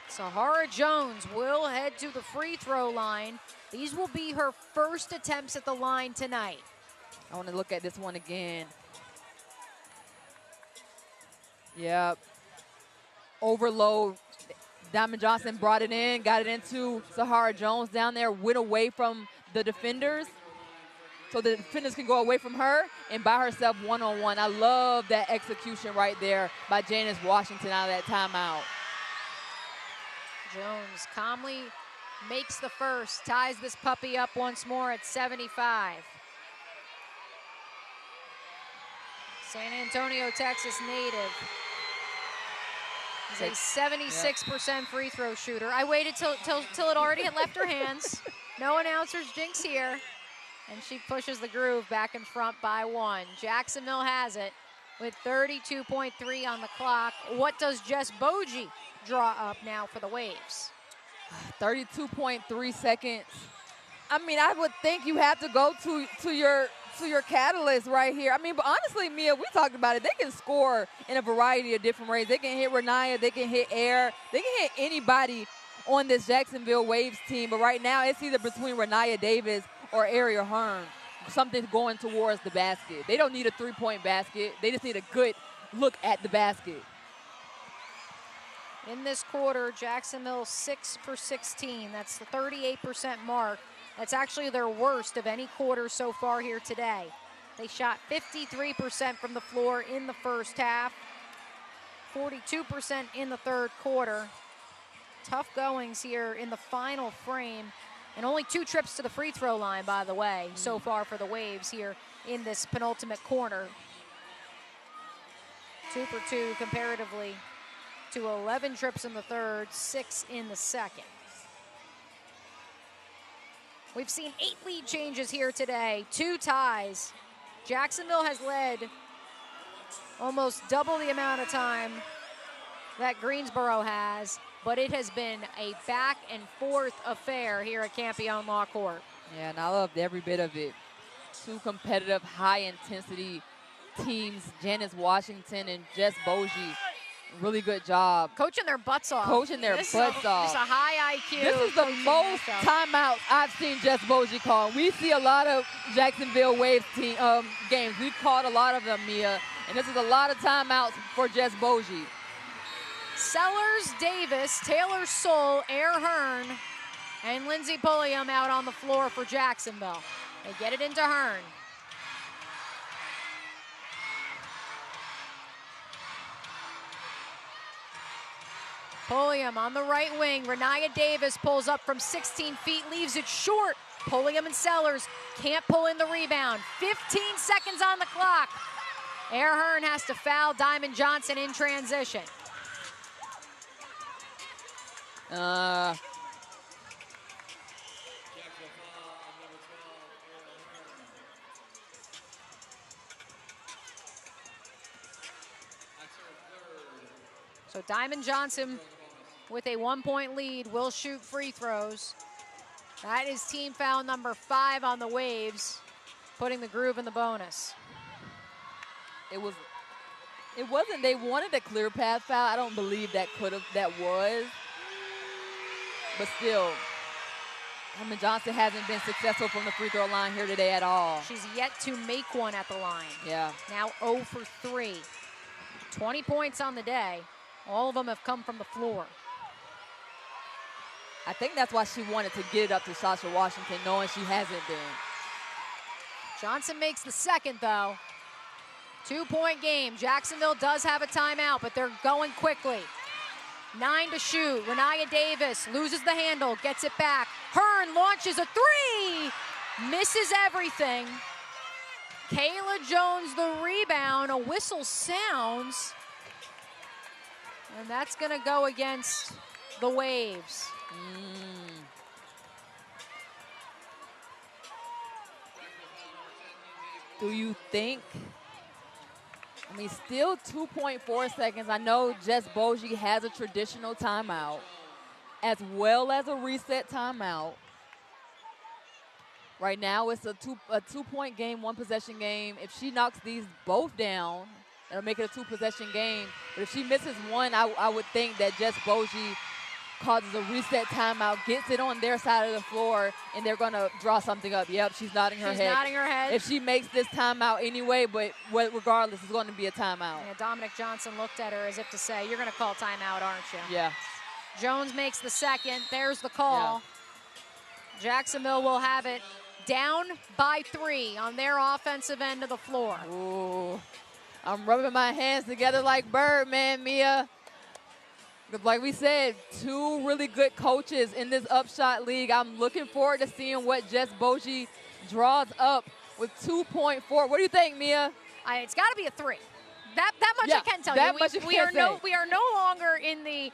Sahara Jones will head to the free throw line. These will be her first attempts at the line tonight. I want to look at this one again. Yep. Overload. Diamond Johnson brought it in, got it into Sahara Jones down there, went away from the defenders. So the defenders can go away from her and by herself one-on-one. I love that execution right there by Janice Washington out of that timeout. Jones calmly makes the first, ties this puppy up once more at 75. San Antonio, Texas native. Is a 76% free throw shooter. I waited till it already had left her hands. No announcer's jinx here. And she pushes the Groove back in front by 1. Jacksonville has it with 32.3 on the clock. What does Jess Bogie draw up now for the Waves? 32.3 seconds. I mean, I would think you have to go to your catalyst right here. I mean, but honestly, Mia, we talked about it. They can score in a variety of different ways. They can hit Renaya, they can hit Air, they can hit anybody on this Jacksonville Waves team. But right now, it's either between Renaya Davis or Ariel Hearn. Something going towards the basket. They don't need a three-point basket. They just need a good look at the basket. In this quarter, Jacksonville 6 for 16. That's the 38% mark. That's actually their worst of any quarter so far here today. They shot 53% from the floor in the first half, 42% in the third quarter. Tough goings here in the final frame. And only 2 trips to the free throw line, by the way, so far for the Waves here in this penultimate corner. 2 for 2 comparatively to 11 trips in the third, 6 in the second. We've seen 8 lead changes here today, 2 ties. Jacksonville has led almost double the amount of time that Greensboro has, but it has been a back and forth affair here at Campione Law Court. Yeah, and I loved every bit of it. 2 competitive, high-intensity teams, Janice Washington and Jess Bogie. Really good job. Coaching their butts off. Coaching their butts off. This is a high IQ. This is the most timeouts I've seen Jess Bogie call. We see a lot of Jacksonville Waves team games. We've called a lot of them, Mia, and this is a lot of timeouts for Jess Bogie. Sellers, Davis, Taylor Soul, Air Hearn, and Lindsay Pulliam out on the floor for Jacksonville. They get it into Hearn. Pulliam on the right wing. Renaya Davis pulls up from 16 feet, leaves it short. Pulliam and Sellers can't pull in the rebound. 15 seconds on the clock. Air Hearn has to foul Diamond Johnson in transition. So Diamond Johnson with a 1-point lead will shoot free throws. That is team foul number 5 on the Waves, putting the Groove in the bonus. It wasn't, they wanted a clear path foul. I don't believe that was. But still, Diamond Johnson hasn't been successful from the free throw line here today at all. She's yet to make one at the line. Yeah. Now 0 for 3. 20 points on the day. All of them have come from the floor. I think that's why she wanted to get it up to Sasha Washington, knowing she hasn't been. Johnson makes the second, though. 2-point game. Jacksonville does have a timeout, but they're going quickly. 9 to shoot. Renaya Davis loses the handle, gets it back. Hearn launches a 3, misses everything. Kayla Jones the rebound. A whistle sounds. And that's going to go against the Waves. Do you think? I mean, still 2.4 seconds. I know Jess Bogie has a traditional timeout as well as a reset timeout. Right now, it's a two-point game, one possession game. If she knocks these both down, it'll make it a two-possession game. But if she misses one, I would think that Jess Bogie causes a reset timeout, gets it on their side of the floor, and they're going to draw something up. Yep, she's nodding her head. She's nodding her head. If she makes this timeout anyway, but regardless, it's going to be a timeout. Yeah, Dominic Johnson looked at her as if to say, you're going to call timeout, aren't you? Yeah. Jones makes the second. There's the call. Yeah. Jacksonville will have it down by 3 on their offensive end of the floor. Ooh, I'm rubbing my hands together like Birdman, Mia. Like we said, 2 really good coaches in this UPSHOT League. I'm looking forward to seeing what Jess Bogie draws up with 2.4. What do you think, Mia? It's got to be a 3. That much I can tell you. We are no longer in the,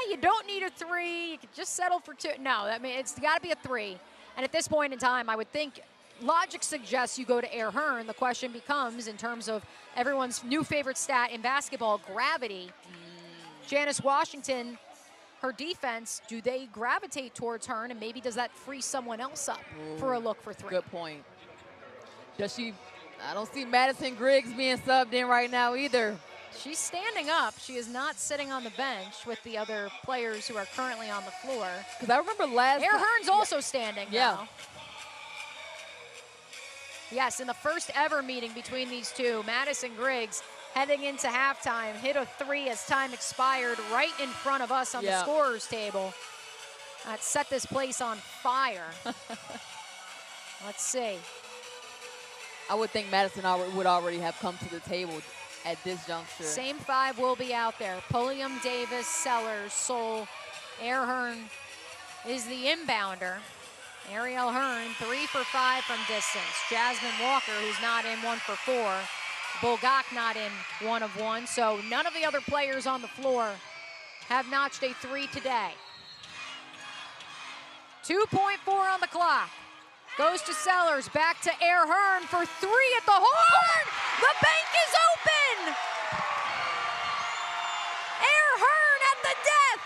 you don't need a 3, you can just settle for 2. No, I mean, it's got to be a 3. And at this point in time, I would think logic suggests you go to Air Hearn. The question becomes, in terms of everyone's new favorite stat in basketball, gravity. Janice Washington, her defense, do they gravitate towards Hearn, and maybe does that free someone else up for a look for 3? Good point. Does she? I don't see Madison Griggs being subbed in right now either. She's standing up. She is not sitting on the bench with the other players who are currently on the floor. Because I remember last Air Hearn's also standing yeah. now. Yes, in the first ever meeting between these two, Madison Griggs heading into halftime hit a 3 as time expired right in front of us on the scorer's table. That set this place on fire. Let's see. I would think Madison would already have come to the table at this juncture. Same 5 will be out there. Pulliam, Davis, Sellers, Soul. Air Hearn is the inbounder. Ariel Hearn, 3 for 5 from distance. Jasmine Walker, who's not in, 1 for 4. Bulgak not in, 1 of 1. So none of the other players on the floor have notched a 3 today. 2.4 on the clock. Goes to Sellers, back to Air Hearn for 3 at the horn. The bank is open. Air Hearn at the death.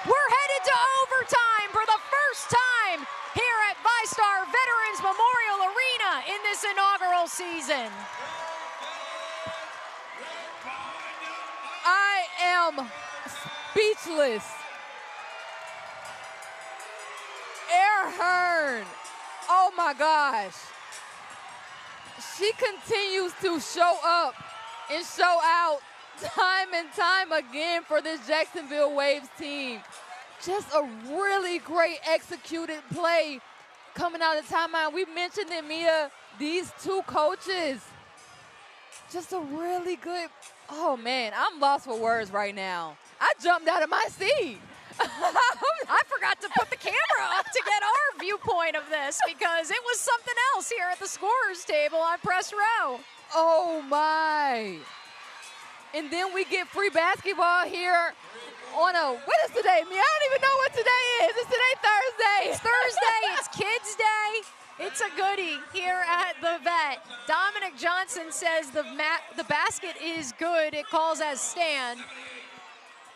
We're headed to overtime for the first time here at VyStar Veterans Memorial Arena in this inaugural season. I am speechless. Air Hearn, oh my gosh. She continues to show up and show out time and time again for this Jacksonville Waves team. Just a really great executed play coming out of the timeout. We mentioned it, Mia, these 2 coaches. Just a really good, oh man, I'm lost for words right now. I jumped out of my seat. I forgot to put the camera up to get our viewpoint of this because it was something else here at the scorer's table on press row. Oh my. And then we get free basketball here on what is today? I don't even know what today is. Is today Thursday? It's Thursday, it's Kids Day. It's a goodie here at the Vet. Dominic Johnson says the basket is good. It calls as stand.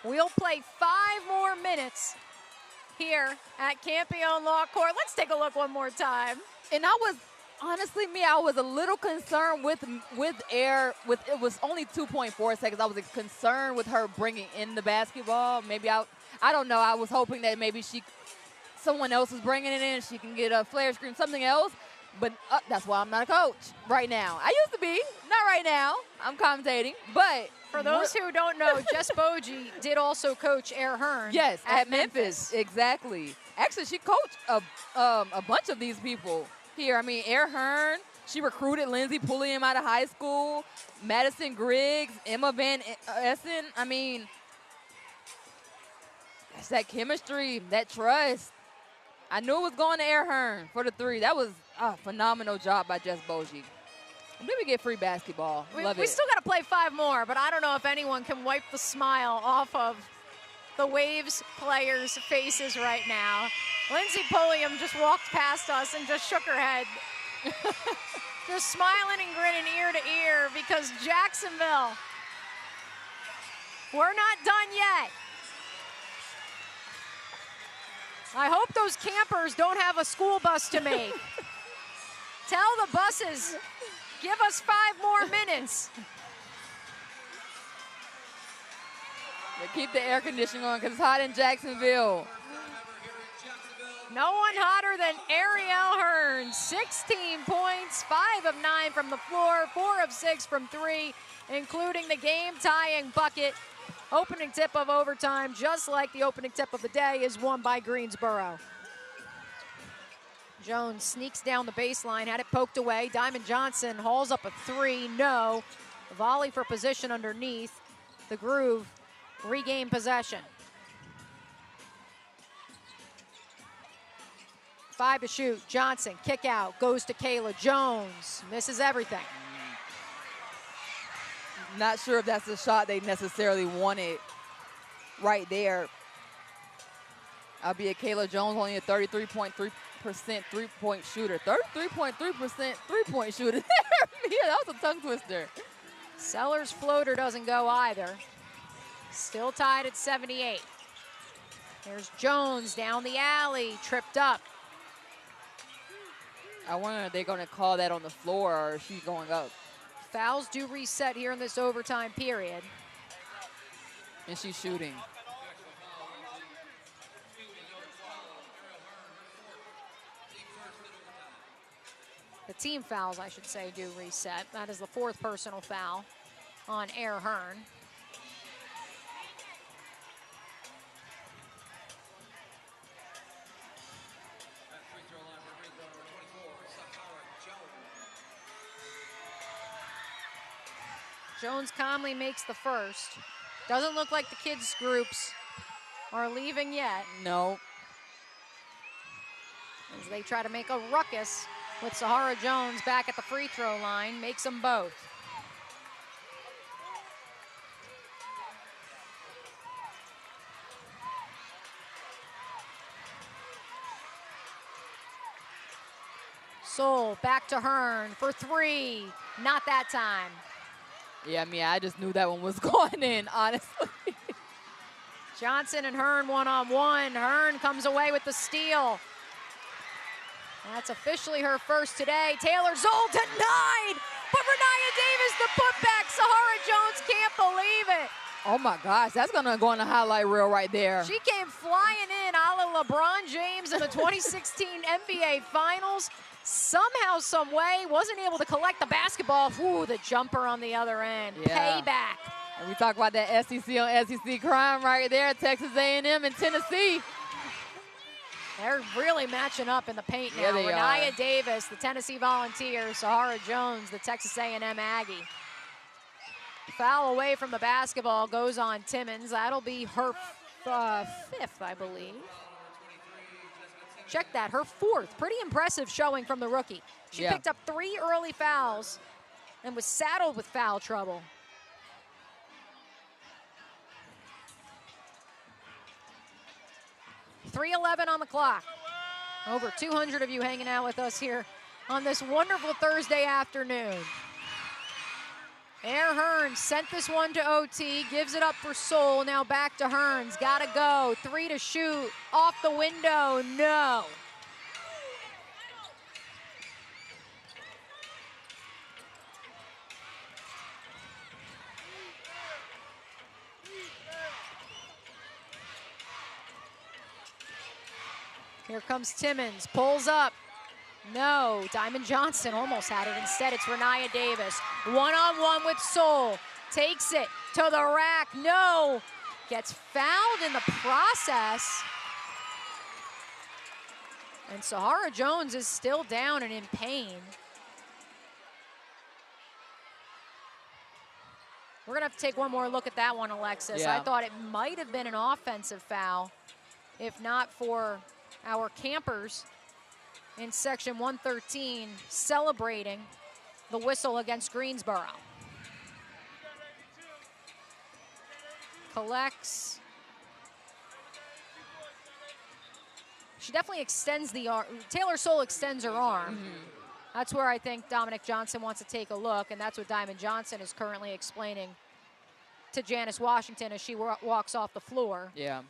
We'll play 5 more minutes here at Campione Law Court. Let's take a look one more time. And I was, honestly, I was a little concerned with Air. It was only 2.4 seconds. I was concerned with her bringing in the basketball. Maybe I don't know. I was hoping that maybe someone else was bringing it in. She can get a flare screen, something else. But that's why I'm not a coach right now. I used to be, not right now. I'm commentating, but. For those who don't know, Jess Bogie did also coach Air Hearn. Yes, at Memphis. Exactly. Actually, she coached a bunch of these people here. I mean, Air Hearn, she recruited Lindsay Pulliam out of high school, Madison Griggs, Emma Van Essen. I mean, that's that chemistry, that trust. I knew it was going to Air Hearn for the 3. That was a phenomenal job by Jess Bogie. Maybe we get free basketball. Love we it. still got to play 5 more, but I don't know if anyone can wipe the smile off of the Waves players' faces right now. Lindsey Pulliam just walked past us and just shook her head. Just smiling and grinning ear to ear because Jacksonville, we're not done yet. I hope those campers don't have a school bus to make. Tell the buses, give us 5 more minutes. They keep the air conditioning on because it's hot in Jacksonville. No one hotter than Ariel Hearn. 16 points, 5 of 9 from the floor, 4 of 6 from 3, including the game-tying bucket. Opening tip of overtime, just like the opening tip of the day, is won by Greensboro. Jones sneaks down the baseline, had it poked away. Diamond Johnson hauls up a 3, no. Volley for position underneath. The Groove regain possession. 5 to shoot, Johnson, kick out, goes to Kayla Jones, misses everything. Not sure if that's the shot they necessarily wanted right there. Albeit Kayla Jones only a 33.3% three-point shooter. 33.3% three-point shooter. Yeah, that was a tongue twister. Sellers' floater doesn't go either. Still tied at 78. There's Jones down the alley, tripped up. I wonder if they're going to call that on the floor or is she going up? Fouls do reset here in this overtime period. And she's shooting. The team fouls, I should say, do reset. That is the 4th personal foul on Air Hearn. Jones calmly makes the first. Doesn't look like the kids' groups are leaving yet. No. As they try to make a ruckus with Sahara Jones back at the free throw line, makes them both. Soul back to Hearn for 3. Not that time. Yeah, I mean, I just knew that one was going in, honestly. Johnson and Hearn one-on-one. Hearn comes away with the steal. That's officially her first today. Taylor Zoll denied, but Renaya Davis the putback. Sahara Jones can't believe it. Oh my gosh, that's gonna go on the highlight reel right there. She came flying in a la LeBron James in the 2016 NBA Finals. Somehow, some way, wasn't able to collect the basketball. Ooh, the jumper on the other end. Yeah. Payback. And we talk about that SEC on SEC crime right there, Texas A&M and Tennessee. They're really matching up in the paint now. Yeah, they Renaya are. Davis, the Tennessee Volunteer. Sahara Jones, the Texas A&M Aggie. Foul away from the basketball goes on Timmons. That'll be her 5th, I believe. Check that, her 4th. Pretty impressive showing from the rookie. She Yeah. picked up 3 early fouls and was saddled with foul trouble. .311 on the clock. Over 200 of you hanging out with us here on this wonderful Thursday afternoon. Air Hearn sent this one to OT, gives it up for Soul. Now back to Hearns, gotta go. 3 to shoot, off the window, no. Here comes Timmons, pulls up. No, Diamond Johnson almost had it. Instead, it's Renaya Davis. One-on-one with Soul. Takes it to the rack. No. Gets fouled in the process. And Sahara Jones is still down and in pain. We're going to have to take one more look at that one, Alexis. Yeah. I thought it might have been an offensive foul, if not for our campers in section 113 celebrating the whistle against Greensboro. Collects. She definitely extends the arm. Taylor Soule extends her arm. That's where I think Dominic Johnson wants to take a look, and that's what Diamond Johnson is currently explaining to Janice Washington as she walks off the floor. Yeah.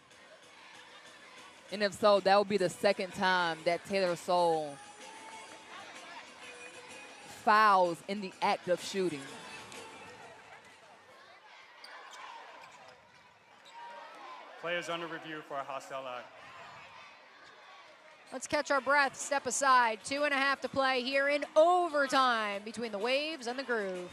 And if so, that will be the second time that Taylor Soule fouls in the act of shooting. Players under review for a hostile act. Let's catch our breath, step aside. 2.5 to play here in overtime between the Waves and the Groove.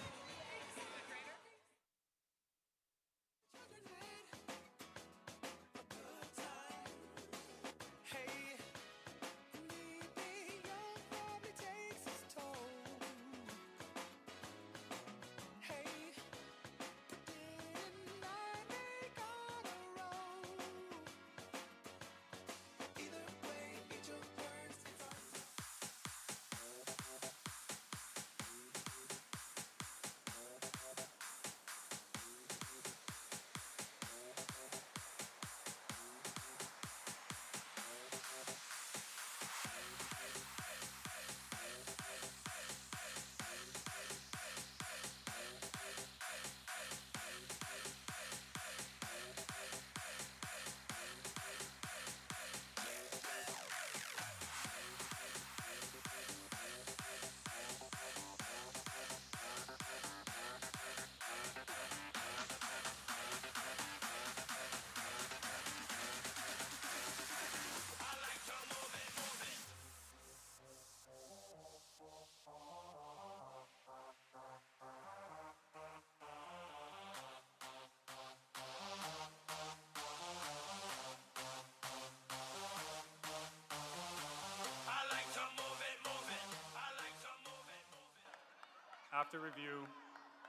After review,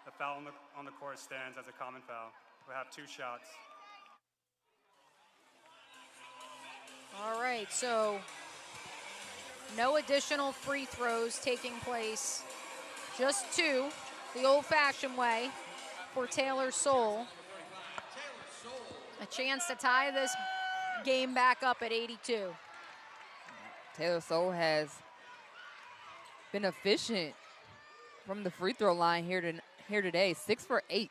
the foul on the court stands as a common foul. We'll have 2 shots. All right, so no additional free throws taking place. Just 2, the old-fashioned way for Taylor Soule. A chance to tie this game back up at 82. Taylor Soule has been efficient from the free throw line here today, 6 for 8.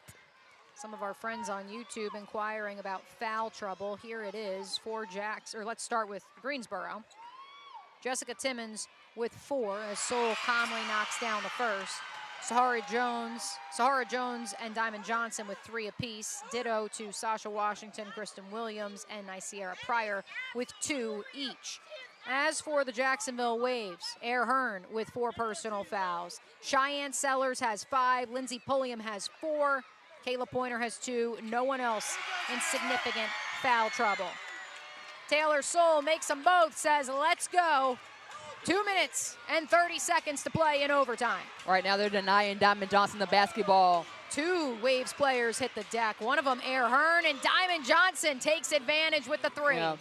Some of our friends on YouTube inquiring about foul trouble. Here it is for let's start with Greensboro. Jessica Timmons with 4 as Soule calmly knocks down the first. Sahara Jones and Diamond Johnson with 3 apiece. Ditto to Sasha Washington, Kristen Williams, and Nicera Pryor with 2 each. As for the Jacksonville Waves, Air Hearn with 4 personal fouls. Cheyenne Sellers has 5. Lindsey Pulliam has 4. Kayla Pointer has 2. No one else in significant foul trouble. Taylor Soule makes them both, says, let's go. 2 minutes and 30 seconds to play in overtime. Right now they're denying Diamond Johnson the basketball. 2 Waves players hit the deck. One of them, Air Hearn, and Diamond Johnson takes advantage with the 3. Yeah.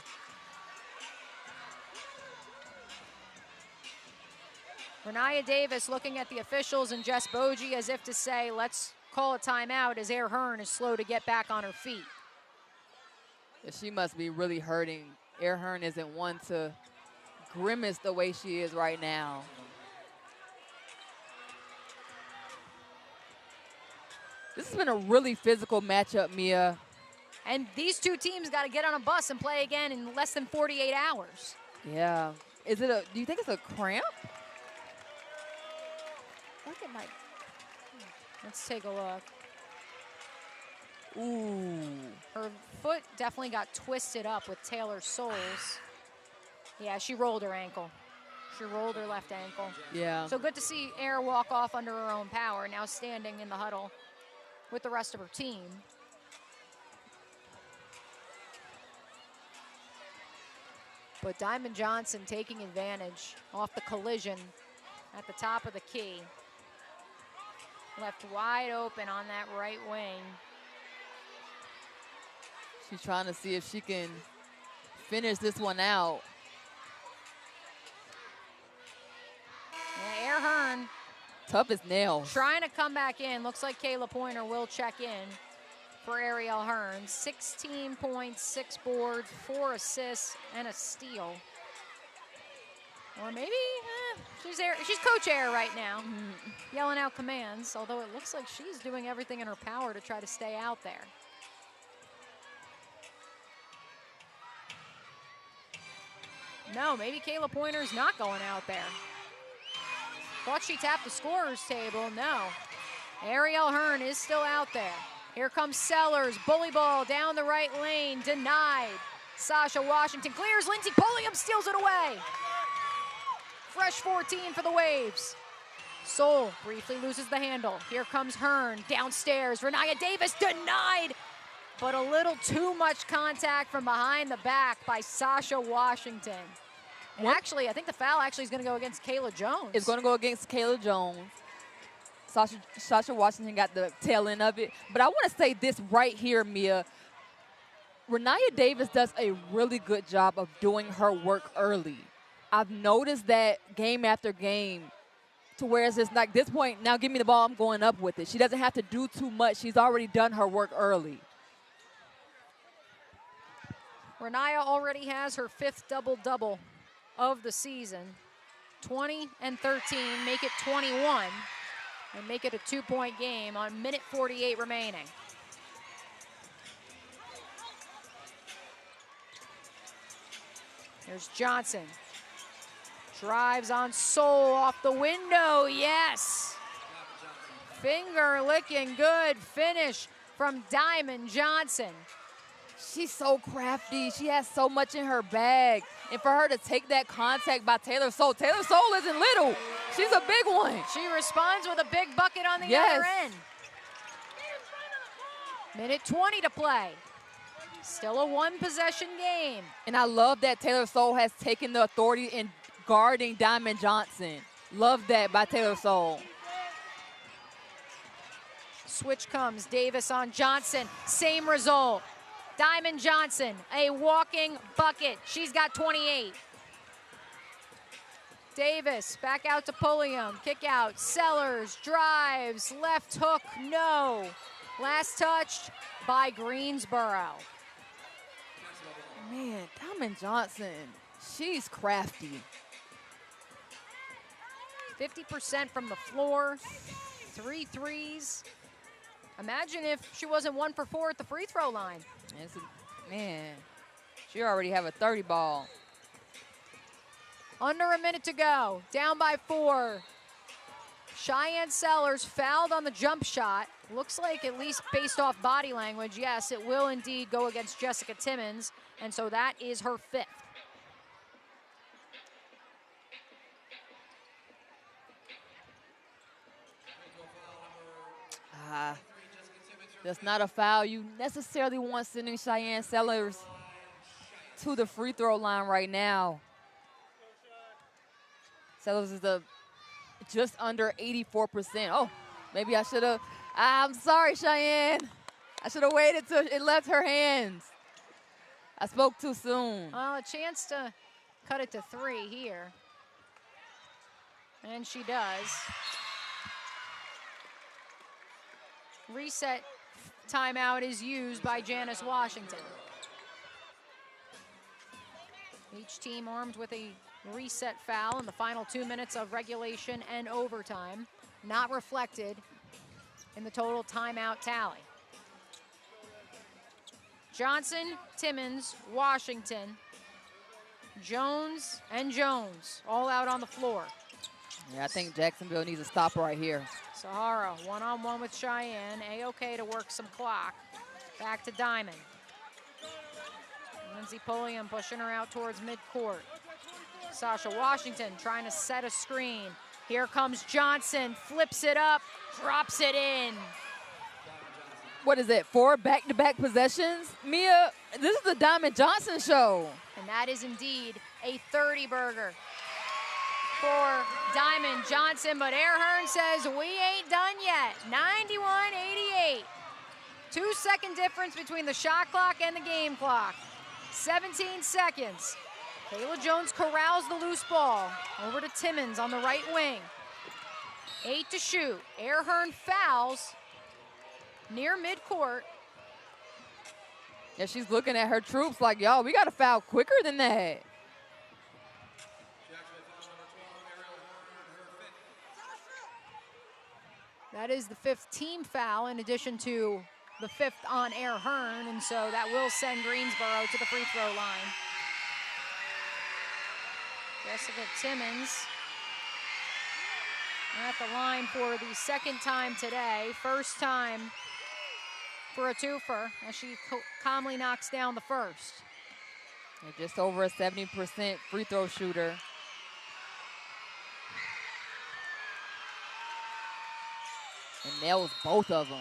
Renaya Davis looking at the officials and Jess Bogie as if to say, let's call a timeout as Air Hearn is slow to get back on her feet. She must be really hurting. Air Hearn isn't one to grimace the way she is right now. This has been a really physical matchup, Mia. And these 2 teams got to get on a bus and play again in less than 48 hours. Yeah. Do you think it's a cramp? I think it might. Let's take a look. Ooh. Her foot definitely got twisted up with Taylor Soule's. Yeah, she rolled her ankle. She rolled her left ankle. Yeah. So good to see Air walk off under her own power, now standing in the huddle with the rest of her team. But Diamond Johnson taking advantage off the collision at the top of the key. Left wide open on that right wing. She's trying to see if she can finish this one out. Air Hearn Tough as nails. trying to come back in. Looks like Kayla Pointer will check in for Ariel Hearn. 16 points, 6 boards, 4 assists, and a steal. Or maybe she's Coach Air right now, yelling out commands, although it looks like she's doing everything in her power to try to stay out there. No, maybe Kayla Pointer's not going out there. Thought she tapped the scorer's table. No. Ariel Hearn is still out there. Here comes Sellers. Bully ball down the right lane. Denied. Sasha Washington clears. Lindsey Pulliam steals it away. Fresh 14 for the Waves. Soul briefly loses the handle. Here comes Hearn. Downstairs. Renaya Davis denied. But a little too much contact from behind the back by Sasha Washington. And actually, I think the foul actually is going to go against Kayla Jones. It's going to go against Kayla Jones. Sasha Washington got the tail end of it. But I want to say this right here, Mia. Renaya Davis does a really good job of doing her work early. I've noticed that game after game, to where it's just like, this point, now give me the ball, I'm going up with it. She doesn't have to do too much. She's already done her work early. Renaya already has her 5th double-double of the season. 20 and 13, make it 21, and make it a 2-point game on minute 48 remaining. Here's Johnson. Drives on Soul off the window, yes. Finger licking good finish from Diamond Johnson. She's so crafty. She has so much in her bag. And for her to take that contact by Taylor Soul isn't little. She's a big one. She responds with a big bucket on the Yes. other end. Minute 20 to play. Still a 1-possession game. And I love that Taylor Soul has taken the authority in guarding Diamond Johnson. Love that by Taylor Soul. Switch comes, Davis on Johnson, same result. Diamond Johnson, a walking bucket. She's got 28. Davis back out to Pulliam, kick out. Sellers drives, left hook, no. Last touched by Greensboro. Man, Diamond Johnson, she's crafty. 50% from the floor, 3 threes. Imagine if she wasn't 1 for 4 at the free throw line. Man, she already have a 30 ball. Under a minute to go, down by 4. Cheyenne Sellers fouled on the jump shot. Looks like, at least based off body language, yes, it will indeed go against Jessica Timmons, and so that is her 5th. That's not a foul you necessarily want sending Cheyenne Sellers to the free throw line right now. Sellers is just under 84%. Oh, maybe I should have. I'm sorry, Cheyenne. I should have waited till it left her hands. I spoke too soon. Well, a chance to cut it to 3 here. And she does. Reset timeout is used by Janice Washington. Each team armed with a reset foul in the final 2 minutes of regulation and overtime, not reflected in the total timeout tally. Johnson, Timmons, Washington, Jones, and Jones all out on the floor. Yeah, I think Jacksonville needs a stop right here. Sahara, one-on-one with Cheyenne. A-OK to work some clock. Back to Diamond. Lindsey Pulliam pushing her out towards midcourt. Sasha Washington trying to set a screen. Here comes Johnson, flips it up, drops it in. What is it, 4 back-to-back possessions? Mia, this is the Diamond Johnson show. And that is indeed a 30-burger for Diamond Johnson, but Air Hearn says we ain't done yet. 91-88. 2-second difference between the shot clock and the game clock. 17 seconds. Kayla Jones corrals the loose ball over to Timmons on the right wing. 8 to shoot. Airhearn fouls near midcourt. Yeah, she's looking at her troops like, y'all, we got to foul quicker than that. That is the 5th team foul in addition to the 5th on Airhearn, and so that will send Greensboro to the free throw line. Jessica Timmons at the line for the 2nd time today. First time for a twofer as she calmly knocks down the first. And just over a 70% free throw shooter. And nails both of them.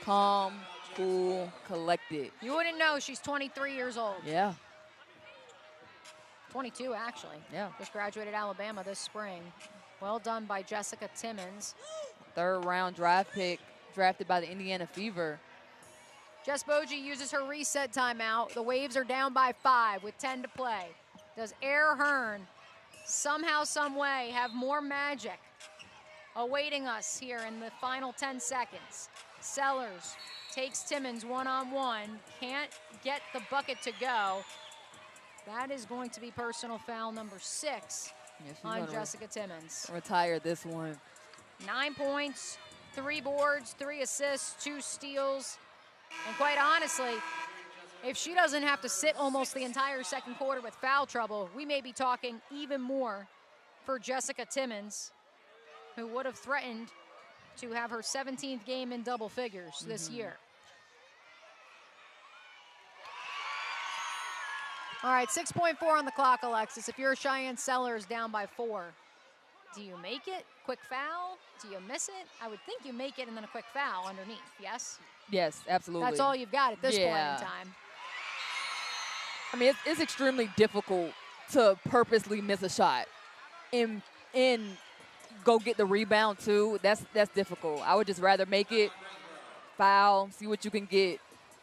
Calm, cool, collected. You wouldn't know she's 23 years old. Yeah. 22, actually. Yeah. Just graduated Alabama this spring. Well done by Jessica Timmons. 3rd round draft pick, drafted by the Indiana Fever. Jess Bogie uses her reset timeout. The Waves are down by 5 with 10 to play. Does Airhearn somehow, some way have more magic awaiting us here in the final 10 seconds? Sellers takes Timmons one-on-one, can't get the bucket to go. That is going to be personal foul number 6 on Jessica Timmons. Retire this one. 9 points, 3 boards, 3 assists, 2 steals. And quite honestly, if she doesn't have to sit almost the entire 2nd quarter with foul trouble, we may be talking even more for Jessica Timmons, who would have threatened to have her 17th game in double figures this year. All right, 6.4 on the clock, Alexis. If you're Cheyenne Sellers down by 4, do you make it? Quick foul? Do you miss it? I would think you make it and then a quick foul underneath, yes? Yes, absolutely. That's all you've got at this point in time. I mean, it's extremely difficult to purposely miss a shot and go get the rebound too. That's difficult. I would just rather make it, foul, see what you can get.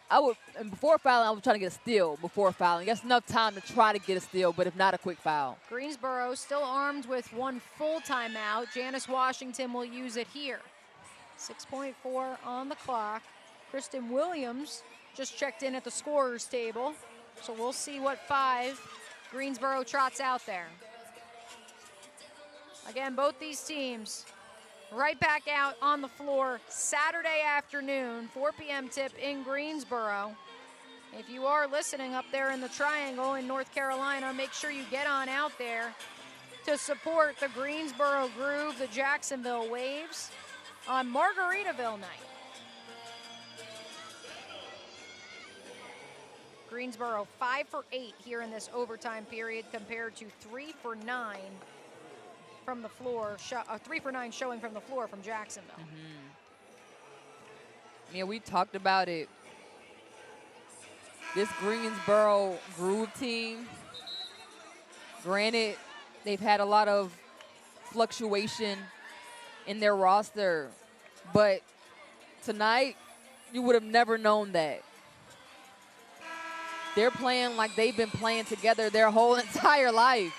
And before fouling, I was trying to get a steal before fouling. That's enough time to try to get a steal, but if not, a quick foul. Greensboro still armed with 1 full timeout. Janice Washington will use it here. 6.4 on the clock. Kristen Williams just checked in at the scorer's table. So we'll see what 5 Greensboro trots out there. Again, both these teams right back out on the floor Saturday afternoon, 4 p.m. tip in Greensboro. If you are listening up there in the Triangle in North Carolina, make sure you get on out there to support the Greensboro Groove, the Jacksonville Waves, on Margaritaville night. Greensboro 5 for 8 here in this overtime period compared to 3 for 9 from the floor, 3 for 9 showing from the floor from Jacksonville. Yeah, we talked about it. This Greensboro Groove team, granted, they've had a lot of fluctuation in their roster, but tonight, you would have never known that. They're playing like they've been playing together their whole entire life.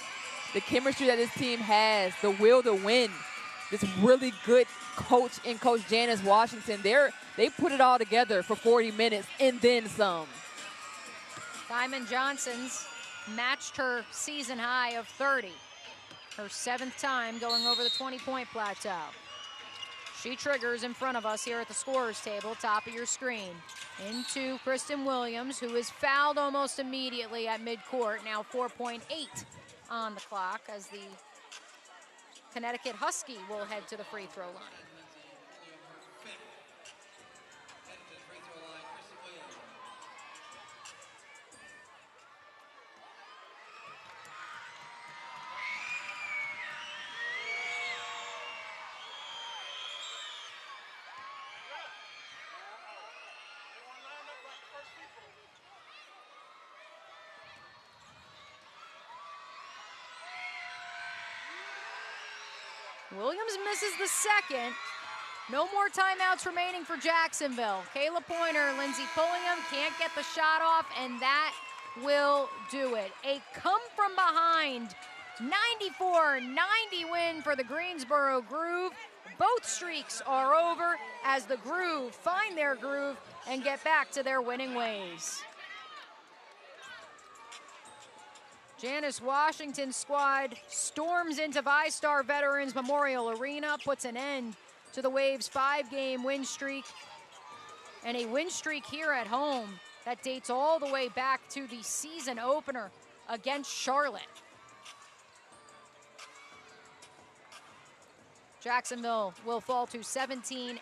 The chemistry that this team has, the will to win, this really good coach in Coach Janice Washington, they put it all together for 40 minutes and then some. Diamond Johnson's matched her season high of 30. Her 7th time going over the 20-point plateau. She triggers in front of us here at the scorer's table, top of your screen. Into Kristen Williams, who is fouled almost immediately at midcourt. Now 4.8 on the clock as the Connecticut Husky will head to the free throw line. Williams misses the second. No more timeouts remaining for Jacksonville. Kayla Pointer, Lindsey Pullingham can't get the shot off, and that will do it. A come from behind 94-90 win for the Greensboro Groove. Both streaks are over as the Groove find their groove and get back to their winning ways. Janice Washington's squad storms into VyStar Veterans Memorial Arena, puts an end to the Waves' 5-game win streak, and a win streak here at home that dates all the way back to the season opener against Charlotte. Jacksonville will fall to 17-5.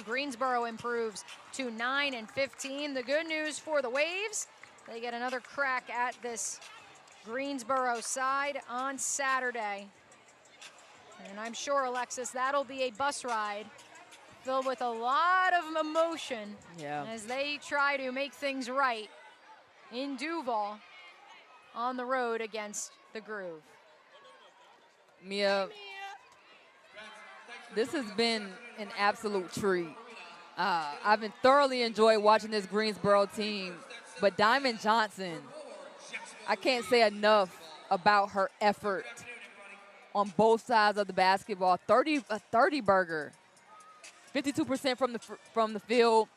Greensboro improves to 9-15. The good news for the Waves, they get another crack at this Greensboro side on Saturday. And I'm sure, Alexis, that'll be a bus ride filled with a lot of emotion as they try to make things right in Duval on the road against the Groove. Mia, this has been an absolute treat. I've been thoroughly enjoyed watching this Greensboro team, but Diamond Johnson, I can't say enough about her effort on both sides of the basketball. A 30 burger, 52% from the field,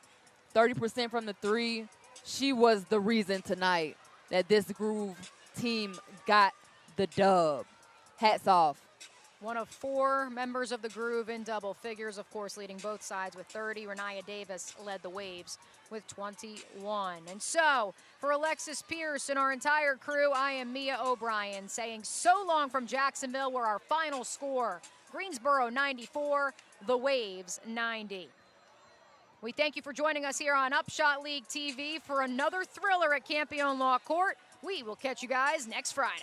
30% from the three. She was the reason tonight that this Groove team got the dub. Hats off. One of 4 members of the Groove in double figures, of course, leading both sides with 30. Renaya Davis led the Waves with 21. And so, for Alexis Pierce and our entire crew, I am Mia O'Brien saying so long from Jacksonville, where our final score, Greensboro 94, the Waves 90. We thank you for joining us here on UPSHOT League TV for another thriller at Campione Law Court. We will catch you guys next Friday.